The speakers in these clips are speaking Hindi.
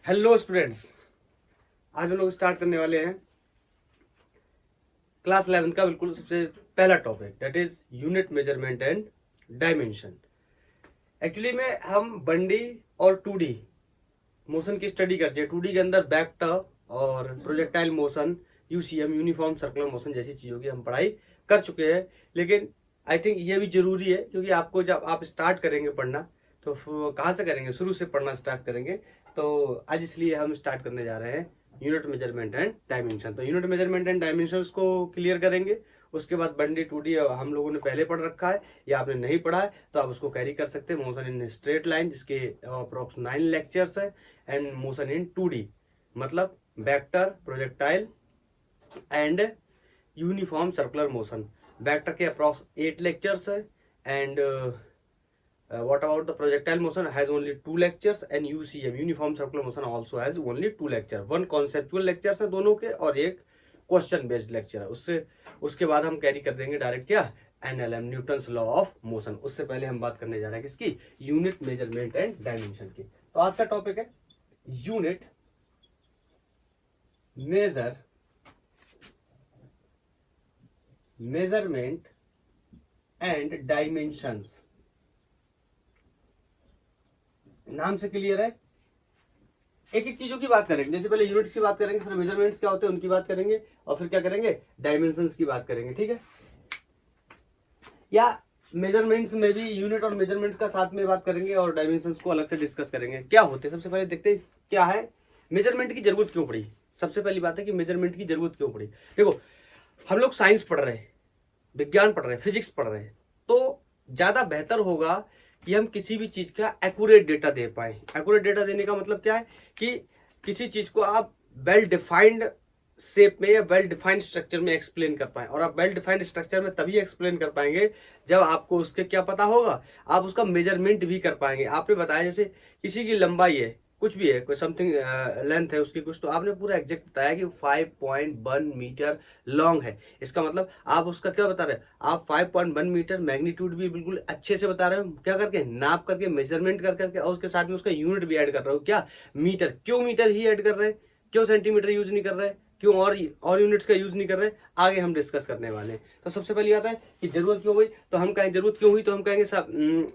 हेलो स्टूडेंट्स, आज हम लोग स्टार्ट करने वाले हैं क्लास 11 का बिल्कुल सबसे पहला topic, that is unit measurement and dimension. Actually में हम 1D और 2D मोशन की स्टडी करते हैं। 2D के अंदर वेक्टर और projectile motion, UCM uniform circular motion जैसी चीज़ों की हम पढ़ाई कर चुके हैं, लेकिन आई थिंक ये भी जरूरी है क्योंकि आपको जब आप स्टार्ट करेंगे पढ़ना तो कहाँ से करेंगे, शुरू से पढ़ना स्टार्ट करेंगे। तो आज इसलिए हम स्टार्ट करने जा रहे हैं यूनिट मेजरमेंट एंड डायमेंशन। तो यूनिट मेजरमेंट एंड डायमेंशन को क्लियर करेंगे। उसके बाद 1D 2D हम लोगों ने पहले पढ़ रखा है या आपने नहीं पढ़ा है तो आप उसको कैरी कर सकते हैं। मोशन इन स्ट्रेट लाइन जिसके अप्रोक्स 9 लेक्चर्स है, एंड मोशन इन 2D मतलब vector, projectile and uniform circular motion. Vector के अप्रोक्स 8 लेक्चर्स है, and what about the projectile motion has only 2 lectures, and UCM uniform circular motion also has only 2 lecture। One conceptual lectures है दोनों के और एक क्वेश्चन बेस्ड लेक्चर है। उसके बाद हम कैरी कर देंगे डायरेक्ट क्या, NLM Newton's law of motion. उससे पहले हम बात करने जा रहे हैं किसकी, यूनिट मेजरमेंट एंड डायमेंशन की। तो आज का टॉपिक है यूनिट मेजरमेंट एंड डायमेंशंस। नाम से क्लियर है। एक एक चीजों की बात करेंगे, जैसे पहले यूनिट्स की बात करेंगे, फिर मेजरमेंट्स क्या होते हैं उनकी बात करेंगे, और फिर क्या करेंगे, डायमेंशंस की बात करेंगे। ठीक है, या मेजरमेंट्स में भी यूनिट और मेजरमेंट्स का साथ में बात करेंगे और डायमेंशंस को अलग से डिस्कस करेंगे। क्या होते हैं, सबसे पहले देखते हैं क्या है मेजरमेंट की जरूरत क्यों पड़ी। सबसे पहली बात है कि मेजरमेंट की जरूरत क्यों पड़ी। देखो, हम लोग साइंस पढ़ रहे हैं, विज्ञान पढ़ रहे हैं, फिजिक्स पढ़ रहे हैं, तो ज्यादा बेहतर होगा कि हम किसी भी चीज का एक्यूरेट डेटा दे पाए। एक्यूरेट डेटा देने का मतलब क्या है कि किसी चीज को आप वेल डिफाइंड शेप में या वेल डिफाइंड स्ट्रक्चर में एक्सप्लेन कर पाए। और आप वेल डिफाइंड स्ट्रक्चर में तभी एक्सप्लेन कर पाएंगे जब आपको उसके क्या पता होगा, आप उसका मेजरमेंट भी कर पाएंगे। आपने बताया जैसे किसी की लंबाई है, कुछ भी है, कोई समथिंग लेंथ है उसकी कुछ, तो आपने पूरा एग्जैक्ट बताया कि 5.1 मीटर लॉन्ग है। इसका मतलब आप उसका क्या बता रहे हैं, आप 5.1 मीटर मैग्नीट्यूड भी बिल्कुल अच्छे से बता रहे हो, क्या करके, नाप करके, मेजरमेंट कर करके, और उसके साथ में उसका यूनिट भी ऐड कर रहे हो। क्या, मीटर। क्यों मीटर ही ऐड कर रहे हैं, क्यों सेंटीमीटर यूज नहीं कर रहे हैं, क्यों और यूनिट्स का यूज नहीं कर रहे, आगे हम डिस्कस करने वाले हैं। तो सबसे पहली बात है कि जरूरत क्यों हुई, तो हम कहेंगे जरूरत क्यों हुई, तो हम कहेंगे सब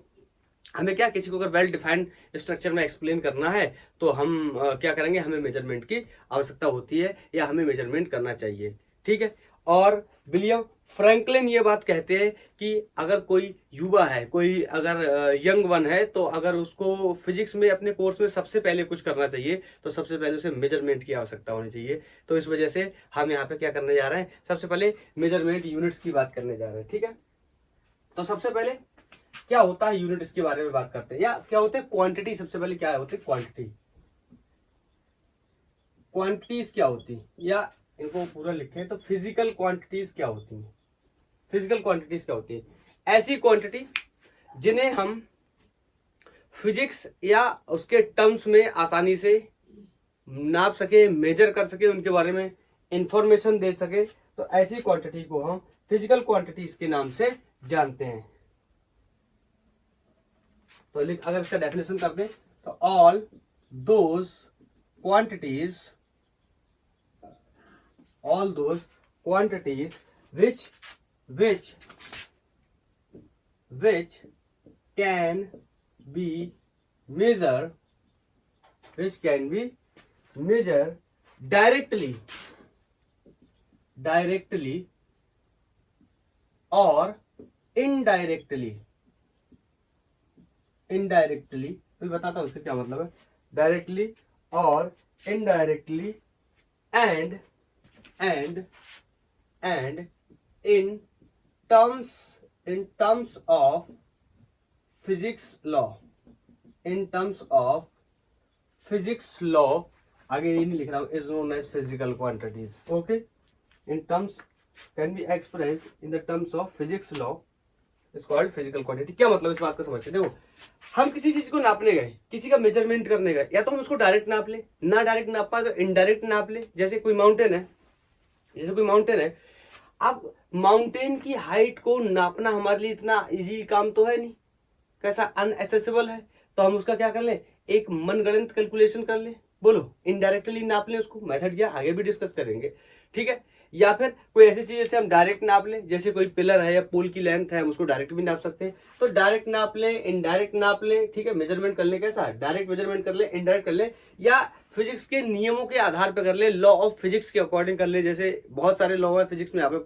हमें क्या, किसी को अगर वेल डिफाइंड स्ट्रक्चर में एक्सप्लेन करना है तो हम क्या करेंगे, हमें मेजरमेंट की आवश्यकता होती है या हमें मेजरमेंट करना चाहिए। ठीक है, और विलियम फ्रैंकलिन ये बात कहते हैं कि अगर कोई युवा है, कोई अगर यंग वन है, तो अगर उसको फिजिक्स में अपने कोर्स में सबसे पहले कुछ करना चाहिए तो सबसे पहले उसे मेजरमेंट की आवश्यकता होनी चाहिए। तो इस वजह से हम यहाँ पे क्या करने जा रहे हैं, सबसे पहले मेजरमेंट यूनिट्स की बात करने जा रहे हैं। ठीक है, तो सबसे पहले क्या होता है यूनिट, इसके बारे में बात करते हैं। या क्या होते हैं क्वांटिटी, सबसे पहले क्या होती है क्वांटिटी, क्वांटिटीज क्या होती है, या इनको पूरा लिखें तो फिजिकल क्वांटिटीज क्या होती है। फिजिकल क्वांटिटीज क्या होती है, ऐसी क्वांटिटी जिन्हें हम फिजिक्स या उसके टर्म्स में आसानी से नाप सके, मेजर कर सके, उनके बारे में इंफॉर्मेशन दे सके, तो ऐसी क्वांटिटी को हम फिजिकल क्वांटिटीज के नाम से जानते हैं। तो अगर इसका डेफिनेशन कर दें तो all those quantities which can be measured directly or indirectly। मैं बताता हूं उसका क्या मतलब है, डायरेक्टली और indirectly, and in terms of physics law, आगे ये नहीं लिख रहा हूं, is known as physical quantities. Okay, in terms can be expressed in the terms of physics law is called physical quantity. क्या मतलब, इस बात को समझते। देखो, हम किसी चीज को नापने गए, किसी का मेजरमेंट करने गए, या तो हम उसको डायरेक्ट नाप ले, ना डायरेक्ट नाप पाए तो इनडायरेक्ट नाप ले। जैसे कोई माउंटेन है, अब माउंटेन की हाइट को नापना हमारे लिए इतना इजी काम तो है नहीं, कैसा अनएसेसिबल है, तो हम उसका क्या कर ले, एक मनगढ़ंत कैलकुलेशन कर ले, बोलो इनडायरेक्टली नाप लें उसको, मेथड क्या आगे भी डिस्कस करेंगे, ठीक है। या फिर कोई ऐसी चीज जैसे हम डायरेक्ट नाप लें, जैसे कोई पिलर है या पोल की लेंथ है, हम उसको डायरेक्ट भी नाप सकते हैं, तो डायरेक्ट नाप लें, इनडायरेक्ट नाप लें, ठीक है। मेजरमेंट कर लें, कैसा डायरेक्ट मेजरमेंट कर लें, इनडायरेक्ट कर लें, या फिजिक्स के नियमों के आधार पर कर ले, लॉ ऑफ फिजिक्स के अकॉर्डिंग कर ले। जैसे बहुत सारे लॉ है फिजिक्स में, आपको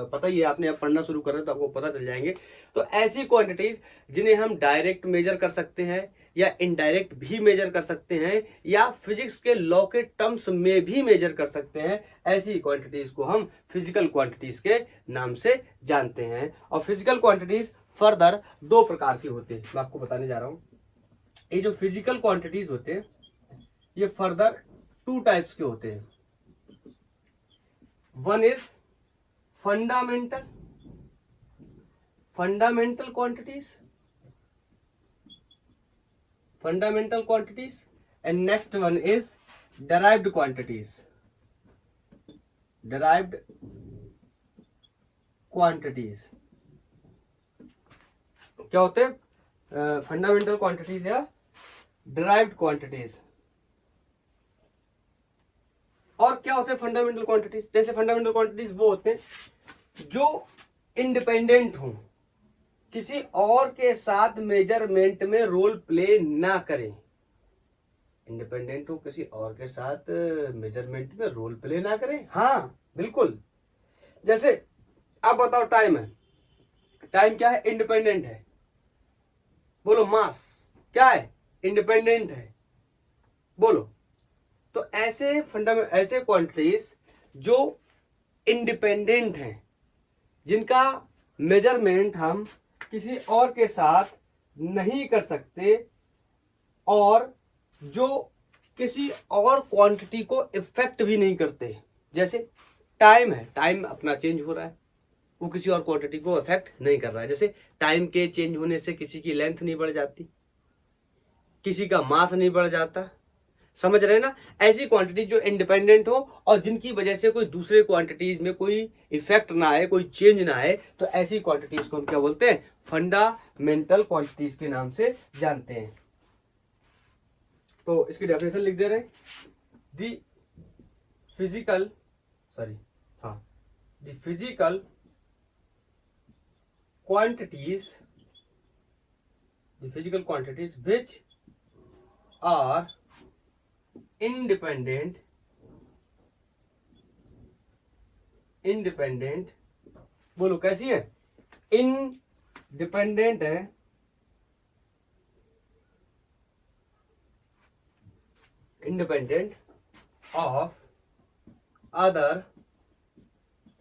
पता ही है, आपने अब पढ़ना शुरू कर रहे हो तो आपको पता चल जाएंगे। तो ऐसी क्वांटिटीज जिन्हें हम डायरेक्ट मेजर कर सकते हैं या इनडायरेक्ट भी मेजर कर सकते हैं या फिजिक्स के लॉ के टर्म्स में भी मेजर कर सकते हैं, ऐसी क्वांटिटीज को हम फिजिकल क्वांटिटीज के नाम से जानते हैं। और फिजिकल क्वांटिटीज फर्दर दो प्रकार की होती है, मैं आपको बताने जा रहा हूं। ये जो फिजिकल क्वांटिटीज होते हैं ये फर्दर टू टाइप्स के होते हैं। One is fundamental quantities, and next one is derived quantities, क्या होते हैं फंडामेंटल क्वांटिटीज या डिराइव्ड क्वांटिटीज। और क्या होते हैं फंडामेंटल क्वांटिटीज? जैसे फंडामेंटल क्वांटिटीज वो होते हैं जो इंडिपेंडेंट हों, किसी और के साथ मेजरमेंट में रोल प्ले ना करें। इंडिपेंडेंट हो, किसी और के साथ मेजरमेंट में रोल प्ले ना करें, हाँ बिल्कुल। जैसे आप बताओ टाइम है, टाइम क्या है? इंडिपेंडेंट है। बोलो मास क्या है? इंडिपेंडेंट है। बोलो। तो ऐसे ऐसे क्वांटिटीज जो इंडिपेंडेंट हैं, जिनका मेजरमेंट हम किसी और के साथ नहीं कर सकते और जो किसी और क्वांटिटी को इफेक्ट भी नहीं करते। जैसे टाइम है, टाइम अपना चेंज हो रहा है, वो किसी और क्वांटिटी को इफेक्ट नहीं कर रहा है। जैसे टाइम के चेंज होने से किसी की लेंथ नहीं बढ़ जाती, किसी का मास नहीं बढ़ जाता, समझ रहे हैं ना? ऐसी क्वांटिटी जो इंडिपेंडेंट हो और जिनकी वजह से कोई दूसरे क्वांटिटीज में कोई इफेक्ट ना आए, कोई चेंज ना आए, तो ऐसी क्वांटिटीज को हम क्या बोलते हैं? फंडामेंटल क्वांटिटीज के नाम से जानते हैं। तो इसकी डेफिनेशन लिख दे रहे हैं। The physical quantities which are independent बोलो कैसी है? इंडिपेंडेंट है, independent of other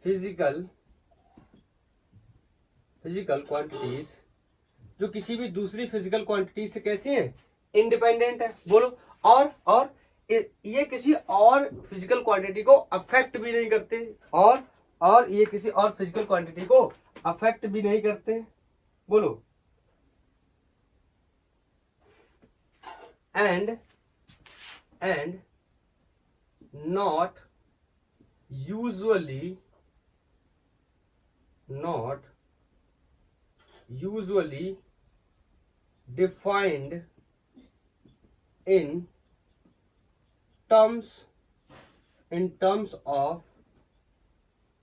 physical quantities, जो किसी भी दूसरी फिजिकल क्वांटिटी से कैसी है? इंडिपेंडेंट है। बोलो। और ये किसी और फिजिकल क्वांटिटी को अफेक्ट भी नहीं करते, और ये किसी और फिजिकल क्वांटिटी को अफेक्ट भी नहीं करते। बोलो। And not usually defined in terms of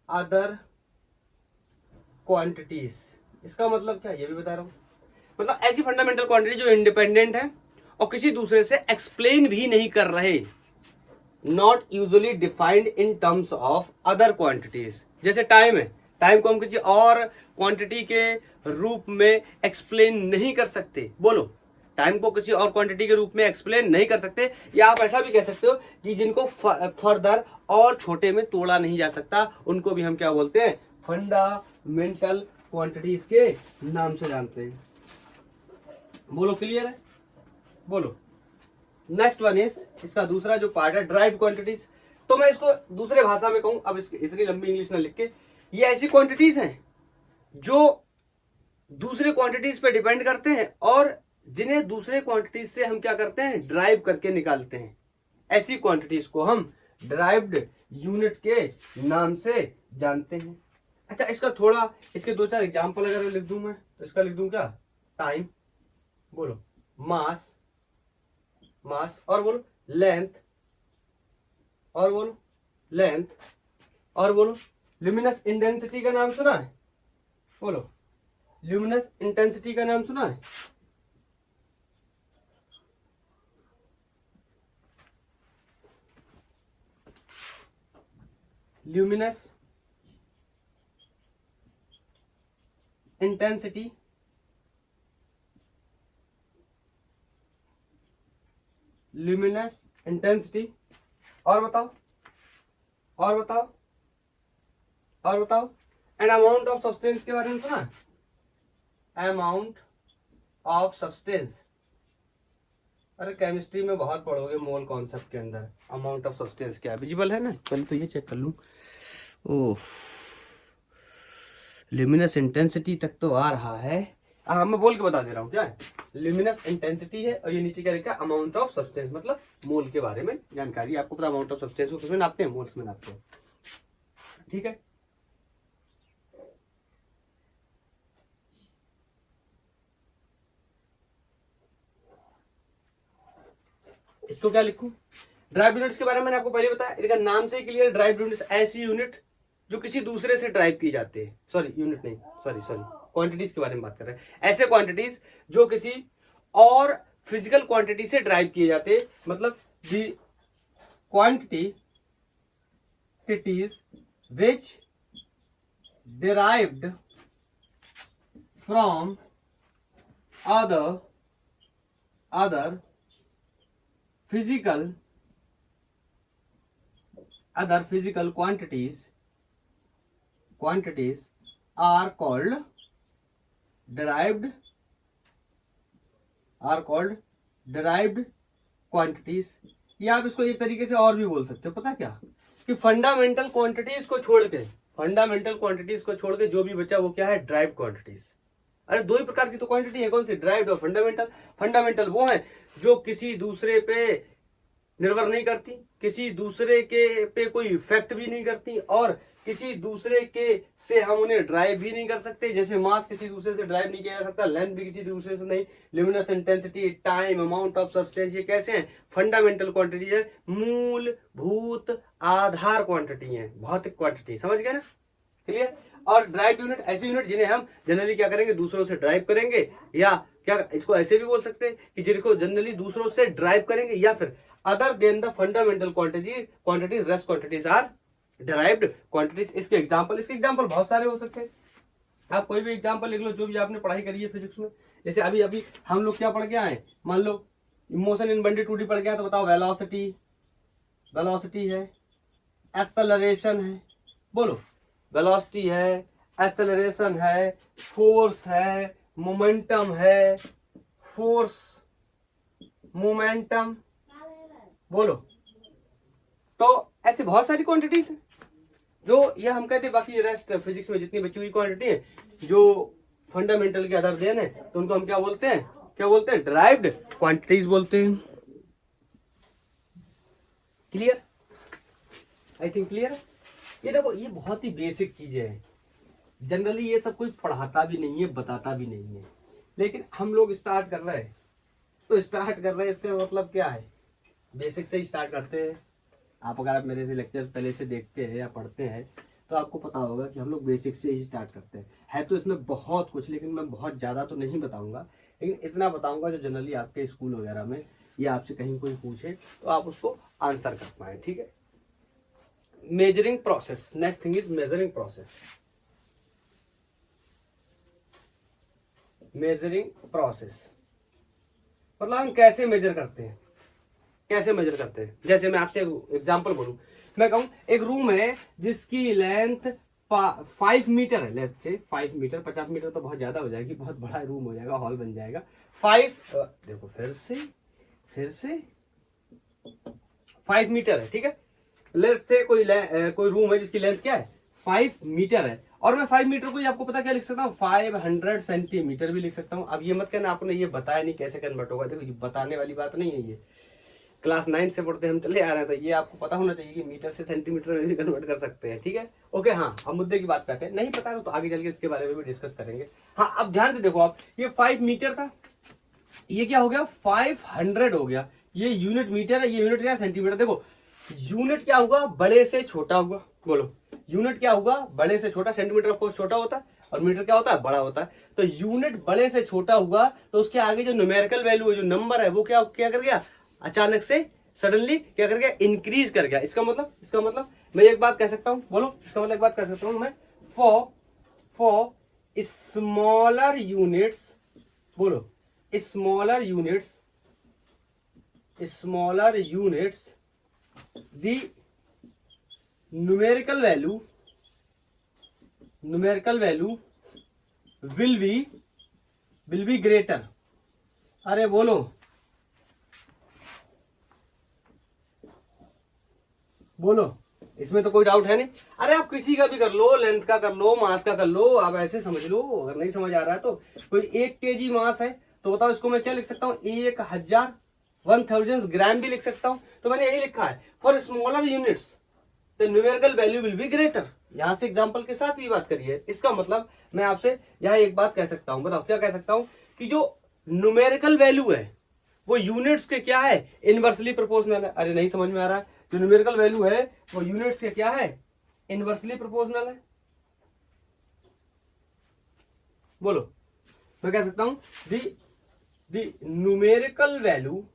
other quantities। इसका मतलब क्या? ये भी बता रहा हूं। मतलब ऐसी फंडामेंटल क्वांटिटी जो इंडिपेंडेंट है और किसी दूसरे से एक्सप्लेन भी नहीं कर रहे, not usually defined in terms of other quantities. जैसे टाइम है, टाइम को हम किसी और क्वांटिटी के रूप में एक्सप्लेन नहीं कर सकते। बोलो। टाइम को किसी और क्वांटिटी के रूप में एक्सप्लेन नहीं कर सकते, या आप ऐसा भी कह सकते हो कि जिनको फर्दर और छोटे में तोड़ा नहीं जा सकता, उनको भी हम क्या बोलते हैं? फंडामेंटल क्वांटिटीज के नाम से जानते हैं। बोलो क्लियर है? बोलो। नेक्स्ट वन इज, इसका दूसरा जो पार्ट है ड्राइव्ड क्वांटिटीज। तो मैं इसको दूसरे भाषा में कहूं, अब इसकी इतनी लंबी इंग्लिश ना लिख के, ये ऐसी क्वांटिटीज हैं जो दूसरे क्वांटिटीज पे डिपेंड करते हैं और जिन्हें दूसरे क्वांटिटीज से हम क्या करते हैं? ड्राइव करके निकालते हैं। ऐसी क्वांटिटीज को हम ड्राइव्ड यूनिट के नाम से जानते हैं। अच्छा, इसका थोड़ा, इसके दो चार एग्जाम्पल अगर लिख दूं मैं, तो इसका लिख दूं क्या? टाइम, बोलो, मास और बोलो लेंथ, और बोलो लेंथ, और बोलो ल्यूमिनस इंटेंसिटी का नाम सुना है? बोलो ल्यूमिनस इंटेंसिटी का नाम सुना है? ल्यूमिनस इंटेंसिटी, ल्यूमिनस इंटेंसिटी, और बताओ, और बताओ, और बताओ। एंड अमाउंट ऑफ सब्सटेंस के बारे में सुना है? अमाउंट ऑफ सब्सटेंस, अरे केमिस्ट्री में बहुत पढ़ोगे मोल कॉन्सेप्ट के अंदर। अमाउंट ऑफ सब्सटेंस क्या है, विजिबल है ना? पहले तो ये चेक कर लूं। ओह, ल्यूमिनस इंटेंसिटी तक तो आ रहा है। हाँ, मैं बोल के बता दे रहा हूँ क्या है। ल्यूमिनस इंटेंसिटी है और ये नीचे क्या लिखा है? अमाउंट ऑफ सब्सटेंस, मतलब मोल के बारे में जानकारी। आपको पता अमाउंट ऑफ सब्सटेंस को किसमें नापते हैं? मोल्स में नापते हैं, ठीक है। इसको क्या लिखूं? ड्राइव यूनिट्स के बारे में मैंने आपको पहले बताया, इनका नाम से ही क्लियर। ड्राइव यूनिट्स ऐसी यूनिट जो किसी दूसरे से ड्राइव की जाती है। सॉरी यूनिट नहीं, सॉरी क्वांटिटीज के बारे में बात कर रहे हैं। ऐसे क्वांटिटीज जो किसी और फिजिकल क्वांटिटी से ड्राइव किए जाते हैं, मतलब the quantities which derived from other physical quantities are called derived quantities। या आप इसको एक तरीके से और भी बोल सकते हो, पता क्या, कि फंडामेंटल क्वांटिटीज को छोड़ के जो भी बचा वो क्या है? Drive quantities. अरे दो ही प्रकार की तो क्वांटिटी है, कौन सी? ड्राइव्ड और फंडामेंटल। फंडामेंटल वो है जो किसी दूसरे पे निर्भर नहीं करती, किसी दूसरे के पे कोई इफेक्ट भी नहीं करती, और किसी दूसरे के से हम उन्हें ड्राइव भी नहीं कर सकते। जैसे मास किसी दूसरे से ड्राइव नहीं किया जा सकता, लेंथ भी किसी दूसरे से नहीं। Luminous intensity, time, amount of substance, ये कैसे हैं? फंडामेंटल क्वांटिटी है, मूलभूत आधार क्वांटिटी है, भौतिक क्वांटिटी। समझ गए ना? क्लियर। और ड्राइव यूनिट ऐसी यूनिट जिन्हें हम जनरली क्या करेंगे? दूसरों से ड्राइव करेंगे, या क्या इसको ऐसे भी बोल सकते हैं कि जिनको जनरली दूसरों से ड्राइव करेंगे, या फिर other than the fundamental quantities rest quantities are derived quantities. इसके एग्जांपल बहुत सारे हो सकते हैं। आप कोई भी एग्जांपल लिख लो जो भी आपने पढ़ाई करी है फिजिक्स में। जैसे अभी हम लोग क्या पढ़ के आए, मान लो मोशन इन बंडी 2D पढ़ गया, तो बताओ वेलोसिटी है, एक्सेलरेशन है, बोलो वेलोसिटी है, एक्सेलरेशन है, फोर्स है, मोमेंटम है, बोलो। तो ऐसे बहुत सारी क्वांटिटीज है जो ये हम कहते हैं। बाकी रेस्ट फिजिक्स में जितनी बची हुई क्वांटिटी है जो फंडामेंटल के अदर देन है, तो उनको हम क्या बोलते हैं? डिराइव्ड क्वांटिटीज बोलते हैं। क्लियर? आई थिंक क्लियर है। ये देखो, ये बहुत ही बेसिक चीजें हैं। जनरली ये सब कोई पढ़ाता भी नहीं है, बताता भी नहीं है, लेकिन हम लोग स्टार्ट कर रहे हैं। तो स्टार्ट कर रहे हैं, इसका मतलब क्या है? बेसिक से ही स्टार्ट करते हैं। आप अगर आप मेरे से लेक्चर पहले से देखते हैं या पढ़ते हैं तो आपको पता होगा कि हम लोग बेसिक से ही स्टार्ट करते हैं। है तो इसमें बहुत कुछ, लेकिन मैं बहुत ज़्यादा तो नहीं बताऊंगा, लेकिन इतना बताऊंगा जो जनरली आपके स्कूल वगैरह में या आपसे कहीं कोई पूछे तो आप उसको आंसर कर पाए, ठीक है। Measuring process, next thing is measuring process. Measuring process मतलब हम कैसे मेजर करते हैं, जैसे मैं आपसे एग्जांपल बोलूं, मैं कहूं एक रूम है जिसकी लेंथ 5 मीटर है, लेट्स से 5 मीटर। 50 मीटर तो बहुत ज्यादा हो जाएगी, बहुत बड़ा रूम हो जाएगा, हॉल बन जाएगा। 5 देखो फिर से 5 मीटर है, ठीक है। लेट्स से कोई रूम है जिसकी लेंथ क्या है? 5 मीटर है, और मैं 5 मीटर को आपको पता क्या लिख सकता हूँ? 500 सेंटीमीटर भी लिख सकता हूँ। अब ये मत कहना आपने ये बताया नहीं कैसे कन्वर्ट होगा। देखो ये बताने वाली बात नहीं है, ये क्लास 9 से पढ़ते हम चले आ रहे हैं, तो ये आपको पता होना चाहिए कि मीटर से सेंटीमीटर में भी कन्वर्ट कर सकते हैं, ठीक है। ओके, हाँ, हम मुद्दे की बात करते हैं। नहीं पता तो आगे चल के इसके बारे में भी डिस्कस करेंगे। हाँ, अब ध्यान से देखो आप, ये 5 मीटर था, ये क्या हो गया? 500 हो गया। ये यूनिट मीटर है, ये यूनिट क्या? सेंटीमीटर। देखो यूनिट क्या होगा, बड़े से छोटा होगा। बोलो यूनिट क्या होगा, बड़े से छोटा। सेंटीमीटर ऑफ कोर्स छोटा होता है और मीटर क्या होता है, बड़ा होता है। तो यूनिट बड़े से छोटा हुआ तो उसके आगे जो न्यूमेरिकल वैल्यू है, जो नंबर है, वो क्या क्या कर गया, अचानक से सडनली क्या कर गया, इंक्रीज कर गया। इसका मतलब मैं एक बात कह सकता हूं, बोलो इसका मतलब एक बात कह सकता हूं मैं, फॉर स्मॉलर यूनिट्स, बोलो smaller units the numerical value will be greater। अरे बोलो इसमें तो कोई डाउट है नहीं। अरे आप किसी का भी कर लो, लेंथ का कर लो, मास का कर लो, आप ऐसे समझ लो। अगर नहीं समझ आ रहा है तो कोई 1 kg मास है तो बताओ इसको मैं क्या लिख सकता हूँ, 1000 ग्राम भी लिख सकता हूँ। तो मैंने यही लिखा है, for smaller units the numerical value will be greater. यहां से एग्जांपल के साथ भी बात करिए। इसका मतलब मैं आपसे यहां एक बात कह सकता हूं, बताओ क्या कह सकता हूं, कि जो न्यूमेरिकल वैल्यू है वो यूनिट्स के क्या है, इनवर्सली प्रोपोर्शनल है। अरे नहीं समझ में आ रहा है, जो न्यूमेरिकल वैल्यू है वो यूनिट्स के क्या है, इनवर्सली प्रोपोर्शनल है। बोलो मैं कह सकता हूं the numerical value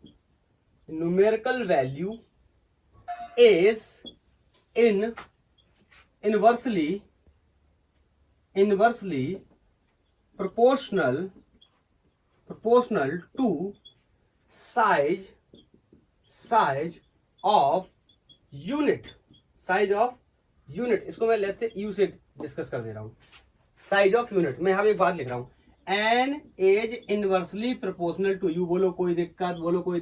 is inversely proportional to size of unit। इसको मैं लेट्स से यू से डिस्कस कर दे रहा हूं। साइज ऑफ यूनिट, मैं यहां एक बात लिख रहा हूं, N is inversely proportional to U. बोलो कोई दिक्कत, बोलो कोई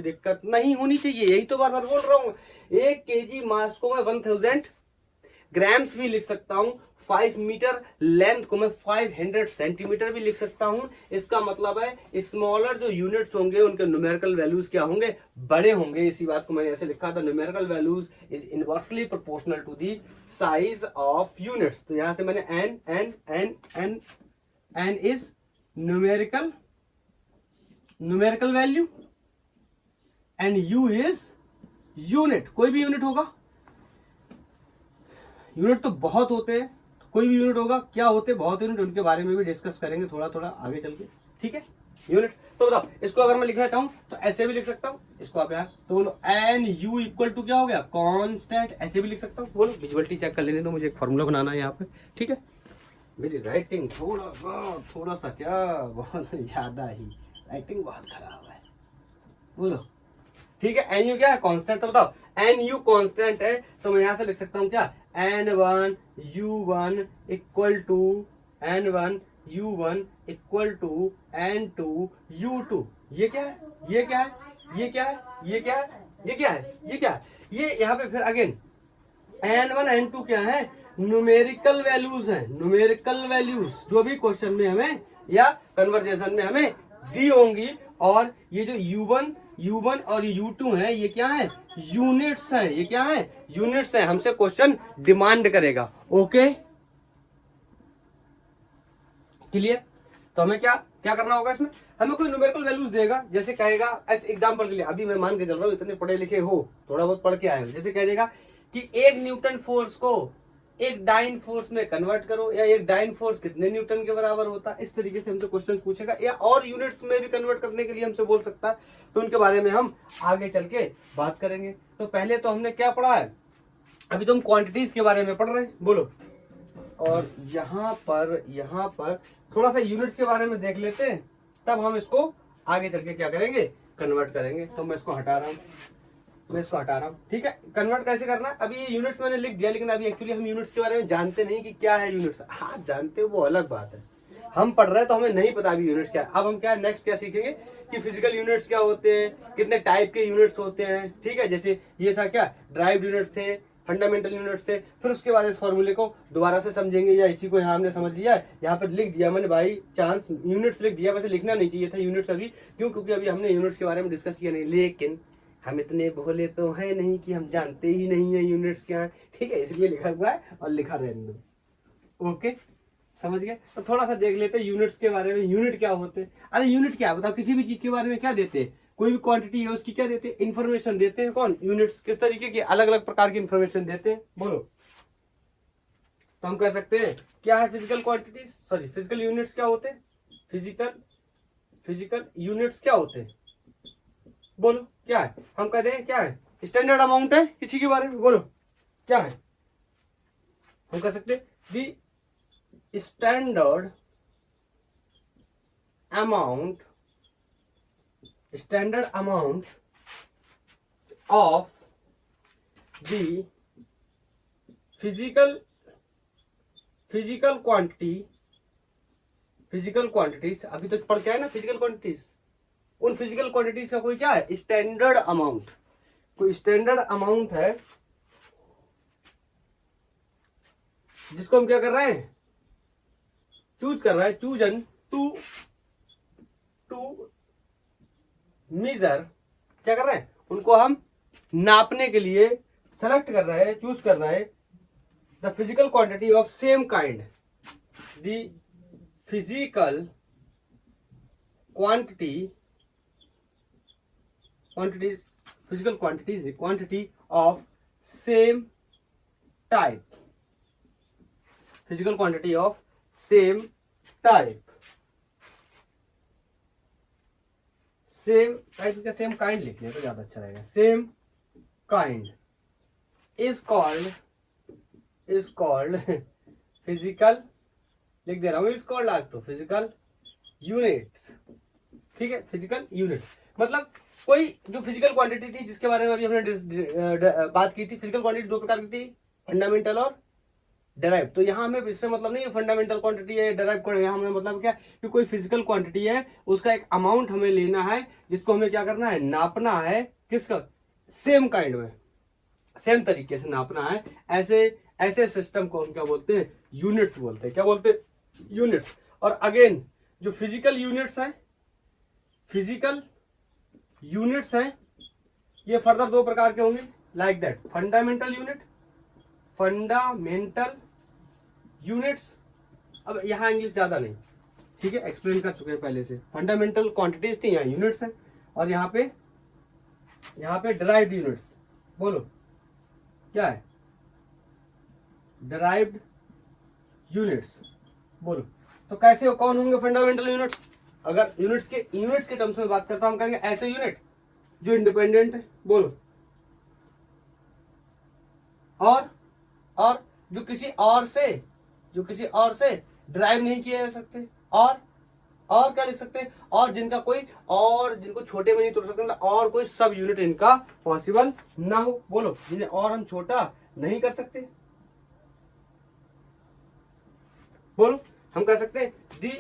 दिक्कत नहीं होनी चाहिए। यही तो बार बार बोल रहा हूं। 1 kg मास को मैं 1000 ग्राम्स भी लिख सकता हूं, 5 मीटर लेंथ को मैं 500 सेंटीमीटर भी लिख सकता हूं। इसका मतलब है स्मॉलर जो यूनिट्स होंगे उनके न्यूमेरिकल वैल्यूज क्या होंगे, बड़े होंगे। इसी बात को मैंने ऐसे लिखा था, numerical values is inversely proportional to the size of units. तो यहां से मैंने N is numerical value and U is unit. कोई भी यूनिट होगा, यूनिट तो बहुत होते हैं, कोई भी यूनिट होगा, क्या होते बहुत यूनिट, उनके बारे में भी डिस्कस करेंगे थोड़ा थोड़ा आगे चल के, ठीक है। यूनिट तो बताओ, इसको अगर मैं लिखना चाहूं तो ऐसे भी लिख सकता हूं। इसको आप यार तो बोलो एन यू इक्वल टू क्या हो गया, कांस्टेंट। ऐसे भी लिख सकता हूं। बोलो विजुअलिटी चेक कर लेने दो, मुझे एक फॉर्मूला बनाना है यहाँ पे, ठीक है। मेरी राइटिंग थोड़ा सा क्या, बहुत ज्यादा ही राइटिंग बहुत खराब है। बोलो ठीक है, एन यू क्या है, कांस्टेंट। तो बताओ एन यू कांस्टेंट है तो मैं यहां से लिख सकता हूं क्या, n1 u1 equal to n1 u1 equal to n2 u2। ये क्या है, ये क्या है, ये क्या है, ये क्या है, ये क्या है, ये क्या है, ये यहाँ पे फिर अगेन n1 n2 क्या है, न्यूमेरिकल वैल्यूज हैं। न्यूमेरिकल वैल्यूज जो भी क्वेश्चन में हमें या कन्वर्जेशन में हमें दी होंगी। और ये जो u1 और u2 है, ये क्या है, यूनिट्स है। ये क्या है, यूनिट्स है। हमसे क्वेश्चन डिमांड करेगा। Okay clear. तो हमें क्या करना होगा, इसमें हमें कोई न्यूमेरिकल वैल्यूज देगा, जैसे कहेगा ऐसे एग्जांपल के लिए, अभी मैं मान के चल रहा हूँ इतने पढ़े लिखे हो, थोड़ा बहुत पढ़ के आए हो, जैसे कह देगा कि 1 न्यूटन फोर्स को 1 डाइन फोर्स में कन्वर्ट करो, या 1 डाइन फोर्स कितने न्यूटन के बराबर होता है। इस तरीके से हमसे क्वेश्चन पूछेगा, या और यूनिट्स में भी कन्वर्ट करने के लिए हमसे बोल सकता है। तो उनके बारे में हम आगे चल के बात करेंगे। तो पहले तो हमने क्या पढ़ा है, अभी तो हम क्वांटिटीज के बारे में पढ़ रहे हैं। बोलो, और यहाँ पर थोड़ा सा यूनिट्स के बारे में देख लेते हैं, तब हम इसको आगे चल के क्या करेंगे, कन्वर्ट करेंगे। तो मैं इसको हटा रहा हूँ, ठीक है। कन्वर्ट कैसे करना है, अभी ये यूनिट्स मैंने लिख दिया, लेकिन अभी एक्चुअली हम यूनिट्स के बारे में जानते नहीं कि क्या है यूनिट्स। आप जानते हो वो अलग बात है, हम पढ़ रहे हैं तो हमें नहीं पता अभी यूनिट्स क्या है। अब हम क्या नेक्स्ट क्या सीखेंगे कि फिजिकल यूनिट्स क्या होते हैं, कितने टाइप के यूनिट्स होते हैं, ठीक है। जैसे ये था क्या, ड्राइव्ड यूनिट्स थे, फंडामेंटल यूनिट्स थे। फिर उसके बाद इस फॉर्मूले को दोबारा से समझेंगे, या इसी को यहाँ हमने समझ लिया, यहाँ पर लिख दिया मैंने बाई चांस यूनिट्स लिख दिया। वैसे लिखना नहीं चाहिए था यूनिट्स अभी, क्यों, क्योंकि अभी हमने यूनिट्स के बारे में डिस्कस किया नहीं। लेकिन हम इतने भोले तो है नहीं कि हम जानते ही नहीं है यूनिट्स क्या है, ठीक है, इसलिए लिखा हुआ है और लिखा रहने दो। ओके समझ गए। तो थोड़ा सा देख लेते हैं यूनिट्स के बारे में, यूनिट क्या होते हैं। अरे यूनिट क्या है बताओ, किसी भी चीज के बारे में क्या देते हैं, कोई भी क्वांटिटी है उसकी क्या देते हैं, इंफॉर्मेशन देते हैं। कौन, यूनिट्स। किस तरीके की, अलग अलग प्रकार की इंफॉर्मेशन देते हैं, बोलो। तो हम कह सकते हैं क्या है physical quantities, sorry physical units क्या होते हैं, फिजिकल यूनिट्स क्या होते हैं, बोलो क्या है। हम कहते हैं क्या है, स्टैंडर्ड अमाउंट है किसी के बारे में, बोलो क्या है। हम कह सकते हैं दी standard amount of the physical quantities. अभी तो पढ़ के आए ना फिजिकल क्वांटिटीज। उन फिजिकल क्वांटिटीज का कोई क्या है, स्टैंडर्ड अमाउंट। कोई स्टैंडर्ड अमाउंट है जिसको हम क्या कर रहे हैं, चूज कर रहे हैं, चूजन टू मेजर। क्या कर रहे हैं, उनको हम नापने के लिए सेलेक्ट कर रहे हैं, चूज कर रहे हैं the physical quantity of same kind, the physical quantity of same type, physical quantity of same type, same type का सेम काइंड लिखने तो ज्यादा अच्छा रहेगा। Same kind is called physical, लिख दे रहा हूं इज कॉल्ड आज तो, फिजिकल यूनिट्स। ठीक है, फिजिकल यूनिट मतलब कोई जो फिजिकल क्वांटिटी थी जिसके बारे में अभी हमने बात की थी। फिजिकल क्वांटिटी दो प्रकार की थी, फंडामेंटल और डेराइव। तो यहाँ हमें इससे मतलब नहीं है फंडामेंटल क्वांटिटी है डेराइव क्वांटिटी, यहाँ हमें मतलब क्या कि कोई फिजिकल क्वांटिटी है उसका एक अमाउंट हमें लेना है जिसको हमें क्या करना है, नापना है। किसका, सेम काइंड में, सेम तरीके से नापना है। ऐसे सिस्टम को हम क्या बोलते हैं, यूनिट्स बोलते हैं। क्या बोलते हैं, यूनिट्स। और अगेन जो फिजिकल यूनिट्स हैं ये फर्दर दो प्रकार के होंगे, लाइक दैट फंडामेंटल यूनिट्स। अब यहाँ इंग्लिश ज्यादा नहीं, ठीक है, एक्सप्लेन कर चुके हैं पहले से। फंडामेंटल क्वांटिटीज थी, यहाँ यूनिट्स है। और यहाँ पे डिराइव्ड यूनिट्स, बोलो क्या है, डिराइव्ड यूनिट्स, बोलो। तो कैसे हो, कौन होंगे फंडामेंटल यूनिट्स। अगर यूनिट्स के टर्म्स में बात करता हूं, हम कहेंगे ऐसे यूनिट जो इंडिपेंडेंट है, बोलो। और जो किसी और से ड्राइव नहीं किए जा सकते। और क्या लिख सकते हैं, और जिनको छोटे में नहीं तोड़ सकते, मतलब और कोई सब यूनिट इनका पॉसिबल ना हो, बोलो। जिन्हें और हम छोटा नहीं कर सकते, बोलो। हम कह सकते हैं दी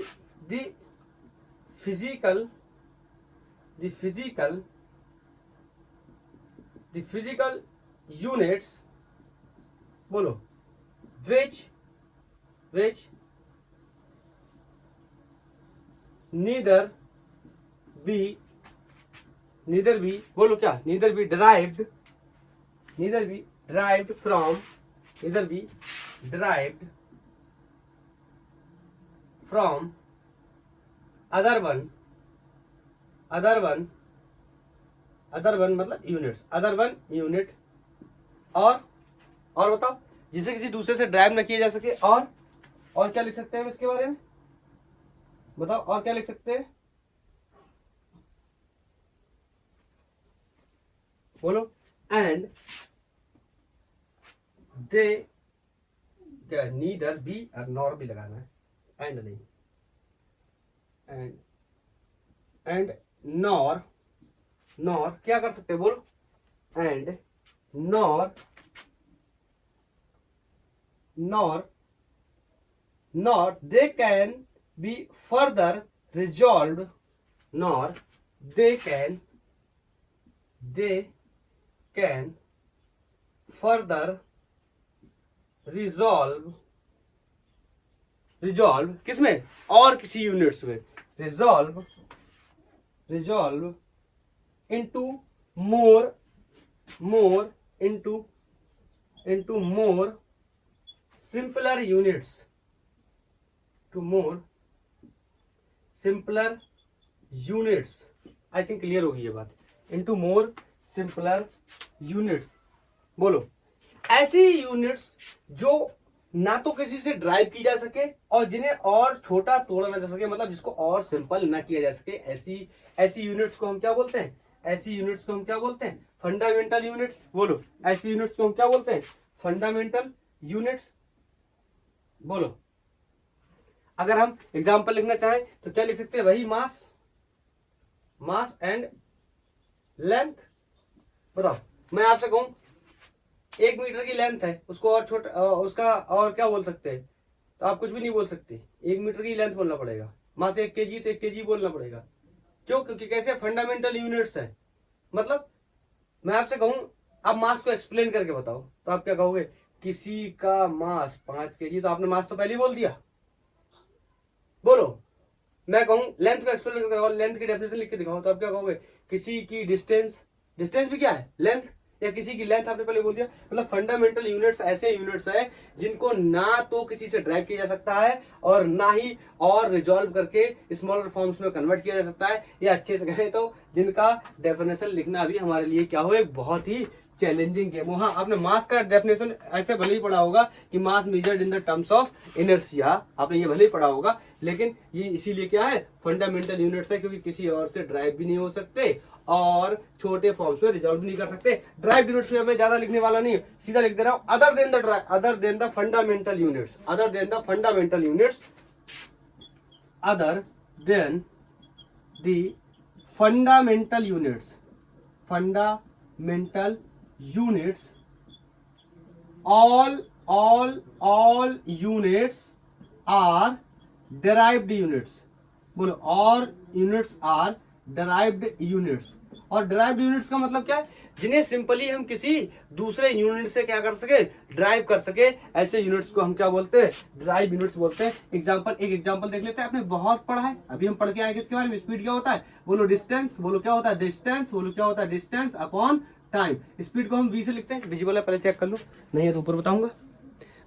फिजिकल यूनिट्स, बोलो, which neither be बोलो क्या, neither be derived from other one मतलब यूनिट्स, अदर वन यूनिट। और बताओ, जिसे किसी दूसरे से ड्राइव न किया जा सके। और क्या लिख सकते हैं हम इसके बारे में, बताओ, और क्या लिख सकते हैं, बोलो। एंड दे, क्या, नीदर बी और नॉर भी लगाना है, एंड नहीं, एंड नॉर क्या कर सकते हैं, बोलो। And nor they can be further resolved, they can further resolve किसमें, और किसी यूनिट्स में, resolve into more simpler units, आई थिंक क्लियर होगी ये बात। इनटू मोर सिंपलर यूनिट्स, बोलो ऐसी यूनिट्स जो ना तो किसी से ड्राइव की जा सके और जिन्हें और छोटा तोड़ा ना जा सके, मतलब जिसको और सिंपल ना किया जा सके, ऐसी ऐसी यूनिट्स को हम क्या बोलते हैं? ऐसी यूनिट्स को हम क्या बोलते हैं? Fundamental units. बोलो ऐसी यूनिट्स को हम क्या बोलते हैं? Fundamental units. बोलो अगर हम एग्जांपल लिखना चाहें तो क्या लिख सकते हैं? वही मास, मास एंड लेंथ। बताओ मैं आपसे कहूं 1 मीटर की लेंथ है, उसको और छोटा उसका और क्या बोल सकते हैं? तो आप कुछ भी नहीं बोल सकते, 1 मीटर की लेंथ बोलना पड़ेगा। मास 1 kg तो 1 kg बोलना पड़ेगा। क्यों? क्योंकि कैसे फंडामेंटल यूनिट्स है। मतलब मैं आपसे कहूं आप मास को एक्सप्लेन करके बताओ तो आप क्या कहोगे? किसी का मास 5 kg, तो आपने मास तो पहले ही बोल दिया। बोलो मैं कहूं लेंथ को एक्सप्लेन करके बताओ, लेंथ की डेफिनेशन लिख के दिखाओ तो आप क्या कहोगे? किसी की डिस्टेंस, डिस्टेंस भी क्या है? लेंथ। या किसी की लेंथ आपने पहले बोल दिया। मतलब फंडामेंटल यूनिट्स ऐसे यूनिट्स है जिनको ना तो किसी से ड्राइव किया जा सकता है और ना ही और रिजॉल्व करके स्मॉलर फॉर्म्स में कन्वर्ट किया जा सकता है, या अच्छे से कहें तो जिनका डेफिनेशन लिखना भी हमारे लिए क्या हो? एक बहुत ही चैलेंजिंग गेम हो। हाँ आपने मास का डेफिनेशन ऐसे भले ही पढ़ा होगा कि mass measured in the terms of inertia, आपने ये भले ही पढ़ा होगा, लेकिन ये इसीलिए क्या है? फंडामेंटल यूनिट्स है, क्योंकि किसी और से ड्राइव भी नहीं हो सकते और छोटे फॉर्म्स में रिजॉल्व नहीं कर सकते। ड्राइव यूनिट्स में मैं ज्यादा लिखने वाला नहीं, सीधा लिख दे रहा हूं other than the fundamental units, other than the fundamental units, other than the fundamental units, fundamental units, all units are derived units। बोलो all units are derived units। और derived units का मतलब क्या है? जिन्हें सिंपली हम किसी दूसरे यूनिट से क्या कर सके? ड्राइव कर सके, ऐसे यूनिट्स को हम क्या बोलते हैं? ड्राइव यूनिट्स बोलते हैं। एक एग्जांपल देख लेते हैं। आपने बहुत पढ़ा है, अभी हम पढ़ के आए किसके बारे में? स्पीड क्या होता है? बोलो डिस्टेंस। बोलो क्या होता है? डिस्टेंस। बोलो क्या होता है? Distance upon time. स्पीड को हम v से लिखते हैं। विजिबल है, पहले चेक कर लो, नहीं है तो ऊपर बताऊंगा।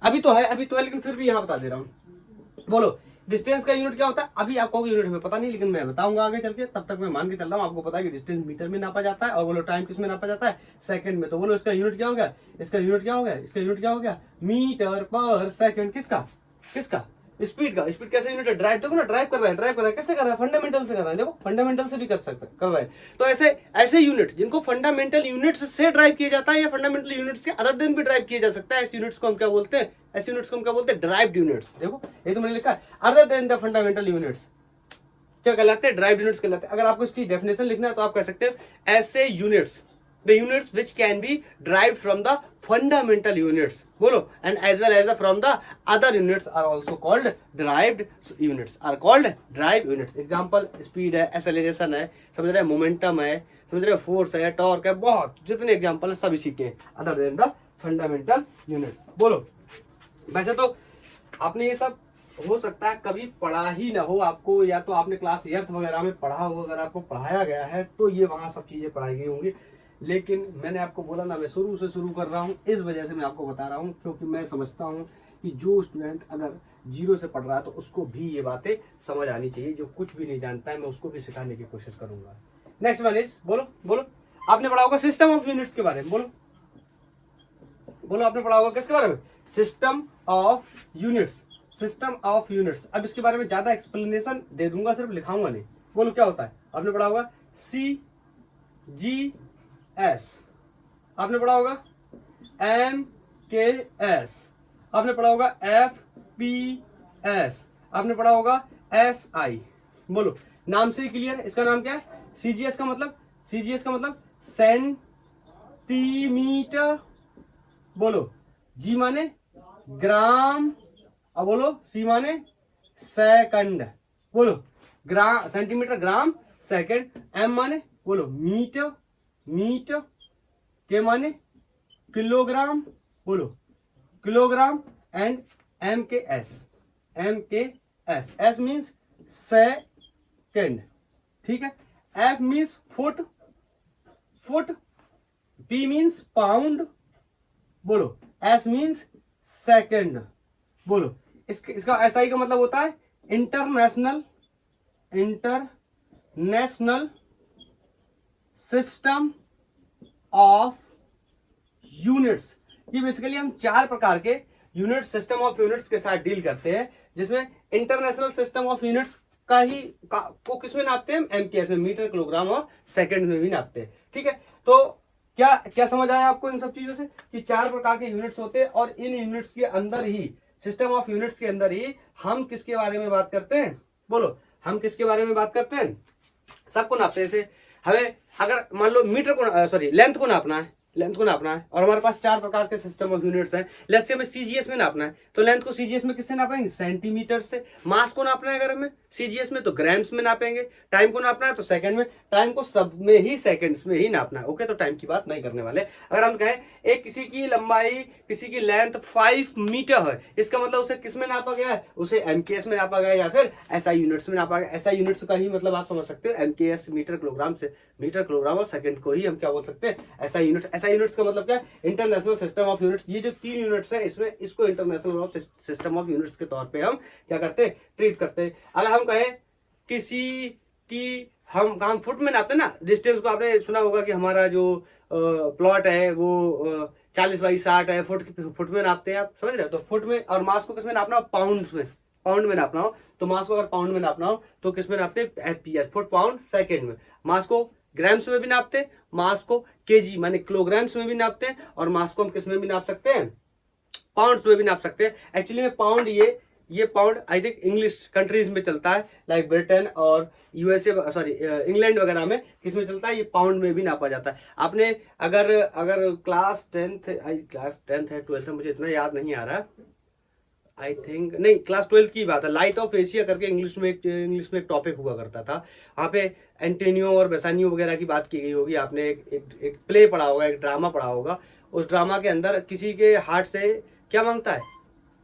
अभी तो है लेकिन फिर भी यहाँ बता दे रहा हूँ। बोलो डिस्टेंस का यूनिट क्या होता है? अभी आपको यूनिट में पता नहीं, लेकिन मैं बताऊंगा आगे चल के। तब तक मैं मान के चल रहा हूँ आपको पता है कि डिस्टेंस मीटर में नापा जाता है। और बोलो टाइम किस में नापा जाता है? सेकंड में। तो बोलो इसका यूनिट क्या हो गया? इसका यूनिट क्या हो गया? इसका यूनिट क्या हो गया? मीटर पर सेकंड। किसका? किसका? स्पीड का। स्पीड कैसे यूनिट है? ड्राइव। देखो ना, ड्राइव कर रहा है कैसे कर रहा है? फंडामेंटल से कर रहा है। देखो फंडामेंटल से भी कर रहा है। तो ऐसे यूनिट जिनको फंडामेंटल यूनिट्स से ड्राइव किया जाता है या फंडामेंटल यूनिट्स के अदर देन भी ड्राइव किया जा सकता है, ऐसे यूनिट्स को हम क्या बोलते हैं? ऐसे यूनिट्स को हम क्या बोलते हैं? Derived units. देखो ये तो मैंने लिखा है other than the fundamental units क्या कहलाते हैं? ड्राइव्ड यूनिट्स कहलाते हैं। अगर आपको इसकी डेफिनेशन लिखना है तो आप कह सकते हैं ऐसे units, the units which can be derived from the fundamental units, बोलो, and as well as from the other units are also called derived units, are called derived units। example speed है, acceleration है, समझ रहे हैं, momentum है, समझ रहे हैं, force है, torque है, बहुत जितने एग्जाम्पल है सभी सीखे हैं other than the fundamental units। बोलो वैसे तो आपने ये सब हो सकता है कभी पढ़ा ही ना हो आपको, या तो आपने क्लास ईयर्स वगैरह में पढ़ा हो, अगर आपको पढ़ाया गया है तो ये वहां सब चीजें पढ़ाई गई होंगी। लेकिन मैंने आपको बोला ना, मैं शुरू से शुरू कर रहा हूँ, इस वजह से मैं आपको बता रहा हूँ क्योंकि मैं समझता हूँ कि जो स्टूडेंट अगर जीरो से पढ़ रहा है तो उसको भी ये बातें समझ आनी चाहिए। जो कुछ भी नहीं जानता है मैं उसको भी सिखाने की कोशिश करूंगा। नेक्स्ट वन इज, बोलो बोलो आपने पढ़ा होगा सिस्टम ऑफ यूनिट्स के बारे में। बोलो बोलो आपने पढ़ा होगा किसके बारे में? System of units. System of units. अब इसके बारे में ज्यादा एक्सप्लेनेशन दे दूंगा, सिर्फ लिखाऊंगा नहीं। बोलो क्या होता है? आपने पढ़ा होगा CGS, आपने पढ़ा होगा MKS, आपने पढ़ा होगा FPS, आपने पढ़ा होगा SI। बोलो नाम से ही क्लियर है, इसका नाम क्या है? CGS का मतलब सेंटीमीटर। बोलो G माने ग्राम, अब बोलो C माने सेकंड। बोलो ग्राम, सेंटीमीटर, ग्राम, सेकंड। M माने बोलो मीटर, K माने किलोग्राम, बोलो kilogram. And MKS, S means second, ठीक है। F means foot, P means pound, बोलो S मीन्स सेकंड। बोलो इसका SI का मतलब होता है इंटरनेशनल सिस्टम ऑफ यूनिट्स। ये बेसिकली हम 4 प्रकार के यूनिट सिस्टम ऑफ यूनिट्स के साथ डील करते हैं, जिसमें इंटरनेशनल सिस्टम ऑफ यूनिट्स को किसमें नापते हैं, एमकेएस में, मीटर, किलोग्राम और सेकंड में भी नापते हैं। ठीक है, तो क्या क्या समझ आया आपको इन सब चीजों से कि 4 प्रकार के यूनिट्स होते हैं और इन यूनिट्स के अंदर ही, सिस्टम ऑफ यूनिट्स के अंदर ही हम किसके बारे में बात करते हैं, बोलो, हम किसके बारे में बात करते हैं, सबको नापते हैं। जैसे हमें अगर मान लो मीटर को सॉरी लेंथ को नापना है, लेंथ को नापना है और हमारे पास 4 प्रकार के सिस्टम ऑफ यूनिट्स हैं। लेट्स से हमें सीजीएस में नापना है, तो लेंथ को सीजीएस में किससे नापेंगे, सेंटीमीटर से। मास को नापना है अगर हमें सीजीएस में तो ग्राम्स में नापेंगे। टाइम को नापना है तो सेकंड में। टाइम को सब में ही सेकंड्स में ही नापना है। ओके, तो टाइम की बात नहीं करने वाले। अगर हम कहें एक किसी की लंबाई, किसी की लेंथ 5 मीटर है, इसका मतलब उसे किस में नापा गया है, उसे एमकेएस में नापा गया या फिर एसआई यूनिट्स में नापा गया। एसआई यूनिट्स का ही मतलब आप समझ सकते हो एमकेएस, मीटर, किलोग्राम से, मीटर, किलोग्राम और सेकंड को ही हम क्या बोल सकते हैं, एसआई यूनिट्स। एसआई यूनिट्स का मतलब क्या है, इंटरनेशनल सिस्टम ऑफ यूनिट्स। ये जो 3 यूनिट्स है इसमें इसको इंटरनेशनल सिस्टम ऑफ यूनिट्स के तौर पे हम क्या करते हैं, ट्रीट करते हैं। अगर हम कहें किसी की हम फुट में नापते हैं ना, डिस्टेंस को आपने सुना होगा कि हमारा जो प्लॉट है वो 40x60 है, फुट में नापते हैं, आप समझ रहे हो। तो फुट में, और मास को किस में नापना हो, पाउंड में, पाउंड में नापना हो। तो मास को अगर पाउंड में नापना हो तो किस में नापते हैं, एफपीएस, फुट पाउंड सेकंड में। मास को ग्राम्स में भी नापते हैं, मास को केजी माने किलोग्राम्स में भी नापते हैं, और मास को हम किस में भी नाप सकते हैं, पाउंड्स में भी नाप सकते हैं। एक्चुअली में पाउंड, ये pound I think English countries में चलता है, लाइक ब्रिटेन और यूएसए, सॉरी इंग्लैंड वगैरह में किसमें चलता है, ये पाउंड में भी नापा जाता है। आपने अगर क्लास 10th है 12th है, मुझे इतना याद नहीं आ रहा, आई थिंक नहीं, क्लास 12th की बात है। लाइट ऑफ एशिया करके इंग्लिश में एक टॉपिक हुआ करता था, वहाँ पे एंटोनियो और बेसानियो वगैरह की बात की गई होगी। आपने एक प्ले पढ़ा होगा, एक ड्रामा पढ़ा होगा। उस ड्रामा के अंदर किसी के हार्ट से क्या मांगता है,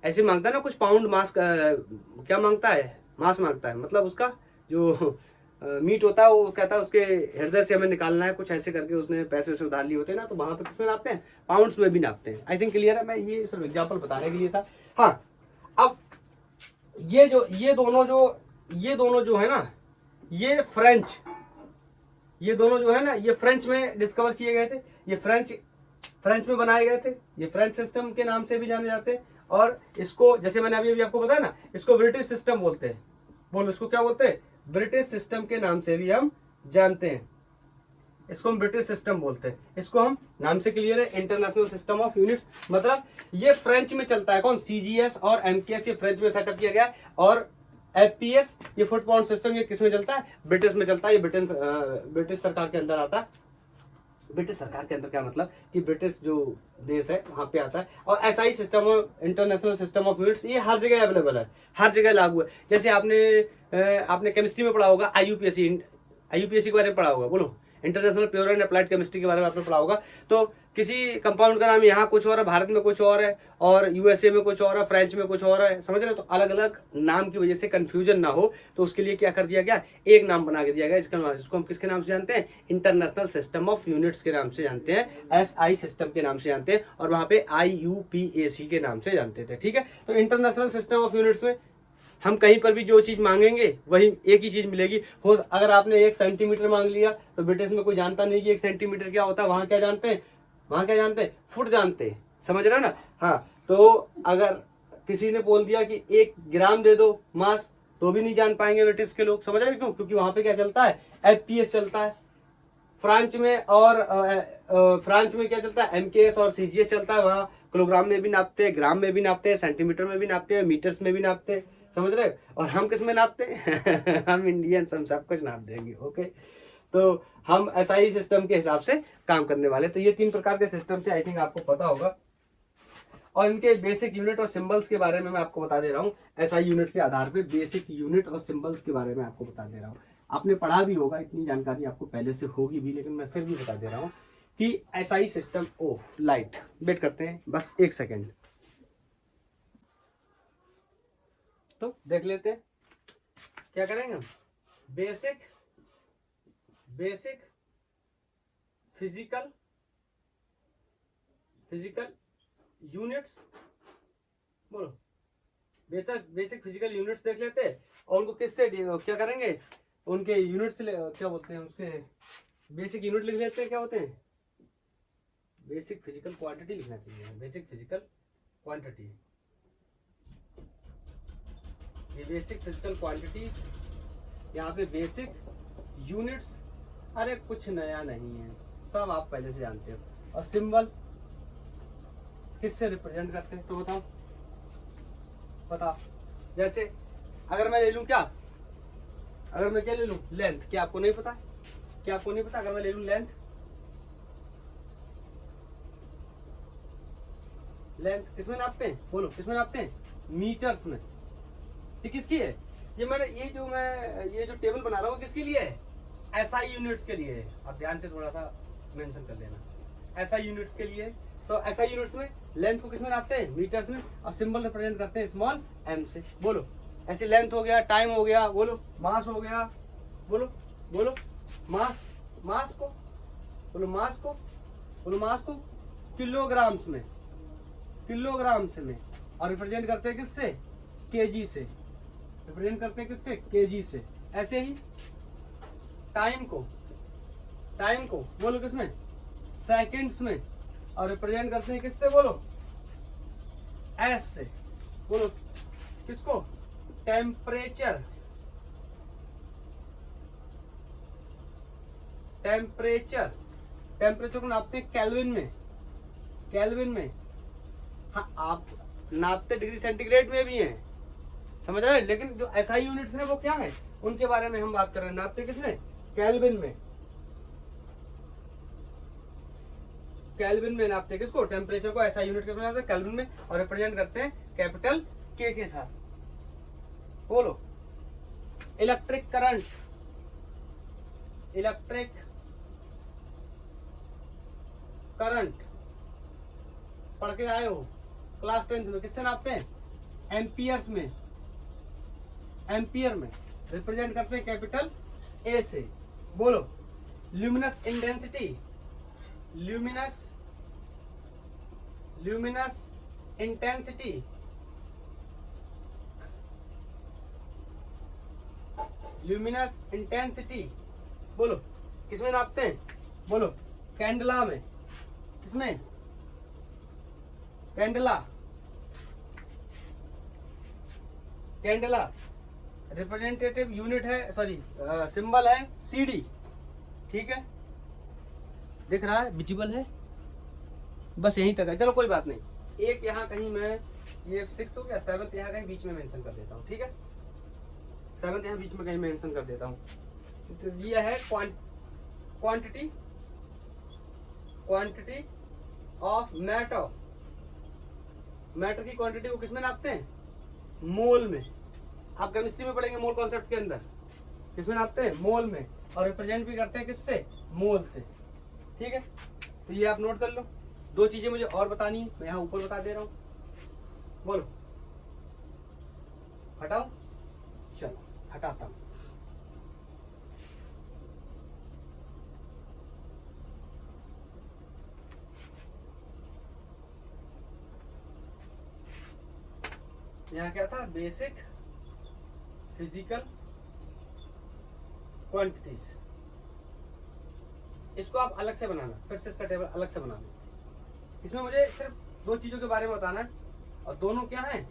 ऐसे मांगता है ना कुछ पाउंड मास, क्या मांगता है, मास मांगता है, मतलब उसका जो मीट होता है वो कहता है उसके हृदय से हमें निकालना है, कुछ ऐसे करके उसने पैसे से उधार लिए होते हैं ना, तो वहां पे किसमें नापते हैं, पाउंड्स में भी नापते हैं। आई थिंक क्लियर है, मैं ये सिर्फ एग्जांपल बताने के लिए था। हाँ, अब ये दोनों जो है ना, ये दोनों जो है ना, ये फ्रेंच में डिस्कवर किए गए थे। ये फ्रेंच में बनाए गए थे। ये फ्रेंच सिस्टम के नाम से भी जाने जाते हैं। और इसको, जैसे मैंने अभी आपको बताया ना, इसको ब्रिटिश सिस्टम बोलते हैं। बोलो, इसको क्या बोलते हैं, ब्रिटिश सिस्टम के नाम से भी हम जानते हैं। इसको हम ब्रिटिश सिस्टम बोलते हैं। इसको हम, नाम से क्लियर है, इंटरनेशनल सिस्टम ऑफ यूनिट्स। मतलब ये फ्रेंच में चलता है। कौन, सीजीएस और एमकेएस ये फ्रेंच में सेटअप किया गया है। और एफपीएस ये फुट पाउंड सिस्टम ये किस में चलता है, ब्रिटिश में चलता है। ये ब्रिटिश सरकार के अंदर आता है। ब्रिटिश सरकार के अंदर क्या मतलब कि ब्रिटिश जो देश है वहां पे आता है। और ऐसा ही system, international system of units, ये हर जगह अवेलेबल है, हर जगह लागू है। जैसे आपने केमिस्ट्री में पढ़ा होगा, आईयूपीएसी के बारे में पढ़ा होगा, बोलो, international pure and applied chemistry के बारे में आपने पढ़ा होगा। तो किसी कंपाउंड का नाम यहाँ कुछ और है, भारत में कुछ और है, और यूएसए में कुछ और है, फ्रेंच में कुछ और है, समझ रहे हो। तो अलग अलग नाम की वजह से कंफ्यूजन ना हो, तो उसके लिए क्या कर दिया गया, एक नाम बना के दिया गया। इसको हम किसके नाम से जानते हैं, इंटरनेशनल सिस्टम ऑफ यूनिट्स के नाम से जानते हैं, एसआई सिस्टम के नाम से जानते हैं, और वहां पे आईयूपीएसी के नाम से जानते थे। ठीक है, तो इंटरनेशनल सिस्टम ऑफ यूनिट्स में हम कहीं पर भी जो चीज मांगेंगे वही एक ही चीज मिलेगी। हो, अगर आपने 1 सेंटीमीटर मांग लिया तो ब्रिटिश में कोई जानता नहीं कि 1 सेंटीमीटर क्या होता है, वहां क्या जानते हैं, फुट जानते हैं, समझ रहे हो ना। हाँ, तो अगर किसी ने बोल दिया कि 1 ग्राम दे दो मास, तो भी नहीं जान पाएंगे ब्रिटिश के लोग, समझ रहे हो क्यों, क्योंकि वहां पे क्या चलता है, एफपीएस चलता है। फ्रांस में क्या चलता है, एमकेएस और सीजीएस चलता है। वहां किलोग्राम में भी नापते हैं, ग्राम में भी नापते हैं, सेंटीमीटर में भी नापते हैं, मीटर्स में भी नापते हैं, समझ रहे। और हम किस में नापते हैं हम इंडियंस, हम सब कुछ नाप देंगे। ओके, तो हम एसआई सिस्टम के हिसाब से काम करने वाले। तो ये 3 प्रकार के सिस्टम थे, आई थिंक आपको पता होगा। और इनके बेसिक यूनिट और सिंबल्स के बारे में मैं आपको बता दे रहा हूँ। एसआई यूनिट के आधार पे बेसिक यूनिट और सिंबल्स के बारे में आपको बता दे रहा हूँ। आपने पढ़ा भी होगा, इतनी जानकारी आपको पहले से होगी भी, लेकिन मैं फिर भी बता दे रहा हूँ कि एसआई सिस्टम, लाइट, वेट करते हैं बस 1 सेकेंड, तो देख लेते हैं क्या करेंगे हम। बेसिक फिजिकल यूनिट्स, बोलो, बेसिक फिजिकल यूनिट्स देख लेते हैं। और उनको किससे क्या करेंगे, उनके यूनिट्स क्या बोलते हैं, उसके बेसिक यूनिट लिख लेते हैं, क्या होते हैं, बेसिक फिजिकल क्वांटिटी लिखना चाहिए, बेसिक फिजिकल क्वांटिटी, ये बेसिक फिजिकल क्वांटिटीज, यहाँ पे बेसिक यूनिट्स, अरे कुछ नया नहीं है, सब आप पहले से जानते हो। और सिंबल किससे रिप्रेजेंट करते हैं तो बताओ। जैसे अगर मैं ले लूं क्या, अगर मैं क्या ले लूं, लेंथ, क्या आपको नहीं पता, क्या आपको नहीं पता, अगर मैं ले लूं लेंथ, लेंथ किसमें नापते हैं, बोलो किसमें नापते हैं, मीटर्स में। ये किसकी है, ये मैंने ये जो टेबल बना रहा हूँ किसके लिए है, एसआई यूनिट्स के लिए है। आप ध्यान से थोड़ा सा मेंशन कर लेना, एसआई यूनिट्स के लिए। तो एसआई यूनिट्स में लेंथ को किसमें नापते हैं, मीटर्स में, और सिंबल रिप्रेजेंट करते हैं स्मॉल एम से। बोलो ऐसे लेंथ हो गया, टाइम हो गया, बोलो मास हो गया, बोलो बोलो मास, मास को बोलो, मास को बोलो, मास को किलोग्राम्स में, किलोग्राम्स में, और रिप्रेजेंट करते हैं किससे, केजी से, रिप्रेजेंट करते हैं किससे, केजी से। ऐसे ही टाइम को बोलो किसमें, सेकंड्स में, और रिप्रेजेंट करते हैं किससे, बोलो एस से। बोलो किसको, टेम्परेचर, टेम्परेचर को नापते हैं केल्विन में, केल्विन में। हाँ आप नापते डिग्री सेंटीग्रेड में भी हैं, समझ रहे हैं, लेकिन जो एसआई यूनिट्स हैं वो क्या है, उनके बारे में हम बात कर रहे हैं। नापते किसमें, केल्विन में, केल्विन में नापते किसको, टेम्परेचर को एसआई यूनिट के नापते केल्विन में, और रिप्रेजेंट करते हैं कैपिटल के साथ। बोलो इलेक्ट्रिक करंट, इलेक्ट्रिक करंट पढ़ के आए हो क्लास 10th में, किससे नापते हैं, एम्पियर्स में, एम्पियर में, रिप्रेजेंट करते हैं कैपिटल ए से। बोलो luminous intensity, luminous intensity, luminous intensity बोलो किसमें नापते हैं, बोलो कैंडला में, किसमें, कैंडला, कैंडला रिप्रेजेंटेटिव यूनिट है, सॉरी सिंबल है सीडी, ठीक है, दिख रहा है, विजिबल है, बस यहीं तक है। चलो कोई बात नहीं, एक यहाँ कहीं मैं ये 6th हो गया, 7th यहाँ कहीं बीच में मेंशन कर देता हूँ, ठीक है, 7th यहाँ बीच में कहीं मेंशन कर देता हूँ। तो ये है quantity, quantity of matter, matter की क्वांटिटी को किसमें नापते हैं, मोल में। आप केमिस्ट्री में पढ़ेंगे मोल कॉन्सेप्ट के अंदर, किसमें नापते हैं, मोल में, और रिप्रेजेंट भी करते हैं किससे, मोल से, ठीक है। तो ये आप नोट कर लो। दो चीजें मुझे और बतानी है, मैं यहाँ ऊपर बता दे रहा हूँ, बोलो हटाओ, चलो हटाता हूँ। यहाँ क्या था, बेसिक फिजिकल क्वांटिटीज, इसको आप अलग से बनाना, फिर से इसका टेबल अलग से बनाना। इसमें मुझे सिर्फ दो चीजों के बारे में बताना है, और दोनों क्या है,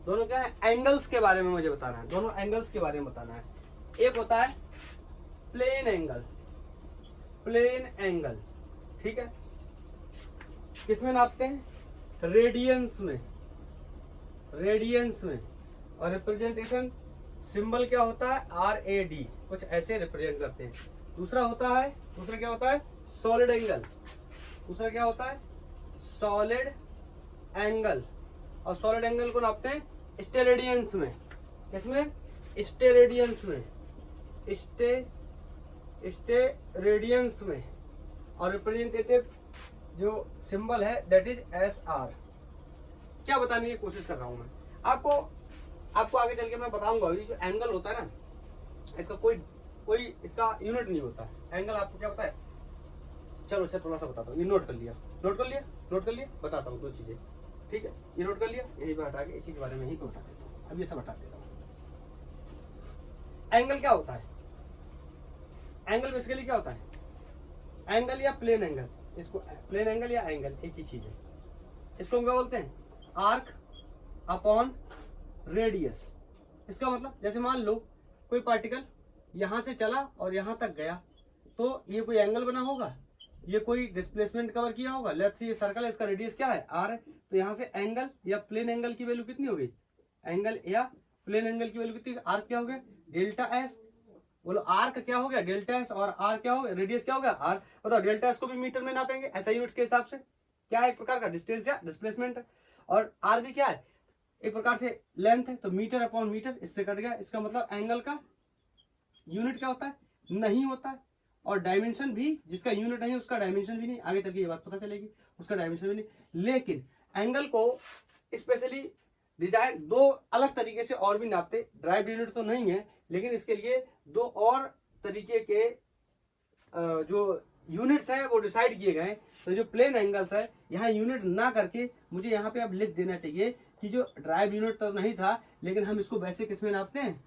दोनों क्या है, एंगल्स के बारे में मुझे बताना है, दोनों एंगल्स के बारे में बताना है। एक होता है प्लेन एंगल, प्लेन एंगल, ठीक है, किसमें नापते हैं, रेडियंस में, रेडियंस में, और रिप्रेजेंटेशन सिंबल क्या होता है, RAD, कुछ ऐसे रिप्रेजेंट करते हैं। दूसरा होता है, दूसरा क्या होता है, सॉलिड एंगल, दूसरा क्या होता है, सॉलिड एंगल, और सॉलिड एंगल को नापते हैं स्टेरेडियंस में, किसमें, स्टेरेडियंस में, स्टेरेडियंस में, और रिप्रेजेंटेटिव जो सिंबल है दैट इज SR। क्या बताने की कोशिश कर रहा हूं मैं आपको आगे चल के मैं बताऊंगा। ये जो एंगल होता है ना, इसका कोई इसका यूनिट नहीं होता एंगल, आपको क्या पता है, चलो अच्छा थोड़ा सा बताता हूँ। ये नोट कर लिया, बताता हूँ दो चीजें, ठीक है, ये नोट कर लिया, यही पे हटा के इसी के बारे में ही तो बता देता हूँ। अब ये सब हटा देता हूँ। एंगल क्या होता है, एंगल बेसिकली क्या होता है, एंगल या प्लेन एंगल, इसको प्लेन एंगल या एंगल एक ही चीज है। इसको हम क्या बोलते हैं, आर्क अपॉन रेडियस। इसका मतलब जैसे मान लो कोई पार्टिकल यहां से चला और यहां तक गया, तो ये कोई एंगल बना होगा, ये कोई डिस्प्लेसमेंट कवर किया होगा। लेट्स से ये सर्कल है, इसका रेडियस क्या है, आर है। तो यहाँ से एंगल या प्लेन एंगल की वैल्यू कितनी होगी, एंगल या प्लेन एंगल की वैल्यू कितनी, आर क्या हो गया, डेल्टा एस। बोलो आर का क्या हो गया, डेल्टा एस, और आर क्या हो गया, रेडियस क्या हो गया, आर। बताओ डेल्टा एस को भी मीटर में नापेंगे ऐसा यूनिट्स के हिसाब से, क्या है, एक प्रकार का डिस्टेंस या डिस्प्लेसमेंट है। और आर भी क्या है, एक प्रकार से लेंथ है, तो मीटर अपॉन मीटर, इससे कट गया। इसका मतलब एंगल का यूनिट क्या होता है, नहीं होता है। और डायमेंशन भी, जिसका यूनिट नहीं उसका डायमेंशन भी नहीं, आगे तक ये बात पता चलेगी, उसका डायमेंशन भी नहीं। लेकिन एंगल को स्पेशली डिजाइन दो अलग तरीके से और भी नापते, ड्राइव यूनिट तो नहीं है, लेकिन इसके लिए दो और तरीके के जो यूनिट्स है वो डिसाइड किए गए। तो जो प्लेन एंगल्स है यहाँ यूनिट ना करके मुझे यहाँ पे अब लिख देना चाहिए कि जो ड्राइव यूनिट तो नहीं था, लेकिन हम इसको वैसे किस में नापते हैं,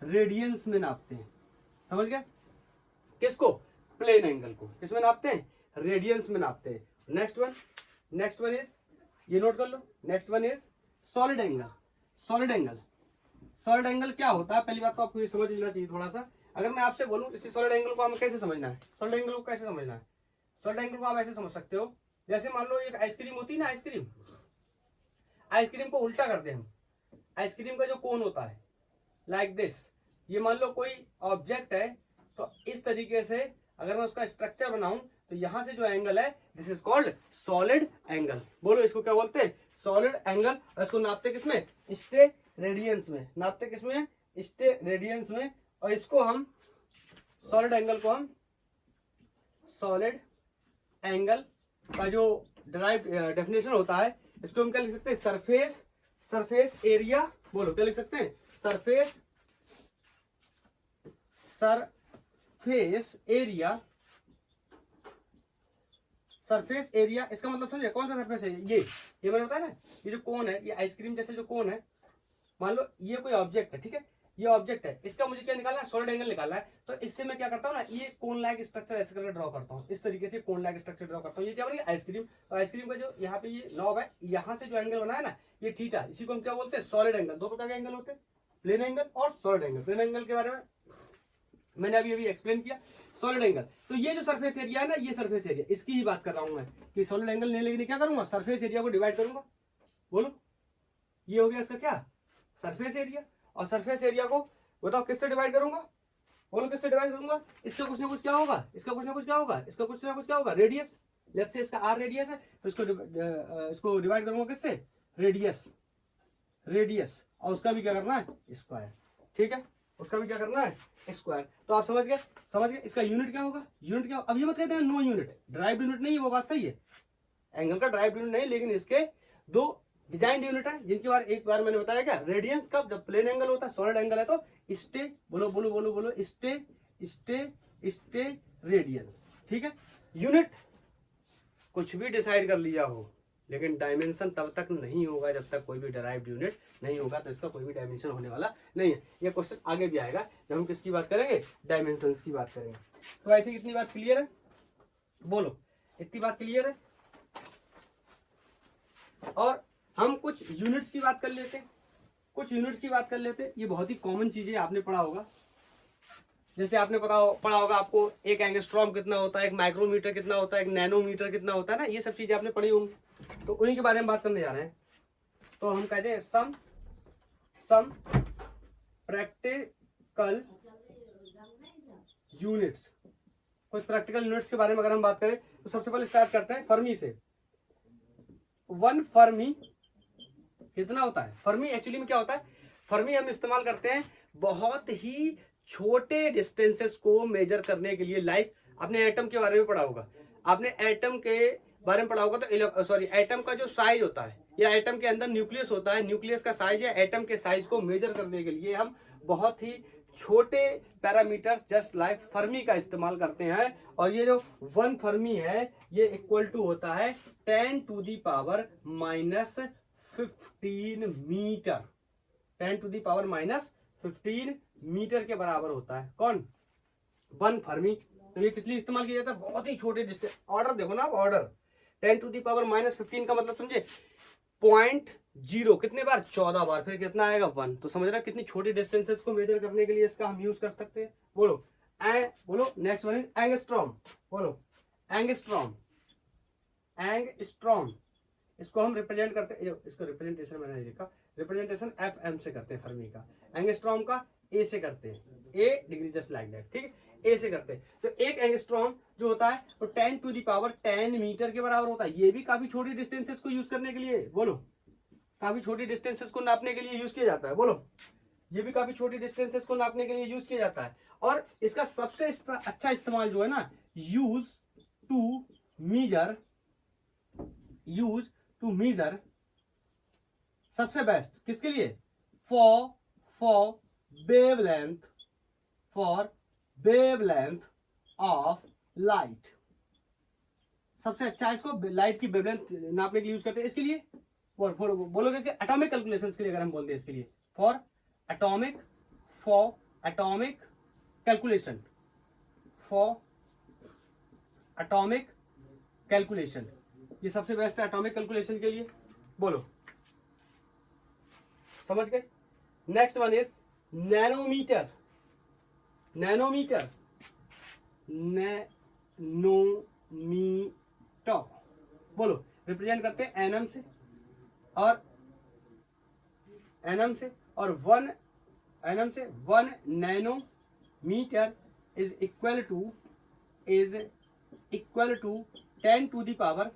रेडियंस में नापते हैं। समझ गए, किसको, प्लेन एंगल को किस में नापते हैं, रेडियंस में नापते हैं। नेक्स्ट वन इज, ये नोट कर लो, next one is solid angle. Solid angle क्या होता है, पहली बात तो आपको ये समझ लेना चाहिए थोड़ा सा। अगर मैं आपसे बोलूं इस सॉलिड एंगल को हमें कैसे समझना है, सॉलिड एंगल को कैसे समझना है, सॉलिड एंगल को आप ऐसे समझ सकते हो, जैसे मान लो एक आइसक्रीम होती है ना, आइसक्रीम को उल्टा कर दे हम, आइसक्रीम का जो कोन होता है लाइक दिस, ये मान लो कोई ऑब्जेक्ट है, तो इस तरीके से अगर मैं उसका स्ट्रक्चर बनाऊं तो यहां से जो एंगल है this is called solid angle. बोलो इसको क्या बोलते हैं, सॉलिड एंगल। और इसको नापते किसमें, स्टे रेडियंस में, नापते किसमें, स्टे रेडियंस में। और इसको हम सॉलिड एंगल को हम सॉलिड एंगल का जो डिराइव डेफिनेशन होता है, इसको हम क्या लिख सकते हैं, सरफेस एरिया। बोलो क्या लिख सकते हैं, सरफेस एरिया। इसका मतलब समझे, कौन सा सरफेस है, ये मैंने बताया ना, ये जो कोन है, ये आइसक्रीम जैसे जो कोन है, मान लो ये कोई ऑब्जेक्ट है, ठीक है, ये ऑब्जेक्ट है, इसका मुझे क्या निकालना है, सॉलिड एंगल निकालना है। तो इससे मैं क्या करता हूँ ना, ये कोन लाइक स्ट्रक्चर ऐसे करके ड्रॉ करता हूँ, इस तरीके से कोन लाइक स्ट्रक्चर ड्रॉ करता हूँ। ये क्या बनेगा, आइसक्रीम। तो आइसक्रीम का जो यहाँ पे ये नॉब है, यहाँ से जो एंगल बना है ना, ये थीटा, इसी को हम क्या बोलते हैं, सॉलिड एंगल। दो प्रकार के एंगल होते हैं, प्लेन एंगल और सॉलिड एंगल। प्लेन एंगल के बारे में मैंने अभी एक्सप्लेन किया। सॉलिड एंगल, तो ये जो सरफेस एरिया है ना, ये सरफेस एरिया, इसकी ही बात कर रहा हूं मैं, कि सॉलिड एंगल नहीं, लेकिन क्या करूंगा, सरफेस एरिया को डिवाइड करूंगा। बोलो ये हो गया इसका क्या, सरफेस एरिया। और सरफेस एरिया को बताओ किससे डिवाइड करूंगा, बोलो किससे डिवाइड करूंगा, इसका कुछ ना कुछ क्या होगा, इसका कुछ ना कुछ क्या होगा, इसका कुछ ना कुछ क्या होगा, रेडियस। लेट्स से इसका आर रेडियस है, तो इसको डिवाइड करूंगा किससे, रेडियस। और उसका भी क्या करना है, स्क्वायर। ठीक है, उसका भी क्या करना है, स्क्वायर। तो आप समझ गए, इसका यूनिट क्या होगा, यूनिट क्या, अब ये मत कहते हैं नो यूनिट, ड्राइव यूनिट नहीं है, वो बात सही है, एंगल का ड्राइव यूनिट नहीं, लेकिन इसके दो डिजाइन यूनिट है, जिनके बारे एक बार मैंने बताया क्या, रेडियंस कब, जब प्लेन एंगल होता है, सॉलिड एंगल है तो स्टे, बोलो स्टे रेडियंस। ठीक है, यूनिट कुछ भी डिसाइड कर लिया हो, लेकिन डायमेंशन तब तक नहीं होगा जब तक कोई भी डिराइव्ड यूनिट नहीं होगा, तो इसका कोई भी डायमेंशन होने वाला नहीं है। ये क्वेश्चन आगे भी आएगा जब हम किसकी बात करेंगे, डायमेंशंस की बात करेंगे। तो आई थिंक इतनी बात क्लियर है, बोलो इतनी बात क्लियर है। और हम कुछ यूनिट्स की बात कर लेते हैं, ये बहुत ही कॉमन चीजें आपने पढ़ा होगा। जैसे आपने पढ़ा होगा आपको एक एंगस्ट्रॉम कितना होता है, एक माइक्रोमीटर कितना होता है, एक नैनोमीटर कितना होता है ना, ये सब चीजें आपने पढ़ी होंगी। तो उन्हीं के बारे में बात करने जा रहे हैं। तो हम कहते हैं सम प्रैक्टिकल यूनिट्स। कुछ प्रैक्टिकल यूनिट्स के बारे में अगर हम बात करें तो सबसे पहले स्टार्ट करते हैं फर्मी से। 1 फर्मी कितना होता है, फर्मी एक्चुअली में क्या होता है, फर्मी हम इस्तेमाल करते हैं बहुत ही छोटे डिस्टेंसेस को मेजर करने के लिए। लाइक आपने एटम के बारे में पढ़ा होगा, तो एटम का जो साइज होता है, या एटम के अंदर न्यूक्लियस होता है, न्यूक्लियस का साइज या एटम के साइज को मेजर करने के लिए हम बहुत ही छोटे पैरामीटर जस्ट लाइक फर्मी का इस्तेमाल करते हैं। और ये जो 1 फर्मी है ये इक्वल टू होता है 10⁻⁻15 मीटर, 10⁻⁻15 मीटर के बराबर होता है। कौन, 1 फर्मी। तो ये किस लिए इस्तेमाल किया जाता है? बहुत ही छोटे डिस्टेंस, ऑर्डर देखो ना आप, ऑर्डर 10⁻⁻15 का मतलब समझे 0.0 कितने बार? 14 बार, फिर कितना आएगा 1। तो समझ रहा है कितनी छोटी डिस्टेंसेस को मेजर करने के लिए इसका हम यूज कर सकते हैं। बोलो बोलो नेक्स्ट वन इज एंगस्ट्रॉम। बोलो एंगस्ट्रॉम, एंगस्ट्रॉम इसको हम रिप्रेजेंट करते हैं, इसको रिप्रेजेंटेशन मैंने नहीं लिखा, रिप्रेजेंटेशन FM से करते हैं फर्मी का, एंगस्ट्रॉम का A से करते हैं, A degree just like that, ठीक है, A से करते हैं। तो एक एंगस्ट्रॉम जो होता है वो 10⁻10 मीटर के बराबर होता है। ये भी काफी छोटी डिस्टेंसेस को यूज करने के लिए, बोलो काफी छोटी डिस्टेंसेस को नापने के लिए यूज किया जाता है। बोलो ये भी काफी छोटी डिस्टेंसेस को नापने के लिए यूज किया जाता है। और इसका सबसे अच्छा इस्तेमाल जो है ना, यूज टू मीजर, सबसे बेस्ट किसके लिए? For wavelength of light. सबसे अच्छा इसको लाइट की वेवलेंथ नापने के लिए यूज करते हैं। इसके लिए बोलोगे इसके एटॉमिक कैलकुलेशंस के लिए, अगर हम बोलते हैं इसके लिए फॉर एटॉमिक कैलकुलेशन, ये सबसे बेस्ट है एटॉमिक कैलकुलेशन के लिए। बोलो समझ गए। Next one is nanometer. बोलो रिप्रेजेंट करते हैं एनम से, और 1 नैनोमीटर इज इक्वल टू 10⁻,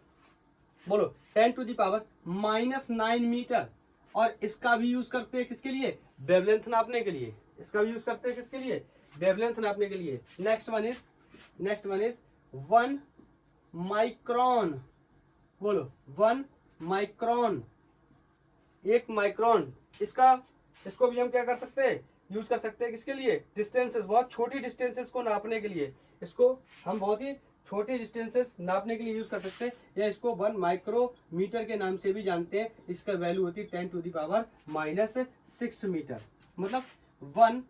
बोलो 10⁻⁻9 मीटर। और इसका भी यूज करते हैं किसके लिए? वेवलेंथ नापने के लिए। इसका भी यूज करते हैं किसके लिए? वेवलेंथ नापने के लिए। Next one is 1 micron. बोलो 1 माइक्रोन, 1 माइक्रोन। इसको भी हम क्या कर सकते हैं? यूज कर सकते हैं किसके लिए? डिस्टेंसेस, बहुत छोटी डिस्टेंसेस को नापने के लिए। इसको हम बहुत ही छोटे डिस्टेंसेस नापने के लिए यूज कर सकते हैं, या इसको 1 माइक्रोमीटर के नाम से भी जानते हैं। इसका वैल्यू होती है 10⁻⁻6 मीटर। मतलब 1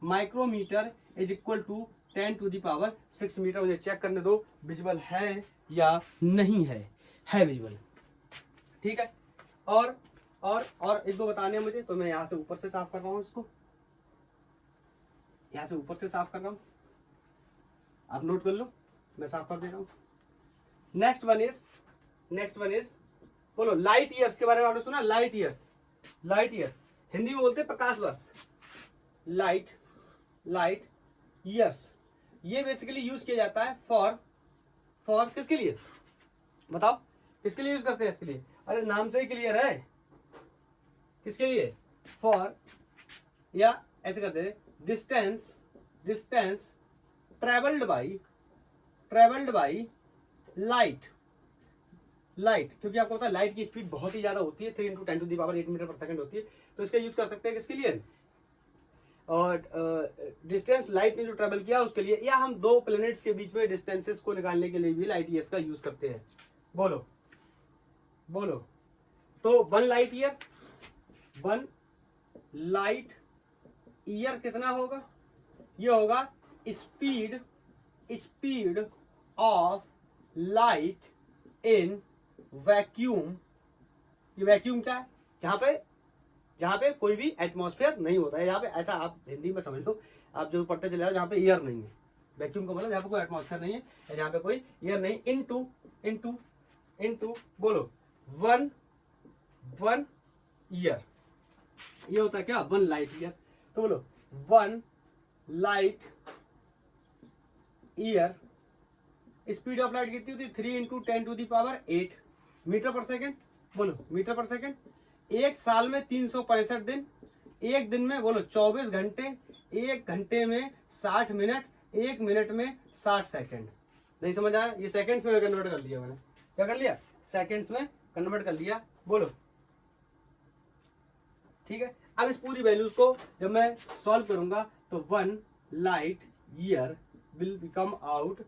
micrometer is equal to 10⁻6 meter. मुझे चेक करने दो विजुअल है या नहीं है विजुअल, ठीक है। और एक दो बताने हैं मुझे, तो मैं यहां से ऊपर से साफ कर रहा हूं, इसको यहां से ऊपर से साफ कर रहा हूं, आप नोट कर लो, मैं साफ कर दे रहा हूं। नेक्स्ट वन इज बोलो लाइट ईयर्स के बारे में आपने सुना? लाइट ईयर्स हिंदी में बोलते हैं प्रकाश वर्ष। लाइट ईयर्स ये बेसिकली यूज किया जाता है फॉर किसके लिए? बताओ किसके लिए यूज करते हैं इसके लिए? अरे नाम से ही क्लियर है, किसके लिए? फॉर, या ऐसे करते हैं डिस्टेंस ट्रेवल्ड बाई लाइट, क्योंकि आपको पता है लाइट की स्पीड बहुत ही ज्यादा होती है, 3 × 10⁸ मीटर पर सेकंड होती है। तो इसका यूज कर सकते हैं किसके लिए? और डिस्टेंस लाइट ने जो ट्रेवल किया उसके लिए, या हम 2 प्लैनेट्स के बीच में डिस्टेंसेस को निकालने के लिए भी लाइट ईयर्स का यूज करते हैं। बोलो तो 1 लाइट ईयर कितना होगा? ये होगा speed of light in vacuum. ये वैक्यूम क्या है? जहां पे कोई भी एटमॉस्फेयर नहीं होता है, यहाँ पे, ऐसा आप हिंदी में समझ लो, आप जो पढ़ते चले जाओ, जहाँ पे एयर नहीं है। वैक्यूम का मतलब जहाँ पे कोई एटमॉस्फेयर नहीं है, जहाँ पे कोई एयर नहीं। इनटू बोलो 1 ईयर, ये होता है क्या? 1 लाइट ईयर। तो बोलो 1 light year, speed of light कितनी होती है? 3 × 10⁸ मीटर पर सेकेंड। बोलो मीटर पर सेकेंड। एक साल में 365 दिन, एक दिन में बोलो 24 घंटे, एक घंटे में 60 मिनट, एक मिनट में 60 सेकंड। नहीं समझ आया? ये सेकंड्स में कन्वर्ट कर लिया मैंने। क्या कर लिया? सेकंड्स में कन्वर्ट कर लिया। बोलो ठीक है। अब इस पूरी वैल्यूज को जब मैं सॉल्व करूंगा तो 1 light year will become out,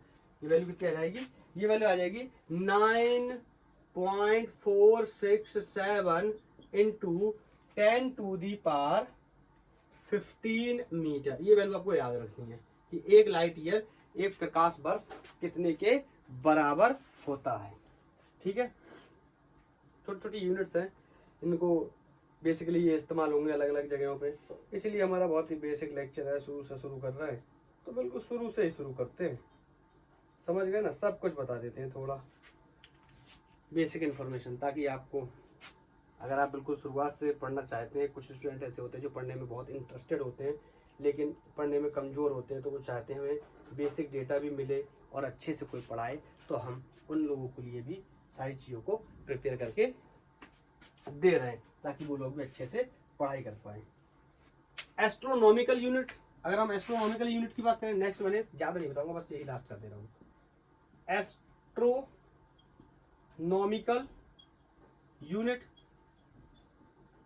ये वैल्यू कितनी आ जाएगी? ये वैल्यू आ जाएगी 9.467 इंटू 10⁻15 मीटर। ये वैल्यू आपको याद रखनी है कि 1 लाइट ईयर एक प्रकाश वर्ष कितने के बराबर होता है। ठीक है, छोटी छोटी यूनिट्स हैं, इनको बेसिकली ये इस्तेमाल होंगे अलग अलग जगहों पे, इसलिए हमारा बहुत ही बेसिक लेक्चर है, शुरू से शुरू कर रहा है तो बिल्कुल शुरू से ही शुरू करते हैं। समझ गए ना, सब कुछ बता देते हैं, थोड़ा बेसिक इन्फॉर्मेशन, ताकि आपको, अगर आप बिल्कुल शुरुआत से पढ़ना चाहते हैं, कुछ स्टूडेंट ऐसे होते हैं जो पढ़ने में बहुत इंटरेस्टेड होते हैं लेकिन पढ़ने में कमज़ोर होते हैं, तो वो चाहते हैं हमें बेसिक डेटा भी मिले और अच्छे से कोई पढ़ाए, तो हम उन लोगों के लिए भी सारी चीज़ों को प्रिपेयर करके दे रहे हैं ताकि वो लोग भी अच्छे से पढ़ाई कर पाए। एस्ट्रोनॉमिकल यूनिट, अगर हम एस्ट्रोनॉमिकल यूनिट की बात करें, नेक्स्ट वन इज, ज़्यादा नहीं बताऊंगा, बस यही लास्ट कर दे रहा हूँ। एस्ट्रोनॉमिकल यूनिट,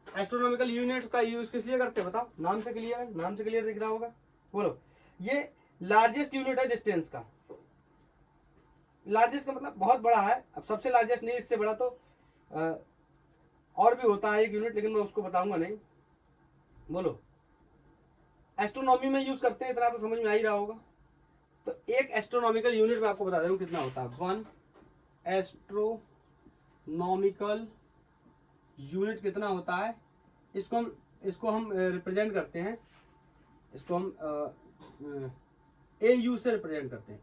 एस्ट्रोनॉमिकल यूनिट का यूज किस लिए करते हैं बताओ, नाम से क्लियर है, नाम से क्लियर दिख रहा होगा, बोलो। ये लार्जेस्ट यूनिट है डिस्टेंस का, लार्जेस्ट का मतलब बहुत बड़ा है, अब सबसे लार्जेस्ट नहीं, इससे बड़ा तो और भी होता है एक यूनिट, लेकिन मैं उसको बताऊंगा नहीं। बोलो, एस्ट्रोनॉमी में यूज करते हैं, इतना तो समझ में आ ही रहा होगा। तो एक एस्ट्रोनॉमिकल यूनिट में आपको बता दे रहा हूं कितना होता है। 1 एस्ट्रोनॉमिकल यूनिट कितना होता है, इसको हम रिप्रेजेंट करते हैं, इसको हम AU से रिप्रेजेंट करते हैं,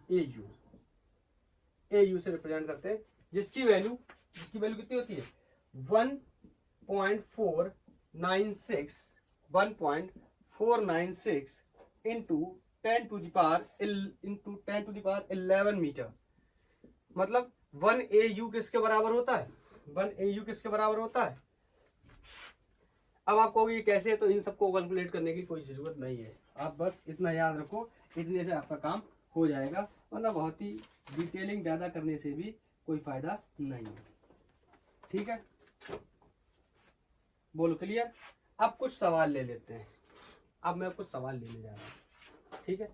AU से रिप्रेजेंट करते हैं, जिसकी वैल्यू कितनी होती है, 1.496 into 10 to the power 11 meter. मतलब 1 AU किसके बराबर होता है, 1 AU किसके बराबर होता है। अब आप कहोगे कैसे, तो इन सबको कैलकुलेट करने की कोई जरूरत नहीं है, आप बस इतना याद रखो, इतने से आपका काम हो जाएगा, वरना बहुत ही डिटेलिंग ज़्यादा करने से भी कोई फायदा नहीं है। ठीक है, बोलो क्लियर। अब कुछ सवाल ले लेते हैं, अब मैं कुछ सवाल लेने जा रहा हूँ। ठीक है,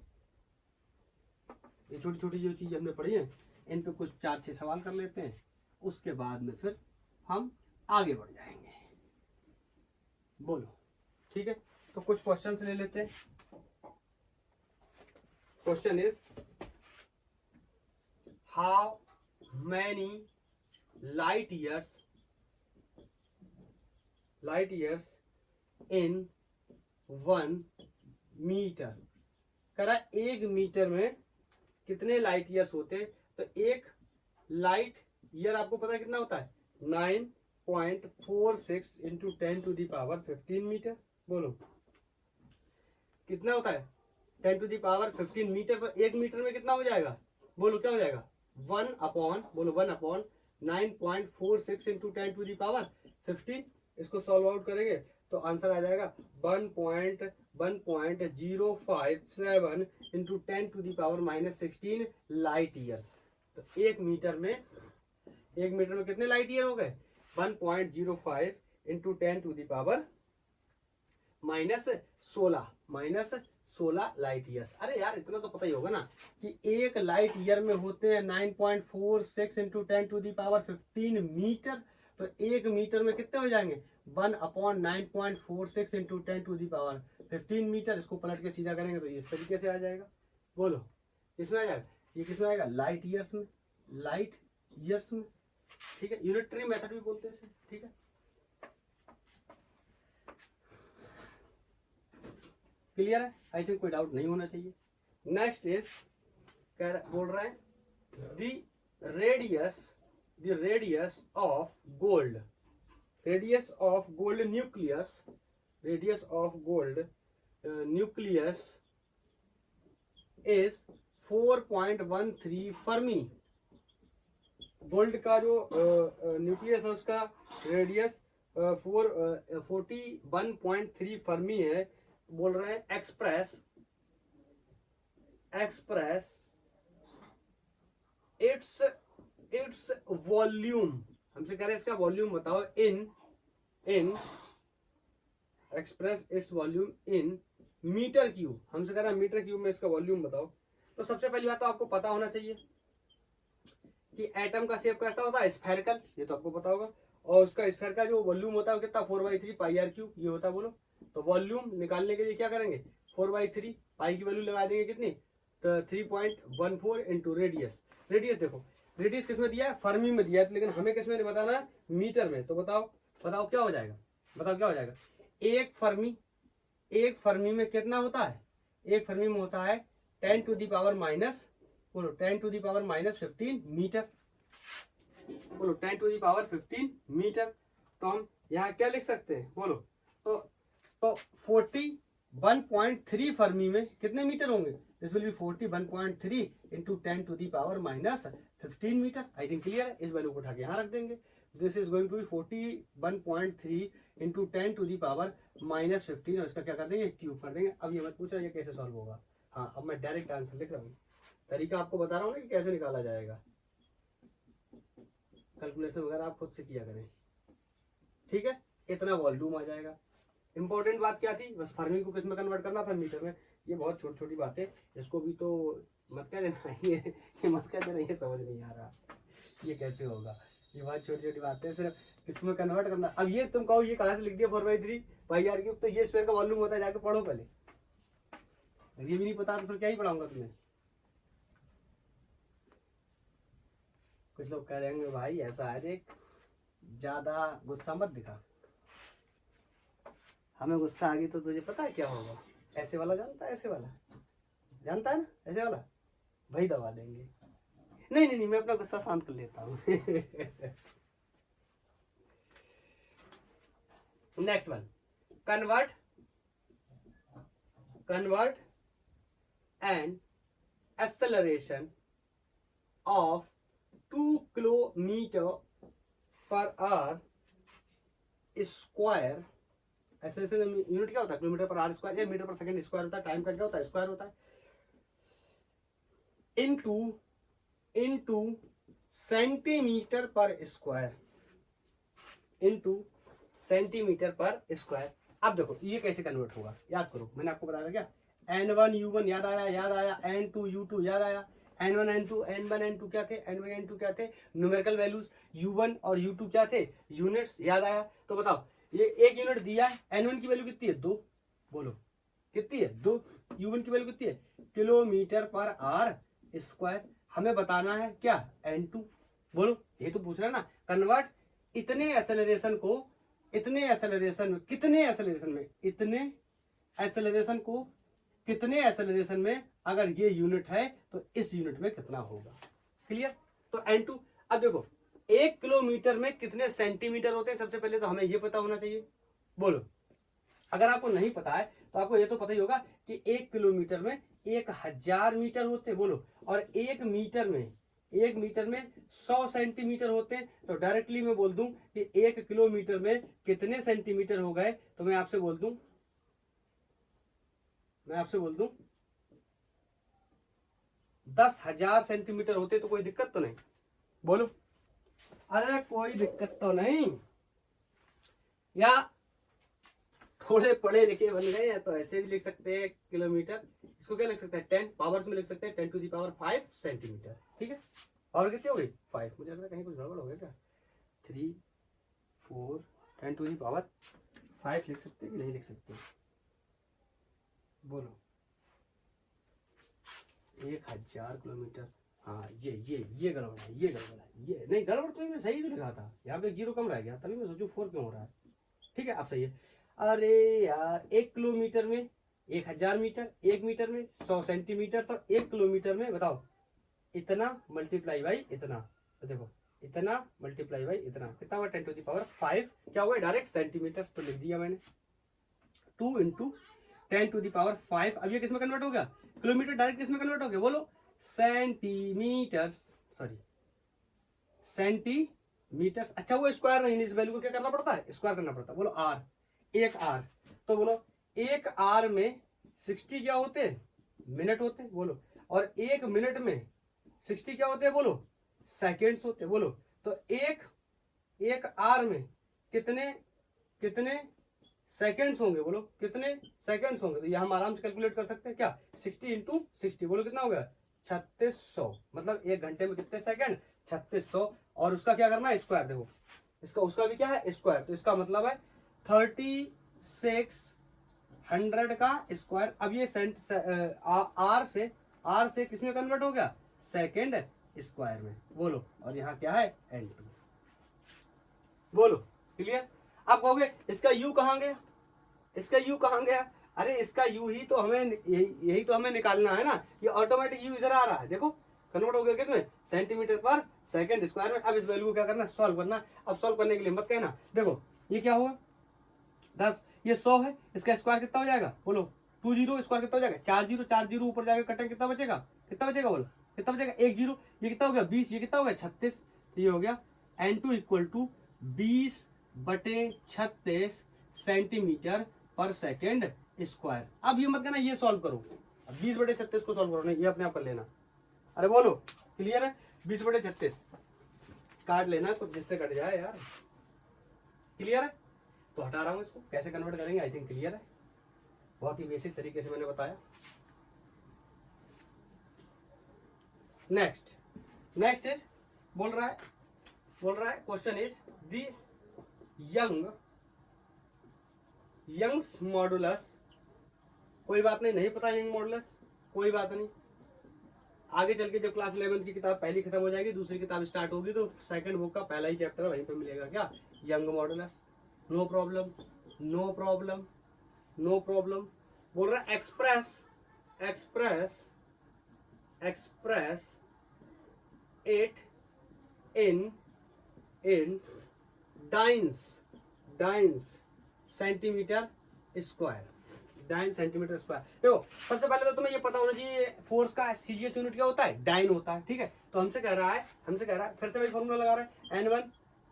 ये छोटी छोटी जो चीज़ हमने पढ़ी है, इन पे कुछ 4-6 सवाल कर लेते हैं, उसके बाद में फिर हम आगे बढ़ जाएंगे। बोलो, ठीक है, तो कुछ क्वेश्चंस ले लेते हैं। Question is, how many light years in 1 meter. करा 1 मीटर में कितने लाइट ईयर्स होते हैं, तो एक लाइट ईयर आपको पता है कितना होता है, 9.46 into 10 to the power 15 meter. बोलो कितना होता है, 10 टू दी पावर 15 मीटर, तो 1 मीटर में कितना हो जाएगा, बोलो क्या हो जाएगा, 1 upon 9.46 into 10 to the power 15। इसको सॉल्व आउट करेंगे तो आंसर आ जाएगा 1.057 into 10 to the power -16 light years. तो 1 मीटर में कितने लाइट ईयर हो गए, 1.05 into 10 to the power -16 light years. अरे यार इतना तो पता ही होगा ना कि एक लाइट ईयर में होते हैं 9.46 into 10 to the power 15 meter, तो 1 मीटर में कितने हो जाएंगे, 1/9.46 into 10 to the power 15 meter. इसको पलट के सीधा करेंगे तो इस तरीके से आ जाएगा। बोलो किसमें आ जाएगा, ये किसमें आएगा, लाइट ईयर्स में, ठीक है, यूनिटरी मेथड भी बोलते हैं इसे। ठीक है, क्लियर है, आई थिंक कोई डाउट नहीं होना चाहिए। नेक्स्ट इज, बोल रहा है the radius of gold nucleus is 4.13 Fermi. Gold का जो न्यूक्लियस है उसका रेडियस 41.3 फर्मी है। बोल रहे हैं एक्सप्रेस इट्स वॉल्यूम, हमसे कह रहे हैं इसका वॉल्यूम बताओ in express its volume in metre cube, हमसे कह रहा है मीटर क्यूब में इसका वॉल्यूम बताओ। तो सबसे पहली बात तो आपको पता होना चाहिए कि एटम का शेप कैसा होता है, स्फेरिकल, ये तो आपको पता होगा, और उसका स्फेयर का जो वॉल्यूम होता है वो कितना, 4/3 πr³ ये होता है। बोलो, तो वॉल्यूम निकालने के लिए क्या करेंगे, 4/3 पाई की वैल्यू लगा देंगे कितनी, 3.14 इंटू रेडियस। रेडियस देखो, रेडियस किस में दिया है, फर्मी में दिया है, लेकिन हमें किस में बताना है, मीटर में। तो बताओ बताओ क्या हो जाएगा, बताओ क्या हो जाएगा। एक फर्मी में कितना होता है, एक फर्मी में होता है 10 टू दी पावर माइनस, बोलो 10 to the power minus 15 meter, बोलो 10 टू दी पावर 15 मीटर। तो हम यहाँ क्या लिख सकते हैं, बोलो तो 41.3 फर्मी में कितने मीटर होंगे, this will be 41.3 into 10 to the power minus 15 meter. I think clear है। इस वैल्यू को उठा के यहाँ रख देंगे, this is going to be 41.3 into 10 to the power minus 15, और इसका क्या कर देंगे, क्यूब कर देंगे। अब ये मत पूछो ये कैसे सॉल्व होगा, हाँ अब मैं डायरेक्ट आंसर लिख रहा हूँ, तरीका आपको बता रहा हूँ ना कि कैसे निकाला जाएगा। कैलकुलेशन वगैरह आप खुद से किया करें, ठीक है। इतना वॉल्यूम आ जाएगा। इंपॉर्टेंट बात क्या थी, बस फर्मी को किसमें कन्वर्ट करना था, मीटर में। ये बहुत छोटी छोटी बातें, इसको भी तो मत कह देना ये मत कह देना ये समझ नहीं आ रहा, ये कैसे होगा, ये बहुत छोटी छोटी बातें, सिर्फ किसमें कन्वर्ट करना। अब ये तुम कहो ये कहाँ से लिख दिया 4/3 पाई आर क्यूब, तो ये स्क्वायर का वॉल्यूम होता है, जाके पढ़ो पहले। ये भी नहीं पता तो फिर क्या ही पढ़ाऊंगा तुम्हें। कुछ लोग कह रहे होंगे भाई ऐसा है, देख ज्यादा गुस्सा मत दिखा, हमें गुस्सा आ गई तो तुझे पता है क्या होगा, ऐसे वाला जानता है, ऐसे वाला जानता है ना, ऐसे वाला वही दबा देंगे। नहीं नहीं नहीं, मैं अपना गुस्सा शांत कर लेता हूँ। Next one, convert an acceleration of 2 kilometre per hour square, ऐसे यूनिट क्या होता है, किलोमीटर पर आवर स्क्वायर या मीटर पर सेकंड स्क्वायर होता है, टाइम का क्या होता है, स्क्वायर होता है, इनटू सेंटीमीटर पर स्क्वायर, इनटू सेंटीमीटर पर स्क्वायर। अब देखो ये कैसे कन्वर्ट होगा, याद करो मैंने आपको बताया क्या, N1 U1 याद आया, N2 U2 याद आया, N1 N2 क्या थे, N1 N2 क्या थे, न्यूमेरिकल वैल्यूज, U1 और U2 क्या थे, यूनिट्स, याद आया। तो बताओ ये एक यूनिट दिया है, N1 की वैल्यू कितनी है, 2, बोलो कितनी है, 2, U1 की वैल्यू कितनी है, किलोमीटर पर आवर स्क्वायर। हमें बताना है क्या, N2, बोलो ये तो पूछ रहा है ना, कन्वर्ट इतने एक्सेलरेशन को, इतने एक्सेलरेशन में, कितने एक्सेलरेशन में, इतने एक्सेलरेशन को कितने एक्सेलरेशन में, अगर ये यूनिट है तो इस यूनिट में कितना होगा, क्लियर। तो N2, अब देखो 1 किलोमीटर में कितने सेंटीमीटर होते हैं, सबसे पहले तो हमें ये पता होना चाहिए, बोलो। अगर आपको नहीं पता है तो आपको ये तो पता ही होगा कि 1 किलोमीटर में 1000 मीटर होते हैं, बोलो, और 1 मीटर में 100 सेंटीमीटर होते हैं। तो डायरेक्टली मैं बोल दूं कि 1 किलोमीटर में कितने सेंटीमीटर हो गए, तो मैं आपसे बोल दूं 10,000 सेंटीमीटर होते, तो कोई दिक्कत तो नहीं, बोलो, अरे कोई दिक्कत तो नहीं, या थोड़े पढ़े लिखे बन गए हैं तो ऐसे भी लिख सकते हैं किलोमीटर, इसको क्या लिख सकते हैं, 10 पावर्स में लिख सकते हैं, 10 टू दी पावर 5 सेंटीमीटर, ठीक है। पावर कितनी हो गई, 5, मुझे लग रहा है कहीं कुछ गड़बड़ हो गया क्या, 3 4 10 टू दी पावर 5 लिख सकते हैं कि नहीं लिख सकते, बोलो 1000 किलोमीटर, हाँ ये गड़बड़ है, ये नहीं गड़बड़ तो मैं सही तो लिखा था, यहाँ पे 0 कम रह गया, तभी मैं सोचूं 4 क्यों हो रहा है, ठीक है अब सही है। अरे यार 1 किलोमीटर में 1000 मीटर, 1 मीटर में 100 सेंटीमीटर, तो 1 किलोमीटर में बताओ इतना मल्टीप्लाई बाई इतना, तो देखो इतना मल्टीप्लाई बाई इतना कितना हुआ, 10 टू दी पावर 5, क्या हुआ डायरेक्ट सेंटीमीटर, तो लिख दिया मैंने 2 इंटू 10 टू दी पावर 5। अब ये किसमें कन्वर्ट हो गया, किलोमीटर डायरेक्ट किसमें कन्वर्ट हो गया, बोलो सेंटीमीटर, सॉरी सेंटीमीटर। अच्छा वो स्क्वायर नहीं, इस वैल्यू को क्या करना पड़ता है, स्क्वायर करना पड़ता है, बोलो आर, 1 आर, तो बोलो 1 आर में 60 क्या होते हैं, मिनट होते हैं, बोलो, और 1 मिनट में 60 क्या होते हैं, बोलो सेकेंड्स होते हैं, बोलो। तो एक आर में कितने सेकेंड्स होंगे, बोलो कितने सेकेंड्स होंगे, तो ये हम आराम से कैलकुलेट कर सकते हैं क्या, 60 इंटू 60, बोलो कितना हो गया 3600, मतलब 1 घंटे में कितने सेकेंड, 3600, और उसका क्या करना है, स्क्वायर, देखो इसका उसका भी क्या है स्क्वायर, तो इसका मतलब है 3600 का स्क्वायर। अब ये आर से आर से किसमें कन्वर्ट हो गया, सेकेंड स्क्वायर में। बोलो, और यहाँ क्या है N2। बोलो क्लियर। आप कहोगे इसका u कहाँ गया, इसका u कहाँ गया, अरे इसका u ही तो हमें यही तो हमें निकालना है ना, ये ऑटोमेटिक u इधर आ रहा है, देखो कन्वर्ट हो गया किसमें, सेंटीमीटर पर सेकंड स्क्वायर में। अब इस वैल्यू को क्या करना, सॉल्व करना। अब सॉल्व करने के लिए मत कहना, देखो ये क्या हुआ 10, ये 100 है, इसका स्क्वायर कितना हो जाएगा, बोलो 20 स्क्वायर कितना हो जाएगा, 4 जीरो ऊपर जाएगा कटेंगे, कितना बचेगा, कितना बचेगा, बोलो कितना बचेगा, 1 जीरो, ये कितना हो गया 20, ये कितना हो गया 36, तो ये हो गया N2 इक्वल टू 20/36 सेंटीमीटर पर सेकेंड स्क्वायर। अब ये मत कहना ये सॉल्व करो, 20/36 को सॉल्व करो, नहीं ये अपने आप कर लेना। अरे बोलो क्लियर है, 20/36 काट लेना कुछ जिससे कट जाए यार, क्लियर है। तो हटा रहा हूं इसको, कैसे कन्वर्ट करेंगे आई थिंक क्लियर है, बहुत ही बेसिक तरीके से मैंने बताया। नेक्स्ट इज बोल रहा है question is the Young's modulus. कोई बात नहीं पता यंग मॉडुलस, कोई बात नहीं, आगे चल के जब क्लास 11 की किताब पहली खत्म हो जाएगी, दूसरी किताब स्टार्ट होगी, तो सेकंड बुक का पहला ही चैप्टर वहीं पे मिलेगा, क्या Young modulus. No problem no problem no problem. बोल रहा है express it in dynes centimeter square, 9 centimeter square. देखो सबसे पहले तो तुम्हें ये पता होना चाहिए फोर्स का सीजीएस यूनिट क्या होता है, डाइन होता है, ठीक है। तो हमसे कह रहा है फिर से वही फॉर्मूला लगा रहा है,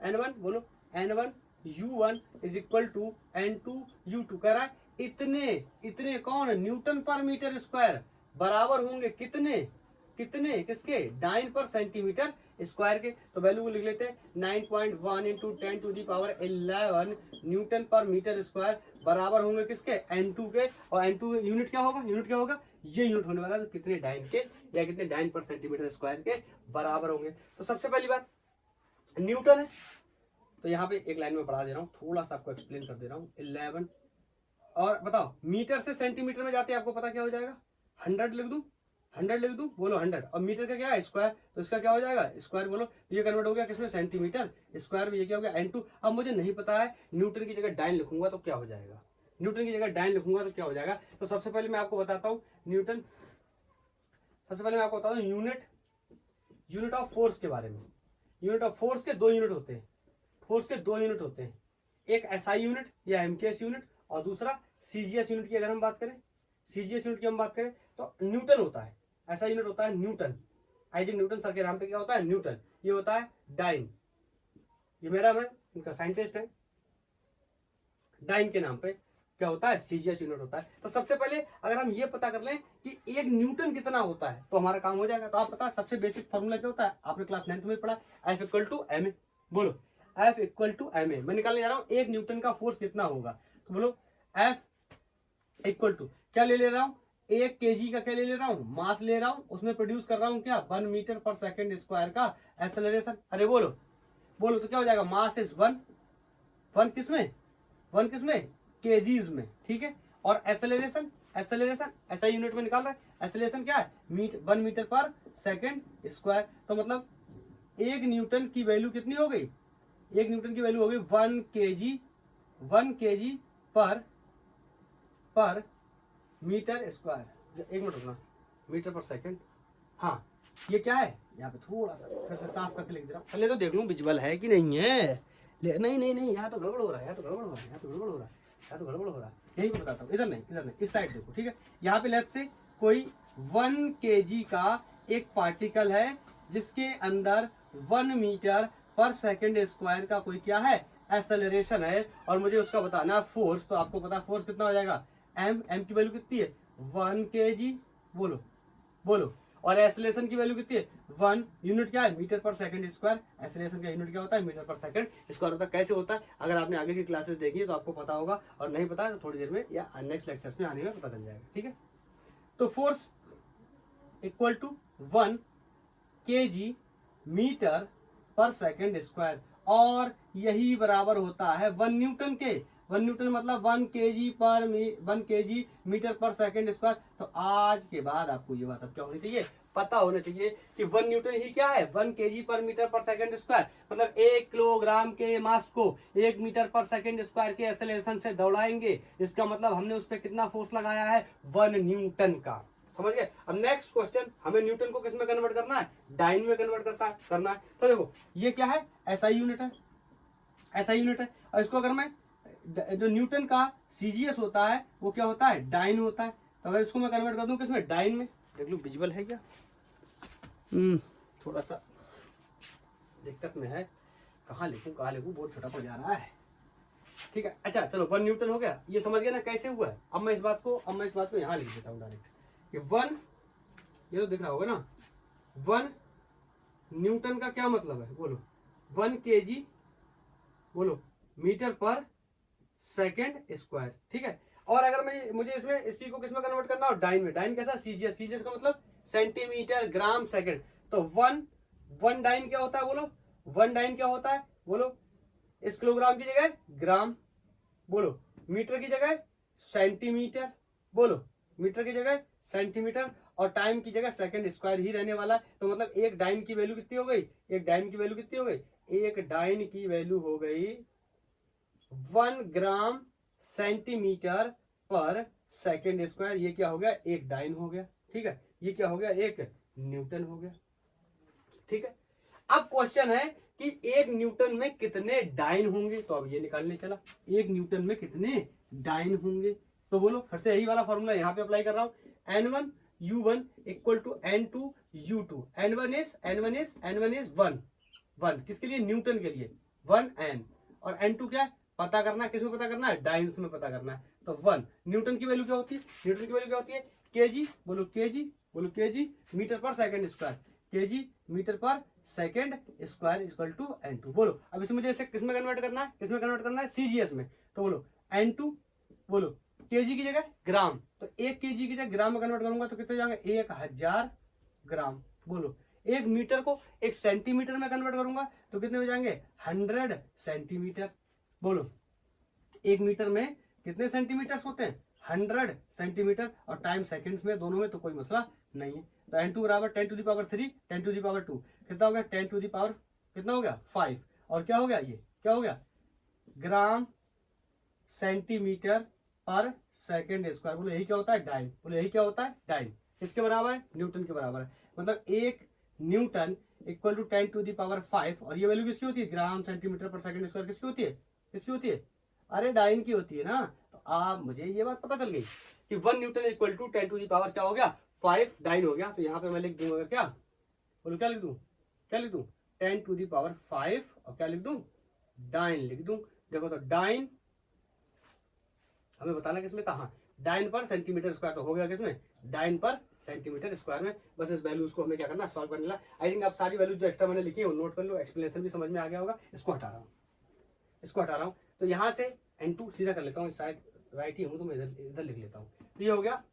N1 बोलो N1 U1 is equal to N2 U2। कह रहा है इतने कौन, न्यूटन पर मीटर स्क्वायर बराबर होंगे कितने किसके, डाइन पर सेंटीमीटर स्क्वायर के। तो वैल्यू को लिख लेते हैं 9.1 इंटू 10⁻11 न्यूटन पर मीटर स्क्वायर बराबर होंगे किसके, N2 के। और N2 यूनिट क्या होगा, ये यूनिट होने वाला है, तो कितने डाइन के या कितने डाइन पर सेंटीमीटर स्क्वायर के बराबर होंगे। तो सबसे पहली बात न्यूटन है, तो यहाँ पे एक लाइन में पढ़ा दे रहा हूँ, थोड़ा सा आपको एक्सप्लेन कर दे रहा हूँ। 11 और बताओ मीटर से सेंटीमीटर में जाते हैं, आपको पता क्या हो जाएगा, 100 लिख दूं बोलो 100, और मीटर का क्या है स्क्वायर, तो इसका क्या हो जाएगा स्क्वायर। बोलो ये कन्वर्ट हो गया किसमें, सेंटीमीटर स्क्वायर में, ये क्या हो गया N2। अब मुझे नहीं पता है न्यूटन की जगह डाइन लिखूंगा तो क्या हो जाएगा, तो सबसे पहले मैं आपको बताता हूँ यूनिट ऑफ फोर्स के बारे में। यूनिट ऑफ फोर्स के दो यूनिट होते हैं, एक SI यूनिट या MKS यूनिट, और दूसरा CGS यूनिट की अगर हम बात करें, तो न्यूटन होता है, ऐसा यूनिट होता है न्यूटन। आइजैक न्यूटन सर के नाम पे क्या होता है, न्यूटन। ये होता है डाइन, ये मैडम है इनका साइंटिस्ट है, डाइन के नाम पे क्या होता है, CGS यूनिट होता है। तो सबसे पहले अगर हम ये पता कर लें कि एक न्यूटन कितना होता है तो हमारा काम हो जाएगा। तो आप पता सबसे बेसिक फॉर्मूला क्या होता है, आपने क्लास 9th में पढ़ा, F इक्वल टू ma। बोलो F इक्वल टू ma। मैं निकालने जा रहा हूँ एक न्यूटन का फोर्स कितना होगा, तो बोलो F इक्वल टू क्या ले रहा हूँ, 1 kg का क्या ले रहा हूँ, मास ले रहा हूँ, उसमें प्रोड्यूस कर रहा हूँ क्या, 1 मीटर पर सेकेंड स्क्वायर का एक्सेलरेशन। अरे बोलो तो क्या हो जाएगा, मास इज 1 किसमें केजीज में, ठीक है। और एक्सेलरेशन ऐसा यूनिट में निकाल रहा है, एक्सेलरेशन क्या है 1 मीटर पर सेकेंड स्क्वायर। तो मतलब 1 न्यूटन की वैल्यू कितनी हो गई, 1 न्यूटन की वैल्यू हो गई 1 kg पर मीटर स्क्वायर। एक मिनट रुकना, मीटर पर सेकंड, हाँ ये क्या है, यहाँ पे थोड़ा सा फिर से साफ करके लिख दे रहा हूँ, पहले तो देख लूँ विजुअल है कि नहीं है। नहीं यहाँ तो गड़बड़ हो रहा है, यही को बताता हूँ, इधर नहीं इस साइड देखो, ठीक है। यहाँ पे लेट्स से कोई 1 kg का एक पार्टिकल है जिसके अंदर 1 मीटर पर सेकेंड स्क्वायर का कोई क्या है, एक्सेलरेशन है, और मुझे उसका बताना फोर्स। तो आपको पता फोर्स कितना हो जाएगा, m की वैल्यू कितनी है 1 kg, बोलो और एक्सेलरेशन की वैल्यू कितनी है 1, यूनिट क्या है मीटर पर सेकंड स्क्वायर, एक्सेलरेशन का यूनिट क्या होता है मीटर पर सेकंड स्क्वायर होता है। कैसे होता है, अगर आपने आगे की क्लासेस देखी है तो आपको पता होगा, और नहीं पता है तो थोड़ी देर में या नेक्स्ट लेक्चर्स में आने में पता चल जाएगा, ठीक है। तो force equal to 1 kg meter पर सेकंड स्क्वायर, और यही बराबर होता है 1 न्यूटन के। 1 न्यूटन मतलब 1 kg मीटर पर सेकंड स्क्वायर। तो आज के बाद आपको ये बात अब क्या होनी चाहिए, पता होना चाहिए कि 1 न्यूटन ही क्या है, 1 kg पर मीटर पर सेकंड स्क्वायर, मतलब 1 किलोग्राम के मास को 1 मीटर पर सेकंड स्क्वायर के एक्सेलरेशन से दौड़ाएंगे। इसका मतलब हमने उस पर कितना फोर्स लगाया है, 1 न्यूटन का। समझ गए। अब नेक्स्ट क्वेश्चन, हमें न्यूटन को किस में कन्वर्ट करना है, डाइन में कन्वर्ट करना है। तो देखो ये क्या है, एसआई यूनिट है, एसआई यूनिट है। और इसको अगर मैं जो न्यूटन का सीजीएस होता है वो क्या होता है, डाइन होता है। तो अगर इसको मैं कन्वर्ट कर दूं किसमें, डाइन में, देख लो विजुअल है क्या, थोड़ा सा दिक्कत में है, कहाँ लिखूं बहुत छोटा पड़ जा रहा है। ठीक है, अच्छा चलो 1 न्यूटन हो गया, ये समझ गया ना कैसे हुआ है। अब मैं इस बात को यहाँ लिख देता हूँ डायरेक्ट कि 1, ये तो दिख रहा होगा ना, 1 न्यूटन का क्या मतलब है, बोलो 1 kg, बोलो मीटर पर सेकेंड स्क्वायर। ठीक है, और अगर मैं मुझे इसमें इस चीज को किसमें कन्वर्ट करना हो, डाइन में। डाइन कैसा, सीजीएस, सीजीएस का मतलब सेंटीमीटर ग्राम सेकंड। तो 1 डाइन क्या होता है, बोलो 1 डाइन क्या होता है, बोलो इस किलोग्राम की जगह ग्राम, बोलो मीटर की जगह सेंटीमीटर, बोलो मीटर की जगह सेंटीमीटर, और टाइम की जगह सेकंड स्क्वायर ही रहने वाला। तो मतलब एक डाइन की वैल्यू कितनी हो गई, एक डाइन की वैल्यू कितनी हो गई, एक डाइन की वैल्यू हो गई 1 ग्राम सेंटीमीटर पर सेकंड स्क्वायर। ये क्या हो गया, एक डाइन हो गया। ठीक है, ये क्या हो गया, एक न्यूटन हो गया। ठीक है, अब क्वेश्चन है कि 1 न्यूटन में कितने डाइन होंगे। तो अब ये निकालने चला, 1 न्यूटन में कितने डाइन होंगे। तो बोलो फिर से यही वाला फॉर्मूला यहाँ पे अप्लाई कर रहा हूं, N1 U1 equal to N2 U2। N1 is 1 किसके लिए, न्यूटन के लिए 1 N, और N2 क्या है, पता करना है, किसमें पता करना है, डाइन्स में पता करना है। तो 1 न्यूटन की वैल्यू क्या होती है, न्यूटन की वैल्यू क्या होती है, केजी, बोलो केजी मीटर पर सेकंड स्क्वायर, केजी मीटर पर second square equal to N2। बोलो अब इसे मुझे किसमें कन्वर्ट करना है, किसमें कन्वर्ट करना है, सीजीएस में। तो बोलो N2, बोलो केजी की जगह ग्राम, तो 1 केजी की जगह ग्राम में कन्वर्ट करूंगा तो कितने जाएंगे, 1000 ग्राम। बोलो 1 मीटर को 1 सेंटीमीटर में कन्वर्ट करूंगा तो कितने हो जाएंगे, 100 सेंटीमीटर। बोलो 1 मीटर में कितने सेंटीमीटर होते हैं, 100 सेंटीमीटर, और टाइम सेकंड्स में, दोनों में तो कोई मसला नहीं है। तो N2 बराबर 10 to the power 3, 10 to the power 2, कितना हो गया, 10 टू द पावर कितना हो गया, 5, और क्या हो गया, ये क्या हो गया, ग्राम सेंटीमीटर पर सेकंड स्क्वायर। बोलो यही क्या होता है, डाइन। बोलो यही क्या होता है, डाइन। किसके बराबर है, न्यूटन के बराबर है। मतलब 1 newton equal to 10 to the power 5, और ये वैल्यू किसकी होती है, ग्राम सेंटीमीटर पर सेकंड स्क्वायर किसकी होती है, किसकी होती है, अरे डाइन की होती है ना। तो आप मुझे ये बात पता चल गई कि 1 newton equal to 10 to the power क्या हो गया, 5 डाइन हो गया। तो यहाँ पे मैं लिख दूंगा क्या, बोलो क्या लिख दूं, 10 टू द पावर 5, और क्या लिख दूं, डाइन लिख दूं। देखो तो डाइन हमें बताना किसमें था, हाँ डाइन पर सेंटीमीटर स्क्वायर, तो हो गया किसमें, डाइन पर सेंटीमीटर स्क्वायर में। बस इस वैल्यूज को हमें क्या करना, सॉल्व करने ला। आई थिंक आप सारी वैल्यूज जो एक्स्ट्रा मैंने लिखी है वो नोट कर लो, एक्सप्लेनेशन भी समझ में आ गया होगा। इसको हटा रहा हूँ, तो यहाँ से N2 सीधा कर लेता हूँ, साइड राइट ही हूँ तो मैं इधर लिख लेता हूँ। तो ये हो गया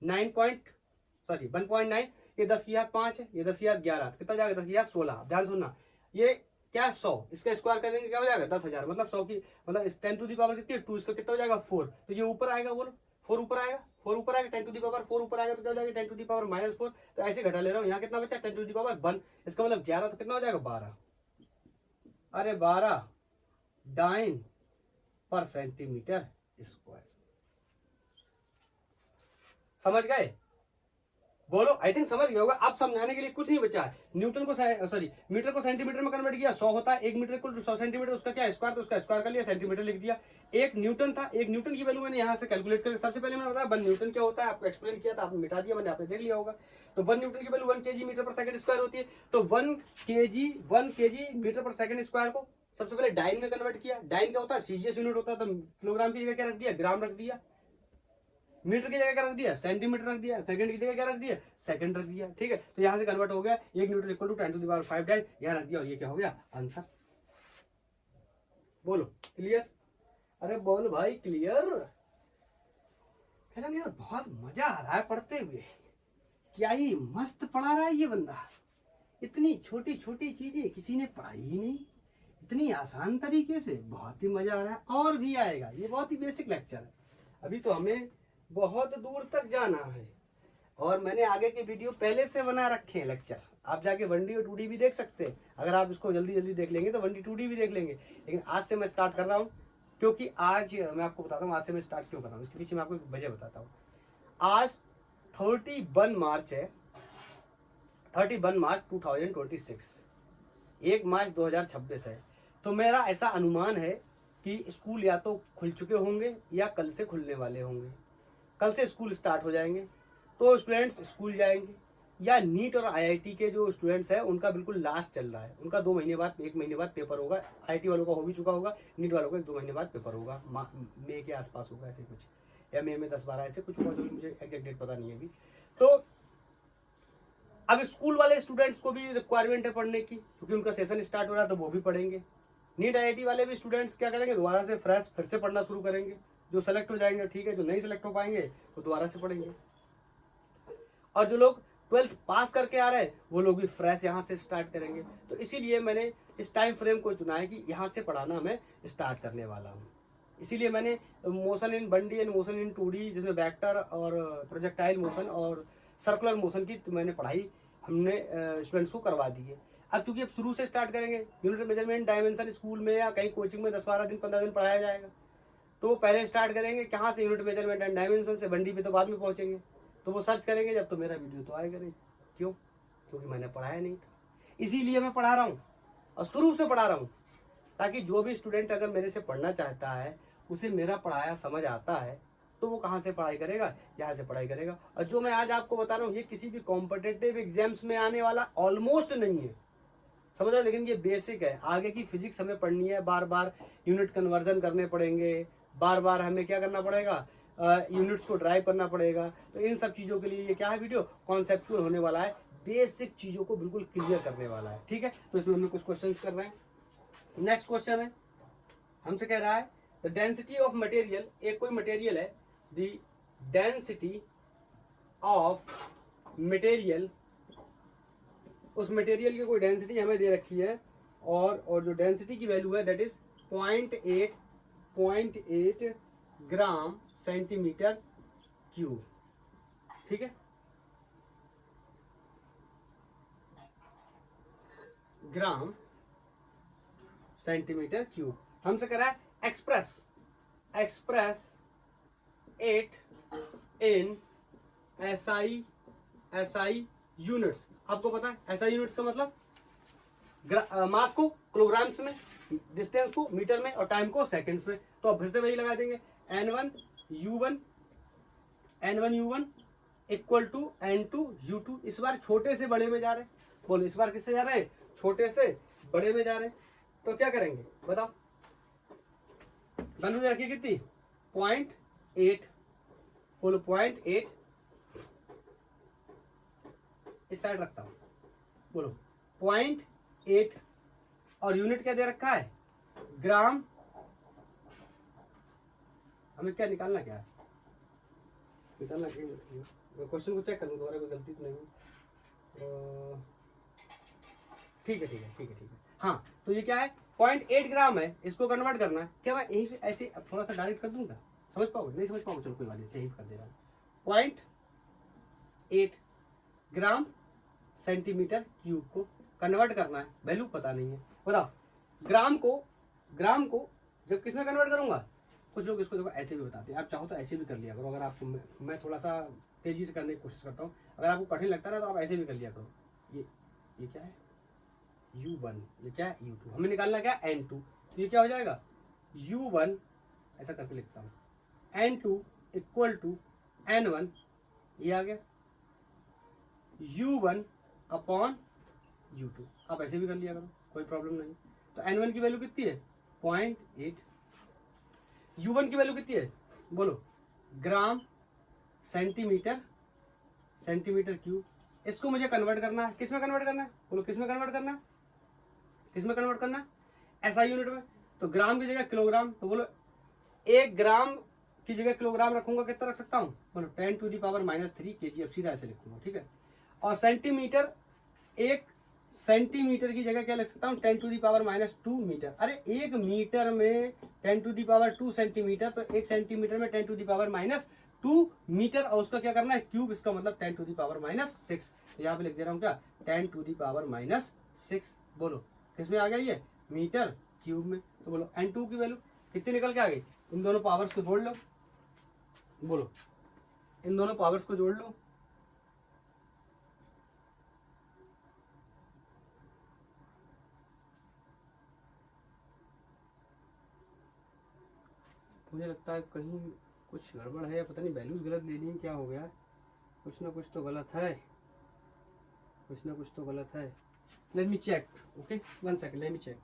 1.9, ये 10 की घात 5 है, ये 10 की घात 11, कितना जाएगा, 10 की घात 16। ध्यान सुनना, ये क्या 100, इसका स्क्वायर करेंगे क्या हो जाएगा, 10,000, मतलब 100 की, मतलब 10 टू दी पावर कितनी है, 2, इसका कितना हो जाएगा 4। तो ये ऊपर आएगा, बोलो 4 ऊपर आएगा, 10 टू दी पावर 4 ऊपर आएगा तो क्या हो जाएगा, 10 टू दी पावर -4। तो ऐसे घटा ले रहा हूँ, यहाँ कितना बचा, 10 टू दी पावर 1, इसका मतलब 11, तो कितना हो जाएगा 12। अरे 12 डाइन पर सेंटीमीटर स्क्वायर। समझ गए, बोलो आई थिंक समझ गए होगा। अब समझाने के लिए कुछ नहीं बचा है। न्यूटन को मीटर को सेंटीमीटर में कन्वर्ट किया, 100 होता है 1 मीटर इक्वल टू 100 सेंटीमीटर, उसका क्या स्क्वायर, तो उसका स्क्वायर कर लिया, सेंटीमीटर लिख दिया। 1 न्यूटन था, 1 न्यूटन की वैल्यू मैंने यहाँ से कैलकुलेट कर, सबसे पहले मैंने बताया 1 न्यूटन क्या होता है, आपको एक्सप्लेन किया था, आपने मिटा दिया, मैंने आपने देख लिया होगा। तो 1 न्यूटन की वैल्यू 1 kg मीटर पर सेकंड स्क्वायर होती है। तो 1 kg मीटर पर सेकंड स्क्वायर को सबसे पहले डाइन में कन्वर्ट किया। डाइन क्या होता है, सीजीएस यूनिट होता है, तो किलोग्राम की जगह क्या रख दिया, ग्राम रख दिया। मीटर की जगह क्या रख दिया, सेंटीमीटर रख दिया। सेकंड की जगह क्या रख दिया, सेकंड रख दिया। ठीक है, तो यहां से कन्वर्ट हो गया 1 newton equal to 10 to the power 5 dyne, यहां रख दिया, और ये क्या हो गया, आंसर। बोलो क्लियर, अरे बोल भाई क्लियर। यार बहुत मजा आ रहा है पढ़ते हुए, क्या ही मस्त पढ़ा रहा है ये बंदा। इतनी छोटी छोटी चीजें किसी ने पढ़ाई ही नहीं, इतनी आसान तरीके से, बहुत ही मजा आ रहा है और भी आएगा। ये बहुत ही बेसिक लेक्चर है, अभी तो हमें बहुत दूर तक जाना है और मैंने आगे के वीडियो पहले से बना रखे हैं लेक्चर, आप जाके 1D और 2D भी देख सकते हैं। अगर आप इसको जल्दी जल्दी देख लेंगे तो 1D 2D भी देख लेंगे। लेकिन आज से मैं स्टार्ट कर रहा हूँ, क्योंकि आज मैं आपको बताता हूँ आज से मैं स्टार्ट क्यों कर रहा हूँ, इसके पीछे मैं आपको एक वजह बताता हूँ। आज 31 मार्च है, 31 मार्च 2026, 1 मार्च 2026 है। तो मेरा ऐसा अनुमान है कि स्कूल या तो खुल चुके होंगे या कल से खुलने वाले होंगे। कल से स्कूल स्टार्ट हो जाएंगे तो स्टूडेंट्स स्कूल जाएंगे, या नीट और आईआईटी के जो स्टूडेंट्स हैं उनका बिल्कुल लास्ट चल रहा है, उनका 2 महीने बाद 1 महीने बाद पेपर होगा। आईआईटी वालों का हो भी चुका होगा, नीट वालों का 2 महीने बाद पेपर होगा, मई के आसपास होगा ऐसे कुछ, या मई में 10-12 ऐसे कुछ होगा, जो मुझे एग्जैक्ट डेट पता नहीं है अभी। तो अब स्कूल वाले स्टूडेंट्स को भी रिक्वायरमेंट है पढ़ने की, क्योंकि उनका सेशन स्टार्ट हो रहा है तो वो भी पढ़ेंगे। नीट आईआईटी वाले भी स्टूडेंट्स क्या करेंगे, दोबारा से फ्रेश फिर से पढ़ना शुरू करेंगे। जो सेलेक्ट हो जाएंगे ठीक है, जो नहीं सेलेक्ट हो पाएंगे वो दोबारा से पढ़ेंगे। और जो लोग 12th पास करके आ रहे हैं वो लोग भी फ्रेश यहाँ से स्टार्ट करेंगे। तो इसीलिए मैंने इस टाइम फ्रेम को चुना है कि यहाँ से पढ़ाना मैं स्टार्ट करने वाला हूँ। इसीलिए मैंने motion in 1D and motion in 2D, जिसमें वेक्टर और प्रोजेक्टाइल मोशन और सर्कुलर मोशन की मैंने पढ़ाई हमने स्टूडेंट्स को करवा दी है। अब क्योंकि अब शुरू से स्टार्ट करेंगे, यूनिट मेजरमेंट डायमेंशन स्कूल में या कहीं कोचिंग में 10-12 दिन 15 दिन पढ़ाया जाएगा, तो वो पहले स्टार्ट करेंगे कहाँ से, यूनिट मेजरमेंट एंड डायमेंशन से। 1D पे तो बाद में पहुंचेंगे, तो वो सर्च करेंगे जब, तो मेरा वीडियो तो आएगा नहीं। क्यों? क्योंकि मैंने पढ़ाया नहीं था, इसीलिए मैं पढ़ा रहा हूँ और शुरू से पढ़ा रहा हूँ, ताकि जो भी स्टूडेंट अगर मेरे से पढ़ना चाहता है, उसे मेरा पढ़ाया समझ आता है, तो वो कहाँ से पढ़ाई करेगा, यहाँ से पढ़ाई करेगा। और जो मैं आज आपको बता रहा हूँ ये किसी भी कॉम्पिटिटिव एग्जाम्स में आने वाला ऑलमोस्ट नहीं है, समझ रहे हो, लेकिन ये बेसिक है। आगे की फिजिक्स हमें पढ़नी है, बार बार यूनिट कन्वर्जन करने पड़ेंगे, बार बार हमें क्या करना पड़ेगा, यूनिट्स को ड्राइव करना पड़ेगा। तो इन सब चीज़ों के लिए ये क्या है, वीडियो कॉन्सेप्चुअल होने वाला है, बेसिक चीज़ों को बिल्कुल क्लियर करने वाला है। ठीक है, तो इसमें हमने कुछ क्वेश्चन कर रहे हैं। नेक्स्ट क्वेश्चन है, हमसे कह रहा है द डेंसिटी ऑफ मटेरियल, एक कोई मटेरियल है, द डेंसिटी ऑफ मटेरियल, उस मटेरियल की कोई डेंसिटी हमें दे रखी है, और जो डेंसिटी की वैल्यू है that is 0.8 gram centimetre cube. ठीक है, ग्राम सेंटीमीटर क्यूब। हमसे कह रहा है express it in SI units. आपको पता है SI यूनिट्स का मतलब मास को किलोग्राम्स में, डिस्टेंस को मीटर में और टाइम को सेकंड्स में। तो अब फिर से वही लगा देंगे, N1 equal to N2 U2। इस बार छोटे से बड़े में जा रहे हैं, बोलो इस बार किससे जा रहे हैं, छोटे से बड़े में जा रहे हैं। तो क्या करेंगे बताओ, वैल्यू रखी कितनी, 0.8, बोलो 0.8, इस साइड रखता हूं, बोलो 0.8, और यूनिट क्या दे रखा है, ग्राम। हमें क्या निकालना, क्या है निकालना, क्वेश्चन को चेक कर लूँ दोबारा, कोई गलती तो नहीं। ठीक है। हाँ, तो ये क्या है, 0.8 ग्राम है, इसको कन्वर्ट करना है। क्या मैं यहीं से ऐसे थोड़ा सा डायरेक्ट कर दूंगा, समझ पाओगे, नहीं समझ पाओगे, चलो कोई बात नहीं, सही कर दे रहा हूँ। 0.8 ग्राम सेंटीमीटर क्यूब को कन्वर्ट करना है, वैल्यू पता नहीं है। बताओ, ग्राम को जब किसमें कन्वर्ट करूंगा, कुछ लोग इसको देखो ऐसे भी बताते हैं, आप चाहो तो ऐसे भी कर लिया करो। अगर आपको मैं थोड़ा सा तेजी से करने की कोशिश करता हूँ, अगर आपको कठिन लगता है तो आप ऐसे भी कर लिया करो। ये क्या है, U1, ये क्या है U2, हमें निकालना क्या, N2। तो ये क्या हो जाएगा, U1, ऐसा करके लिखता हूँ, N2 इक्वल टू N1, ये आ गया U1 अपॉन U2। आप ऐसे भी कर लिया करो, कोई प्रॉब्लम नहीं। तो N1 की वैल्यू कितनी है, 0.8, U1 की वैल्यू कितनी है, बोलो ग्राम सेंटीमीटर क्यूब। इसको मुझे कन्वर्ट करना है, किसमें कन्वर्ट करना है, बोलो किसमें कन्वर्ट करना है, SI यूनिट में। तो ग्राम की जगह किलोग्राम, तो बोलो 1 ग्राम की जगह किलोग्राम रखूंगा, कितना रख सकता हूँ, बोलो 10⁻³ kg, अब सीधा ऐसे लिखूंगा। ठीक है, और सेंटीमीटर, 1 सेंटीमीटर की जगह क्या लिख सकता हूँ 10⁻⁻² मीटर। अरे 1 मीटर में 10⁻² सेंटीमीटर, तो 1 सेंटीमीटर में 10⁻² मीटर, और उसका क्या करना है क्यूब, इसका मतलब 10⁻⁻6। तो यहाँ पे लिख दे रहा हूँ क्या 10⁻⁻6। बोलो किस में आ गया ये मीटर क्यूब में। तो बोलो n2 की वैल्यू कितनी निकल के आ गई, इन दोनों पावर्स को जोड़ लो, बोलो इन दोनों पावर्स को जोड़ लो। मुझे लगता है कहीं कुछ गड़बड़ है, पता नहीं वैल्यूज गलत ले ली, क्या हो गया, कुछ ना कुछ तो गलत है, कुछ ना कुछ तो गलत है। Let me check, okay 1 second, let me check.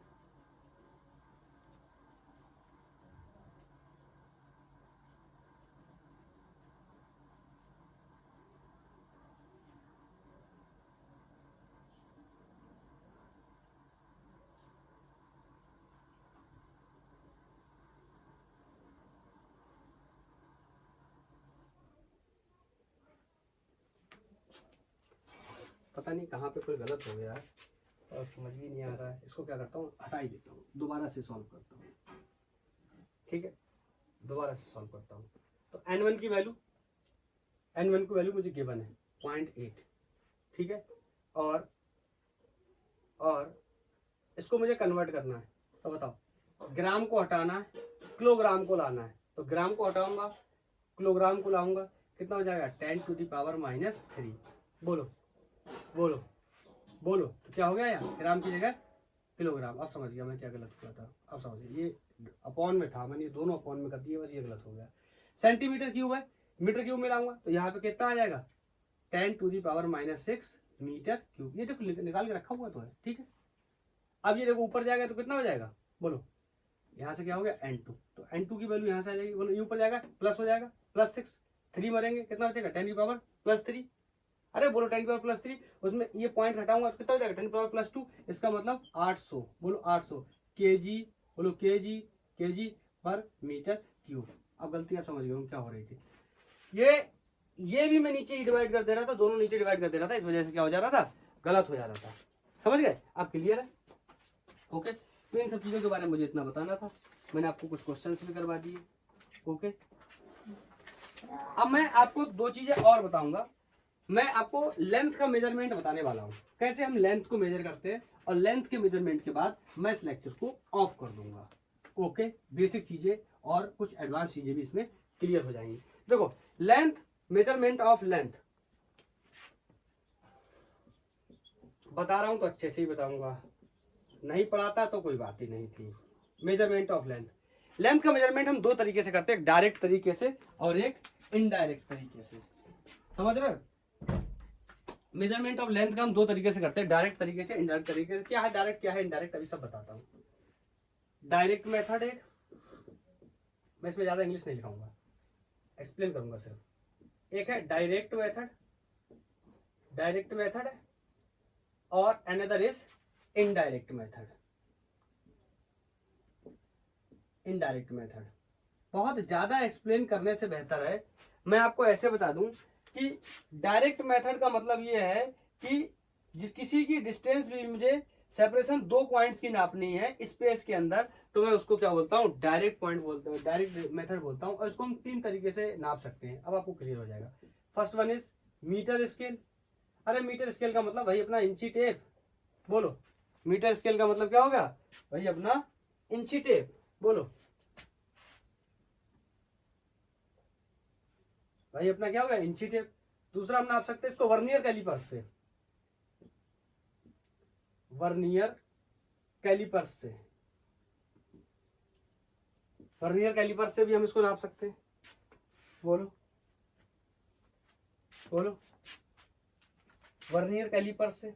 पता नहीं कहाँ पे कोई गलत हो गया है और समझ भी नहीं आ रहा है, इसको क्या करता हूँ हटा ही देता हूँ, दोबारा से सॉल्व करता हूँ, ठीक है दोबारा से सॉल्व करता हूँ। तो n1 की वैल्यू, n1 की वैल्यू मुझे गिवन है 0.8, ठीक है, और इसको मुझे कन्वर्ट करना है। तो बताओ ग्राम को हटाना है, किलोग्राम को लाना है, तो ग्राम को हटाऊंगा किलोग्राम को लाऊंगा, कितना हो जाएगा 10⁻⁻3। बोलो बोलो बोलो, तो क्या हो गया यार, ग्राम की जगह किलोग्राम। अब समझ गया मैं क्या गलत हुआ था, अब समझ गया, ये अपॉन में था, मैंने ये दोनों अपॉन में कर दिए, बस ये गलत हो गया। सेंटीमीटर क्यूब है, मीटर क्यूब में लाऊंगा, तो यहाँ पे कितना आ जाएगा 10⁻⁻6 मीटर क्यूब, ये देखो निकाल के रखा हुआ तो है, ठीक है। अब ये देखो ऊपर जाएगा तो कितना हो जाएगा, बोलो यहाँ से क्या हो गया n2, तो n2 की वैल्यू यहाँ से आ जाएगी, बोलो ये ऊपर जाएगा प्लस हो जाएगा +6, 3 मरेंगे कितना बचेगा 10⁻+3। अरे बोलो 10⁻+3, उसमें ये पॉइंट हटाऊंगा तो कितना हो जाएगा 10⁻+2, इसका मतलब 800, बोलो 800 केजी, बोलो केजी पर मीटर क्यूब। अब गलती आप समझ गए क्या हो रही थी, ये भी मैं नीचे ही डिवाइड कर दे रहा था, दोनों नीचे डिवाइड कर दे रहा था, इस वजह से क्या हो जा रहा था, गलत हो जा रहा था। समझ गए, अब क्लियर है, ओके। तो इन सब चीजों के बारे में मुझे इतना बताना था, मैंने आपको कुछ क्वेश्चन भी करवा दिए, ओके। अब मैं आपको 2 चीजें और बताऊंगा, मैं आपको लेंथ का मेजरमेंट बताने वाला हूं, कैसे हम लेंथ को मेजर करते हैं, और लेंथ के मेजरमेंट के बाद मैं इस लेक्चर को ऑफ कर दूंगा, ओके। बेसिक चीजें और कुछ एडवांस चीजें भी इसमें क्लियर हो जाएंगी। देखो लेंथ, मेजरमेंट ऑफ लेंथ बता रहा हूं तो अच्छे से ही बताऊंगा, नहीं पढ़ाता तो कोई बात ही नहीं थी। मेजरमेंट ऑफ लेंथ, लेंथ का मेजरमेंट हम 2 तरीके से करते हैं, एक डायरेक्ट तरीके से और एक इनडायरेक्ट तरीके से, समझ रहे हो। मेजरमेंट ऑफ लेंथ का हम 2 तरीके से करते हैं, डायरेक्ट तरीके से इनडायरेक्ट तरीके से। क्या है डायरेक्ट, क्या है इनडायरेक्ट, अभी सब बताता हूँ। डायरेक्ट मेथड एक, मैं इसमें ज्यादा इंग्लिश नहीं लिखाऊंगा, एक्सप्लेन करूंगा सिर्फ। एक है डायरेक्ट मेथड, डायरेक्ट मेथड है, और another is indirect method. Indirect method बहुत ज्यादा एक्सप्लेन करने से बेहतर है मैं आपको ऐसे बता दूं कि डायरेक्ट मेथड का मतलब ये है कि जिस किसी की डिस्टेंस भी मुझे सेपरेशन 2 पॉइंट्स की नापनी है स्पेस के अंदर, तो मैं उसको क्या बोलता हूँ डायरेक्ट पॉइंट बोलता हूँ, डायरेक्ट मेथड बोलता हूँ, और इसको हम 3 तरीके से नाप सकते हैं। अब आपको क्लियर हो जाएगा। First one is meter scale. अरे मीटर स्केल का मतलब भाई अपना इंची टेप, बोलो मीटर स्केल का मतलब क्या होगा भाई अपना इंची टेप, बोलो भाई अपना क्या होगा इंची टेप। दूसरा हम नाप सकते हैं इसको वर्नियर कैलिपर्स से, वर्नियर कैलिपर्स से, वर्नियर कैलिपर्स से भी हम इसको नाप सकते हैं, बोलो बोलो वर्नियर कैलिपर्स से,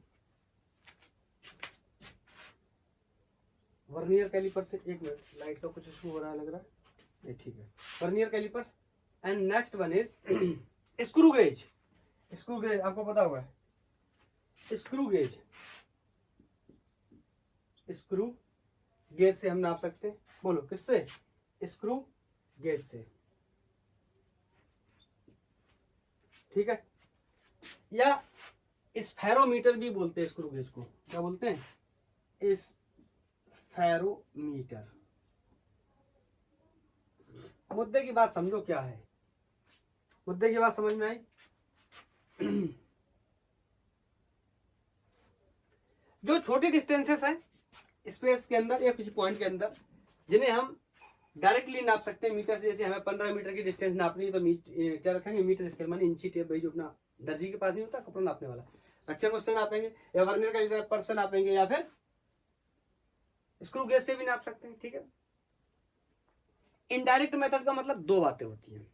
वर्नियर कैलिपर्स से। एक मिनट लाइट का कुछ इशू हो रहा है लग रहा है, ठीक है vernier calipers. And next one is screw gauge. Screw gauge आपको पता होगा, स्क्रू गेज, स्क्रू गेज से हम नाप सकते हैं, बोलो किससे, स्क्रू गेज से, ठीक है। या स्फेरोमीटर भी बोलते हैं स्क्रू गेज को। क्या बोलते हैं? स्फेरोमीटर। मुद्दे की बात समझो क्या है। मुद्दे की बात समझ में आई? जो छोटी डिस्टेंसेस हैं स्पेस के अंदर या किसी पॉइंट के अंदर, जिन्हें हम डायरेक्टली नाप सकते हैं मीटर से, जैसे हमें 15 मीटर की डिस्टेंस नापनी है तो क्या रखेंगे? मीटर स्केल, माने इंची टेप, भाई जो अपना दर्जी के पास नहीं होता कपड़ा नापने वाला, रखे उससे नापेंगे, या वर्नियर कैलिपर पर से नापेंगे, या फिर स्क्रू गेज से भी नाप सकते हैं। ठीक है। इनडायरेक्ट मेथड का मतलब दो बातें होती हैं।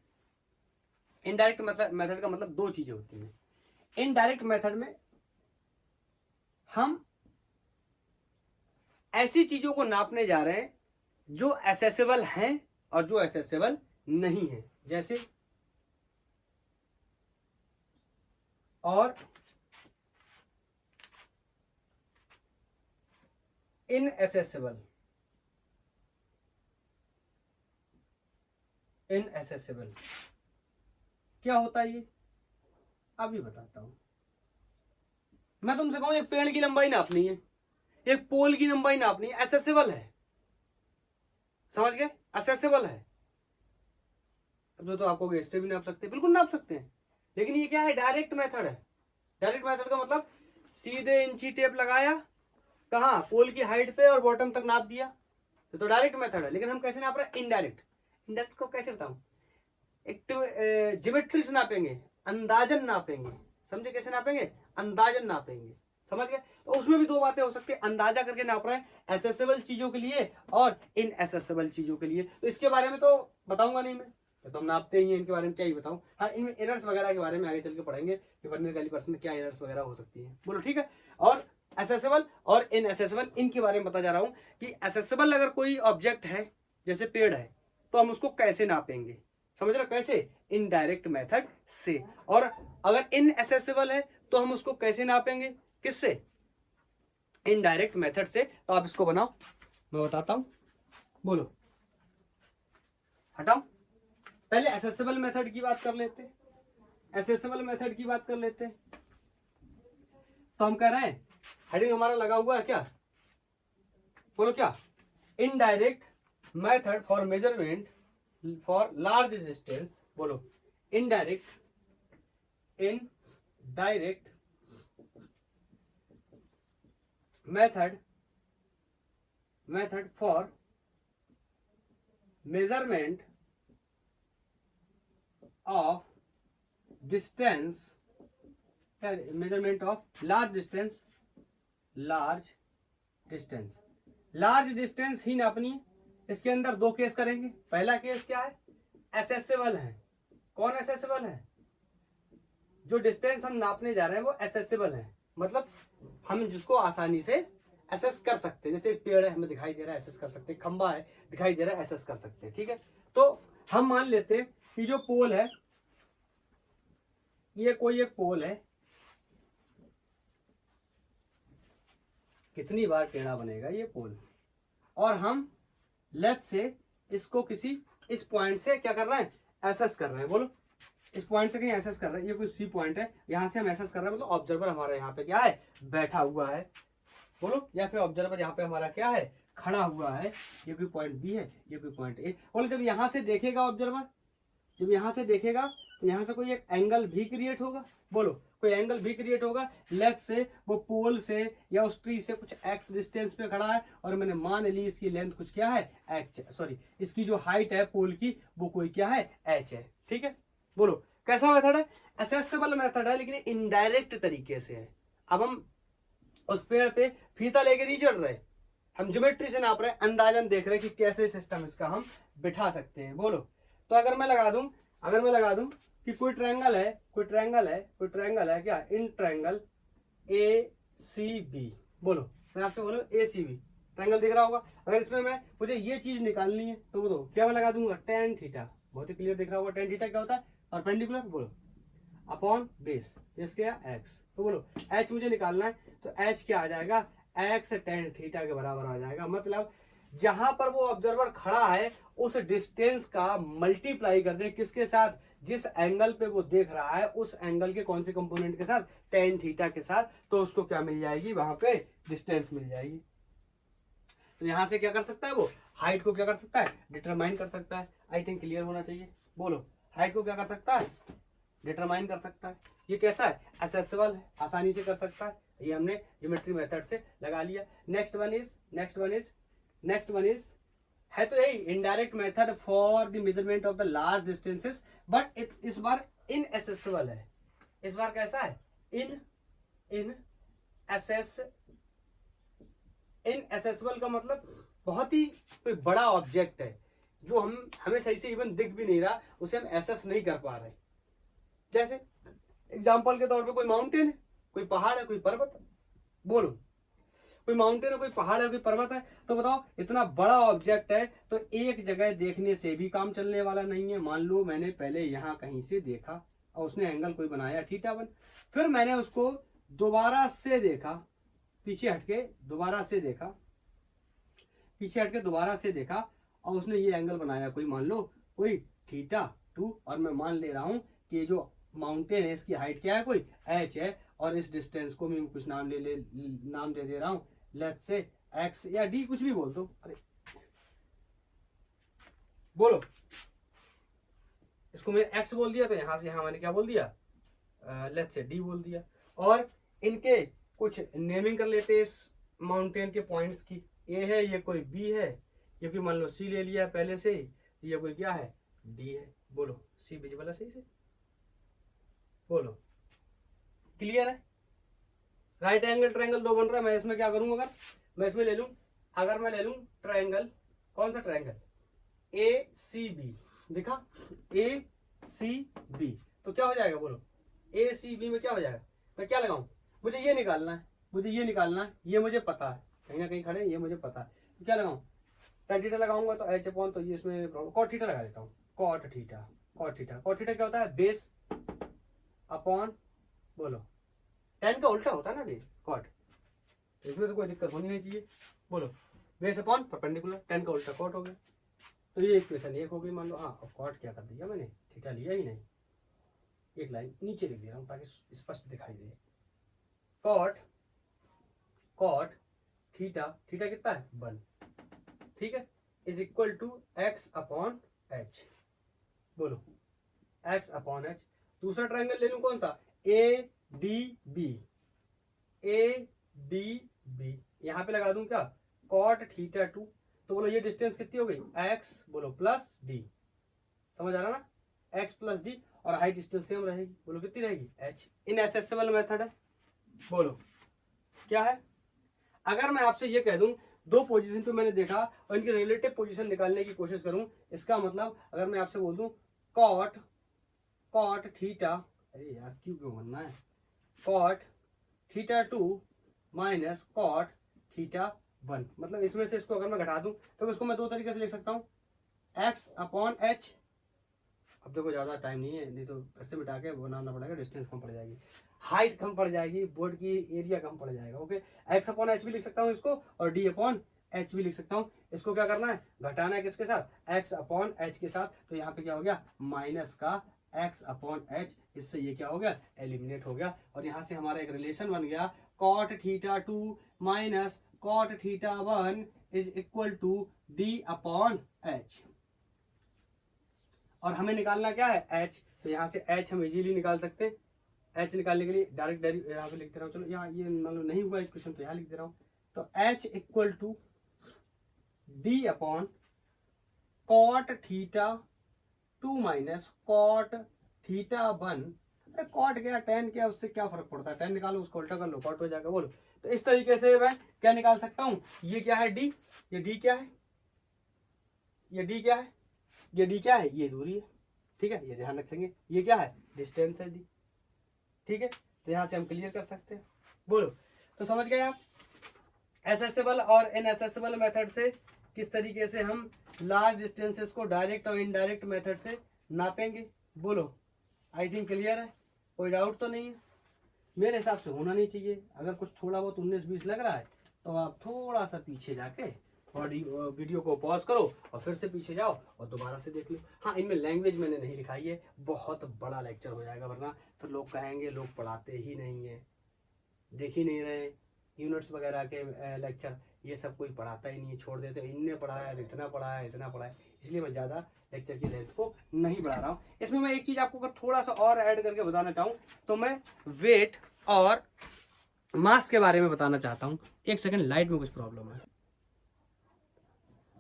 इनडायरेक्ट मेथड का मतलब दो चीजें होती हैं। इनडायरेक्ट मेथड में हम ऐसी चीजों को नापने जा रहे हैं जो एसेसेबल हैं और जो एसेसेबल नहीं है, जैसे और इनएसेसेबल। इनएसेसेबल क्या होता है ये अभी बताता हूं। मैं तुमसे कहूं एक पेड़ की लंबाई नापनी है, एक पोल की लंबाई नापनी है, एसेसेबल है, समझ गए? एसेसेबल है। अब तो आपको इससे भी नाप सकते हैं, बिल्कुल नाप सकते हैं, लेकिन ये क्या है? डायरेक्ट मेथड है। डायरेक्ट मेथड का मतलब सीधे इंची टेप लगाया, कहा? पोल की हाइट पे, और बॉटम तक नाप दिया, तो डायरेक्ट मेथड है। लेकिन हम कैसे नाप रहे हैं? इनडायरेक्ट। इनडायरेक्ट को कैसे बताऊं? एक तो ज्योमेट्री से नापेंगे, अंदाजन नापेंगे। समझे? कैसे नापेंगे? अंदाजन नापेंगे, समझ गए? तो उसमें भी दो बातें हो सकती है, अंदाजा करके नाप रहे हैं एसेसेबल चीजों के लिए और इनएसेसेबल चीजों के लिए। तो इसके बारे में तो बताऊंगा नहीं मैं, तो हम नापते ही हैं, इनके बारे में क्या ही बताऊं। हाँ, इनमें एरर्स वगैरह के बारे में आगे चल के पढ़ेंगे कि वर्नियर कैलिपर्स में क्या एरर्स वगैरह हो सकती है। बोलो ठीक है। और एसेसेबल और इनएसेसेबल, इनके बारे में बता जा रहा हूं कि एसेसेबल अगर कोई ऑब्जेक्ट है, जैसे पेड़ है, तो हम उसको कैसे नापेंगे? समझ रहे? कैसे? इनडायरेक्ट मेथड से। और अगर इनएसेसेबल है तो हम उसको कैसे नापेंगे? किससे? इनडायरेक्ट मेथड से। तो आप इसको बनाओ, मैं बताता हूं। बोलो। हटाओ। पहले एसेसेबल मेथड की बात कर लेते हैं। एसेसेबल मेथड की बात कर लेते हैं। तो हम कह रहे हैं हेडिंग हमारा लगा हुआ है क्या? बोलो क्या? Indirect method for measurement for large distance. बोलो indirect method for measurement of distance, measurement of large distance ही नापनी। इसके अंदर दो केस करेंगे। पहला केस क्या है? एसेसेबल है। कौन एसेसेबल है? जो डिस्टेंस हम नापने जा रहे हैं वो एसेसेबल है, मतलब हम जिसको आसानी से एसेस कर सकते हैं। जैसे एक पेड़ है, हमें दिखाई दे रहा है, एसेस कर सकते हैं। खंबा है, दिखाई दे रहा है, एसेस कर सकते हैं। ठीक है। तो हम मान लेते हैं कि जो पोल है, ये कोई एक पोल है, कितनी बार टेढ़ा बनेगा ये पोल, और हम लेफ्ट से इसको किसी इस पॉइंट से क्या कर रहे हैं? एसेस कर रहे हैं। बोलो इस पॉइंट से कहीं एसेस कर रहे हैं। ये कोई सी पॉइंट है, यहां से हम एसेस कर रहे हैं, मतलब ऑब्जर्वर हमारा यहाँ पे क्या है? बैठा हुआ है। बोलो, या फिर ऑब्जर्वर यहाँ पे हमारा क्या है? खड़ा हुआ है। ये कोई पॉइंट बी है, ये कोई पॉइंट ए। बोलो जब यहाँ से देखेगा ऑब्जर्वर, जब यहाँ से देखेगा तो यहाँ से कोई एक एंगल भी क्रिएट होगा। बोलो कोई एंगल भी क्रिएट होगा। लेफ्ट से वो पोल से या उस ट्री से कुछ एक्स डिस्टेंस पे खड़ा है, और मैंने मान ली इसकी लेंथ कुछ क्या है? एच, सॉरी इसकी जो हाइट है पोल की वो कोई क्या है? एच है। ठीक है। बोलो कैसा मेथड है? एसेसेबल मेथड है, लेकिन इनडायरेक्ट तरीके से है। अब हम उस पेड़ पे फीता लेके नहीं चढ़ रहे, हम ज्योमेट्री से नाप रहे हैं, अंदाजन देख रहे हैं कि कैसे सिस्टम इसका हम बिठा सकते हैं। बोलो तो अगर मैं लगा दूं कि कोई ट्रायंगल है क्या? In triangle A C B. बोलो मैं आपसे बोलो ए सी बी ट्रायंगल दिख रहा होगा। अगर इसमें मैं मुझे ये चीज निकालनी है तो बोलो क्या मैं लगा दूंगा? Tan theta. बहुत ही क्लियर दिख रहा होगा। टेन थीटा क्या होता है? परपेंडिकुलर। बोलो अपॉन बेस, बेस क्या? एक्स। तो बोलो एच मुझे निकालना है, तो एच क्या आ जाएगा? एक्स टेन थीटा के बराबर आ जाएगा। मतलब जहां पर वो ऑब्जर्वर खड़ा है उस डिस्टेंस का मल्टीप्लाई कर दे किसके साथ, जिस एंगल पे वो देख रहा है उस एंगल के कौन से कंपोनेंट के साथ, टेन थीटा के साथ, तो उसको क्या मिल जाएगी, वहां पे डिस्टेंस मिल जाएगी। तो यहां से क्या कर सकता है वो, हाइट को क्या कर सकता है, डिटरमाइन कर सकता है। आई थिंक क्लियर होना चाहिए। बोलो, हाइट को क्या कर सकता है, डिटरमाइन कर सकता है। ये कैसा है, असेसेबल है, आसानी से कर सकता है। ये हमने ज्योमेट्री मेथड से लगा लिया। नेक्स्ट वन इज है तो यही indirect method for the measurement of the large distances, but इस बार इनएसेसेबल है। इस बार कैसा है, इनएसेसेबल का मतलब बहुत ही कोई बड़ा ऑब्जेक्ट है जो हमें सही से इवन दिख भी नहीं रहा, उसे हम एसेस नहीं कर पा रहे। जैसे एग्जाम्पल के तौर पे कोई माउंटेन है, कोई पहाड़ है, कोई पर्वत है। बोलो, कोई माउंटेन है, कोई पहाड़ है, कोई पर्वत है, तो बताओ इतना बड़ा ऑब्जेक्ट है तो एक जगह देखने से भी काम चलने वाला नहीं है। मान लो मैंने पहले यहां कहीं से देखा और उसने एंगल कोई बनाया θ1, फिर मैंने उसको दोबारा से देखा, पीछे हटके दोबारा से देखा, और उसने ये एंगल बनाया कोई, मान लो कोई θ2, और मैं मान ले रहा हूं कि ये जो माउंटेन है इसकी हाइट क्या है, कोई h है, और इस डिस्टेंस को मैं कुछ नाम दे दे रहा हूं, लेट्स से x या d, कुछ भी बोल दो। अरे बोलो, इसको मैंने x बोल दिया तो यहां से यहां मैंने क्या बोल दिया, लेट्स से d बोल दिया। और इनके कुछ नेमिंग कर लेते हैं इस माउंटेन के पॉइंट्स की। ए है, ये कोई बी है, ये कोई मान लो सी ले लिया पहले से ही, ये कोई क्या है, डी है। बोलो, सी विजिबल है सही से, बोलो क्लियर है। राइट एंगल ट्रायंगल दो बन रहा है, मैं इसमें क्या करूंगा, अगर मैं इसमें ले लूं, अगर मैं ले लूं ट्रायंगल, कौन सा ट्रायंगल, ए सी बी, दिखा, ए सी बी, तो क्या हो जाएगा, बोलो ए सी बी में क्या हो जाएगा, मैं क्या लगाऊं, मुझे ये निकालना है, ये मुझे पता है, कहीं ना कहीं खड़े ये मुझे पता है, तो क्या लगाऊं, tan थीटा लगाऊंगा तो h अपॉन, तो ये इसमें cot थीटा लगा देता हूँ, cot थीटा क्या होता है, बेस अपॉन, बोलो tan का उल्टा होता है ना बेस, cot, इसमें तो कोई दिक्कत होनी नहीं चाहिए। बोलो, बेस अपॉन परपेंडिकुलर, tan का उल्टा cot हो गया, तो ये इक्वेशन एक हो गई। मान लो हाँ, अब cot क्या कर दिया मैंने, थीटा लिया ही नहीं, एक लाइन नीचे लिख दे रहा हूँ ताकि स्पष्ट दिखाई दे, cot थीटा कितना है, 1, ठीक है, is equal to x upon h। बोलो x अपॉन h। दूसरा ट्रायंगल ले लूं कौन सा, ए डी बी, यहां पे लगा दूं क्या, cot θ2, तो बोलो ये डिस्टेंस कितनी हो गई, x, बोलो प्लस d, समझ आ रहा ना, x प्लस d, और हाइट स्टिल सेम रहेगी, बोलो कितनी रहेगी, h। इनएसेसिबल मेथड है। बोलो क्या है, अगर मैं आपसे ये कह दूं दो पोजीशन पे मैंने देखा और इनकी रिलेटिव पोजीशन निकालने की कोशिश करूं, इसका मतलब अगर मैं आपसे बोल दूं cot थीटा, अरे यार क्यों बनना है, cot θ2 माइनस cot θ1, मतलब इसमें से इसको अगर मैं घटा दूं तो इसको मैं दो तरीके से लिख सकता हूं, x अपॉन h। अब देखो ज्यादा टाइम नहीं है, नहीं तो फिर से मिटा के बनाना पड़ेगा, डिस्टेंस कम पड़ जाएगी, हाइट कम पड़ जाएगी, बोर्ड की एरिया कम पड़ जाएगा। ओके, एक्स अपॉन एच भी लिख सकता हूँ इसको, और डी अपॉन एच भी लिख सकता हूँ। इसको क्या करना है, घटाना है किसके साथ, एक्स अपॉन एच के साथ, तो यहाँ पे क्या हो गया, माइनस का एक्स अपॉन एच, इससे ये क्या हो गया, एलिमिनेट हो गया, और यहाँ से हमारा एक रिलेशन बन गया, cot θ2 minus cot θ1 is equal to D upon H. और हमें निकालना क्या है, h, तो यहाँ से h हम इजीली निकाल सकते हैं। h निकालने के लिए डायरेक्ट यहाँ पे लिख दे रहा हूँ, चलो यहाँ ये मान लो नहीं हुआ इक्वेशन तो यहाँ लिख दे रहा हूँ, तो h equal to d upon cot θ2 minus cot θ1। अरे कॉट क्या tan क्या, उससे क्या फर्क पड़ता है, tan निकालो उसको उल्टा कर लो, कॉट हो जाएगा। बोलो, तो इस तरीके से मैं क्या निकाल सकता हूँ, ये क्या है d, ये d क्या है, ये d क्या है, ये d क्या है, ये दूरी है, ठीक है, ये ध्यान रखेंगे, ये क्या है, डिस्टेंस है दी, ठीक है, तो यहां से हम क्लियर कर सकते हैं। बोलो, तो समझ गए आप एसेसेबल और इनएसेसेबल मेथड से किस तरीके से हम लार्ज डिस्टेंसेस को डायरेक्ट और इनडायरेक्ट मेथड से नापेंगे। बोलो, आई थिंक क्लियर है, कोई डाउट तो नहीं है, मेरे हिसाब से होना नहीं चाहिए। अगर कुछ थोड़ा बहुत 19-20 लग रहा है तो आप थोड़ा सा पीछे जाके वीडियो को पॉज करो और फिर से पीछे जाओ और दोबारा से देख लो। हाँ, इनमें लैंग्वेज मैंने नहीं लिखाई है, बहुत बड़ा लेक्चर हो जाएगा, वरना फिर लोग कहेंगे लोग पढ़ाते ही नहीं है, देख ही नहीं रहे यूनिट्स वगैरह के लेक्चर, ये सब कोई पढ़ाता ही नहीं है, छोड़ देते। इनने पढ़ाया, इतना पढ़ाया, इतना पढ़ाया, इसलिए मैं ज़्यादा लेक्चर की लेंथ को नहीं बढ़ा रहा हूँ। इसमें मैं एक चीज़ आपको अगर थोड़ा सा और ऐड करके बताना चाहूँ तो मैं वेट और मास के बारे में बताना चाहता हूँ। एक सेकंड, लाइट में कुछ प्रॉब्लम है,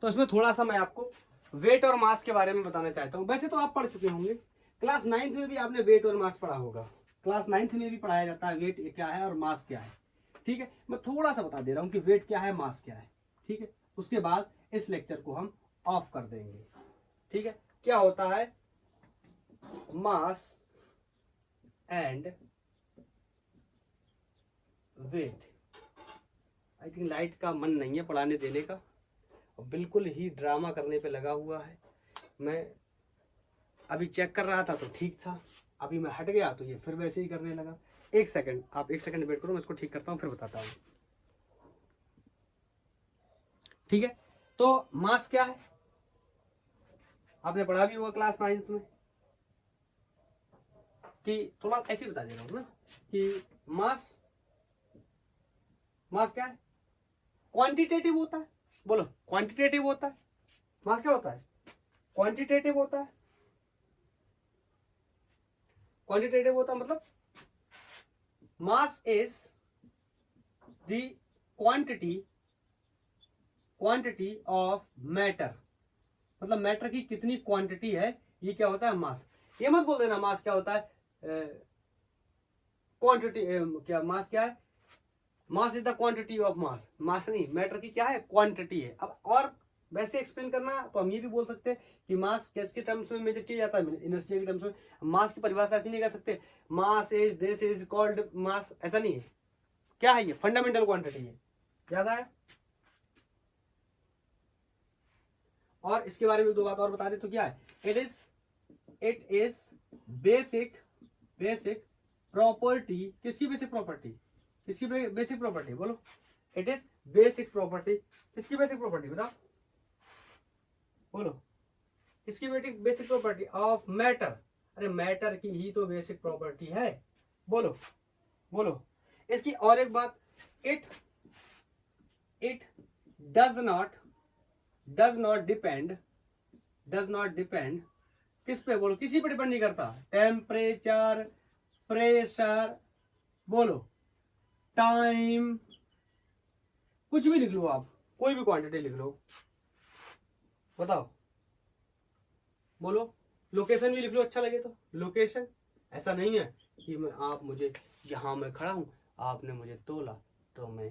तो इसमें थोड़ा सा मैं आपको वेट और मास के बारे में बताना चाहता हूँ। वैसे तो आप पढ़ चुके होंगे, क्लास 9th में भी आपने वेट और मास पढ़ा होगा, क्लास 9th में भी पढ़ाया जाता है वेट क्या है और मास क्या है, ठीक है। मैं थोड़ा सा बता दे रहा हूँ कि वेट क्या है, मास क्या है, ठीक है। उसके बाद इस लेक्चर को हम ऑफ कर देंगे, ठीक है। क्या होता है mass and weight. I think light का मन नहीं है पढ़ाने देने का, बिल्कुल ही ड्रामा करने पे लगा हुआ है। मैं अभी चेक कर रहा था तो ठीक था, अभी मैं हट गया तो ये फिर वैसे ही करने लगा। एक सेकंड, आप एक सेकंड वेट करो, मैं इसको ठीक करता हूँ फिर बताता हूँ, ठीक है। तो मास क्या है आपने पढ़ा भी होगा क्लास 9th में, कि थोड़ा ऐसे बता दे रहा हूँ ना कि मास क्या है, क्वांटिटेटिव होता है। बोलो, क्वांटिटेटिव होता है। मास क्या होता है, क्वांटिटेटिव होता है। क्वांटिटेटिव होता है मतलब मास is the quantity of matter, मतलब मैटर की कितनी क्वांटिटी है, ये क्या होता है मास। ये मत बोल देना मास क्या होता है, क्वांटिटी क्या मास क्या है, mass is the quantity of mass. Mass नहीं, मैटर की क्या है, क्वांटिटी है। अब और वैसे एक्सप्लेन करना तो हम ये भी बोल सकते हैं कि मास किसके टर्म्स में मेजर किया जाता है, इनर्शिया के टर्म्स में। मास की परिभाषा ऐसी नहीं कर सकते mass is this is called मास, ऐसा नहीं है। क्या है ये, फंडामेंटल क्वांटिटी है, याद आया। और इसके बारे में दो बात और बता दे तो क्या है, इट इज बेसिक प्रॉपर्टी। किसकी बेसिक प्रॉपर्टी, किसकी बेसिक प्रॉपर्टी, बोलो। इट इज बेसिक प्रॉपर्टी, किसकी बेसिक प्रॉपर्टी बताओ, बोलो। किसकी बेसिक प्रॉपर्टी ऑफ मैटर, अरे मैटर की ही तो बेसिक प्रॉपर्टी है, बोलो बोलो। इसकी और एक बात, इट डज नॉट डिपेंड किस पे, बोलो, किसी पे डिपेंड नहीं करता। टेम्परेचर, प्रेशर, बोलो, टाइम, कुछ भी लिख लो आप, कोई भी क्वांटिटी लिख लो, बताओ, बोलो। लोकेशन भी लिख लो अच्छा लगे तो, लोकेशन। ऐसा नहीं है कि आप मुझे, यहाँ मैं खड़ा हूँ, आपने मुझे तोला तो मैं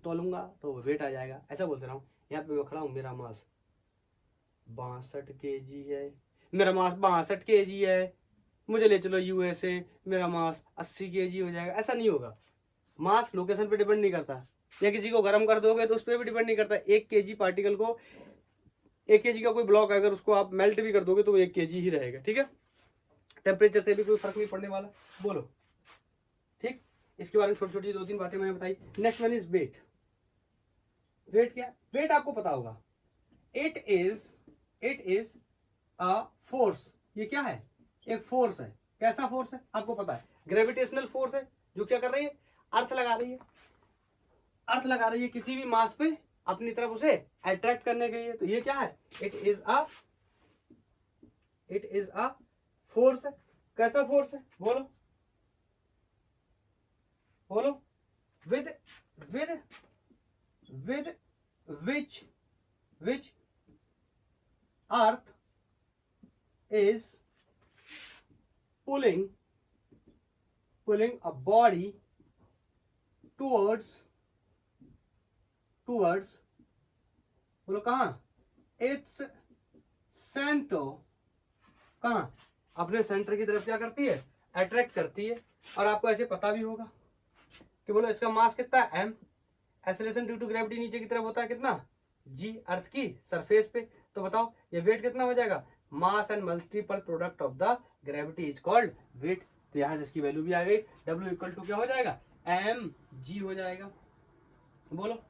तोलूंगा तो वेट आ जाएगा, ऐसा बोलते रहा हूँ। यहाँ पे मैं खड़ा हूँ, मेरा मास 62 kg है, मेरा मास 62 kg है, मुझे ले चलो यूएसए, मेरा मास 80 kg हो जाएगा, ऐसा नहीं होगा। मास लोकेशन पे डिपेंड नहीं करता, या किसी को गर्म कर दोगे तो उस पर भी डिपेंड नहीं करता। 1 kg पार्टिकल को, 1 kg का कोई ब्लॉक अगर उसको आप मेल्ट भी कर दोगे तो वो 1 kg ही रहेगा, ठीक है। टेम्परेचर से भी कोई फर्क नहीं पड़ने वाला, बोलो, ठीक। इसके बारे में छोटी छोटी 2-3 बातें मैंने बताई। Next one is weight. Weight क्या, वेट आपको पता होगा, इट इज अ फोर्स। ये क्या है, एक फोर्स है। कैसा फोर्स है आपको पता है, ग्रेविटेशनल फोर्स है, जो क्या कर रही है, अर्थ लगा रही है, अर्थ लगा रही है किसी भी मास पे अपनी तरफ उसे अट्रैक्ट करने के लिए। तो ये क्या है, इट इज अ फोर्स है। कैसा फोर्स है, बोलो बोलो। With which earth is pulling a body towards बोलो कहाँ, इट्स सेंटर, कहाँ, अपने सेंटर की तरफ क्या करती है, अट्रैक्ट करती है। और आपको ऐसे पता भी होगा कि बोलो इसका मास कितना है, m, acceleration due to gravity नीचे की तरफ होता है कितना, g, अर्थ की सरफेस पे। तो बताओ ये वेट कितना हो जाएगा, mass and multiple product of the gravity is called weight. तो यहां से इसकी वैल्यू भी आ गई, W इक्वल टू क्या हो जाएगा, mg हो जाएगा, बोलो।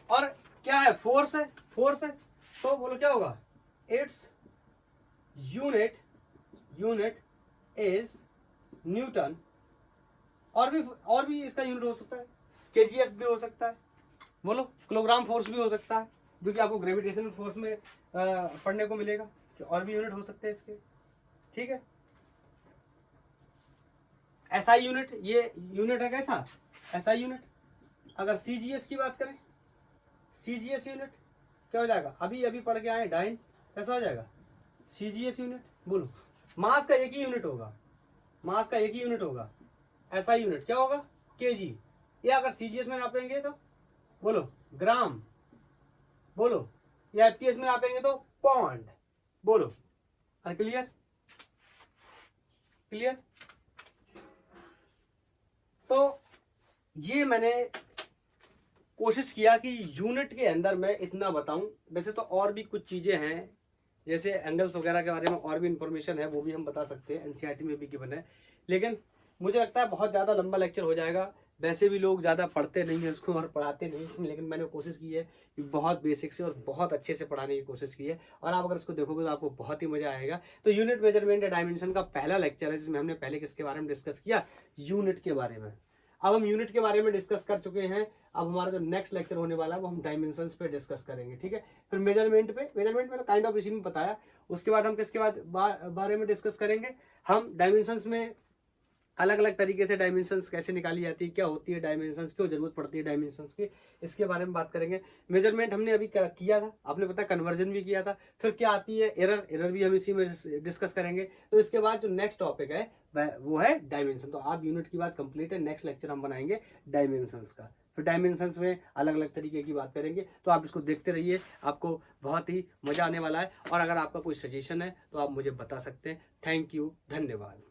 और क्या है, फोर्स है, फोर्स है, तो बोलो क्या होगा, इट्स यूनिट इज न्यूटन। और भी इसका यूनिट हो सकता है, केजीएफ भी हो सकता है, बोलो किलोग्राम फोर्स भी हो सकता है, जो कि आपको ग्रेविटेशनल फोर्स में पढ़ने को मिलेगा कि और भी यूनिट हो सकते हैं इसके, ठीक है। एसआई यूनिट, ये यूनिट है कैसा, एसआई यूनिट। अगर सीजीएस की बात करें, सीजीएस यूनिट क्या हो जाएगा, अभी अभी पढ़ के आए डाइन, कैसा हो जाएगा, सीजीएस यूनिट। बोलो मास का एक ही यूनिट होगा, मास का एक ही यूनिट होगा, एसआई यूनिट क्या होगा, केजी। या अगर सीजीएस में नापेंगे तो बोलो ग्राम, बोलो या एफपीएस में नापेंगे तो पॉन्ड, बोलो। Clear, clear. तो ये मैंने कोशिश किया कि यूनिट के अंदर मैं इतना बताऊं। वैसे तो और भी कुछ चीजें हैं, जैसे एंगल्स वगैरह के बारे में और भी इंफॉर्मेशन है, वो भी हम बता सकते हैं, एनसीईआरटी में भी गिवन है। लेकिन मुझे लगता है बहुत ज़्यादा लंबा लेक्चर हो जाएगा। वैसे भी लोग ज़्यादा पढ़ते नहीं हैं इसको और पढ़ाते नहीं हैं, लेकिन मैंने कोशिश की है कि बहुत बेसिक से और बहुत अच्छे से पढ़ाने की कोशिश की है, और आप अगर इसको देखोगे तो आपको बहुत ही मजा आएगा। तो यूनिट मेजरमेंट या डायमेंशन का पहला लेक्चर है, जिसमें हमने पहले किसके बारे में डिस्कस किया, यूनिट के बारे में। अब हम यूनिट के बारे में डिस्कस कर चुके हैं, अब हमारा जो नेक्स्ट लेक्चर होने वाला है वो हम डायमेंशंस पे डिस्कस करेंगे, ठीक है। फिर मेजरमेंट पे, मेजरमेंट में काइंड ऑफ इसी में बताया। उसके बाद हम किसके बाद बारे में डिस्कस करेंगे, हम डायमेंशंस में अलग अलग तरीके से डायमेंशंस कैसे निकाली जाती है, क्या होती है डायमेंशंस, क्यों जरूरत पड़ती है डायमेंशंस की, इसके बारे में बात करेंगे। मेजरमेंट हमने अभी किया था, आपने पता कन्वर्जन भी किया था। फिर क्या आती है एरर, एरर भी हम इसी में डिस्कस करेंगे। तो इसके बाद जो नेक्स्ट टॉपिक है वो है डायमेंशन। तो आप यूनिट की बात कंप्लीट है, नेक्स्ट लेक्चर हम बनाएंगे डायमेंशंस का। फिर डायमेंशंस में अलग अलग तरीके की बात करेंगे। तो आप इसको देखते रहिए, आपको बहुत ही मजा आने वाला है। और अगर आपका कोई सजेशन है तो आप मुझे बता सकते हैं। थैंक यू, धन्यवाद।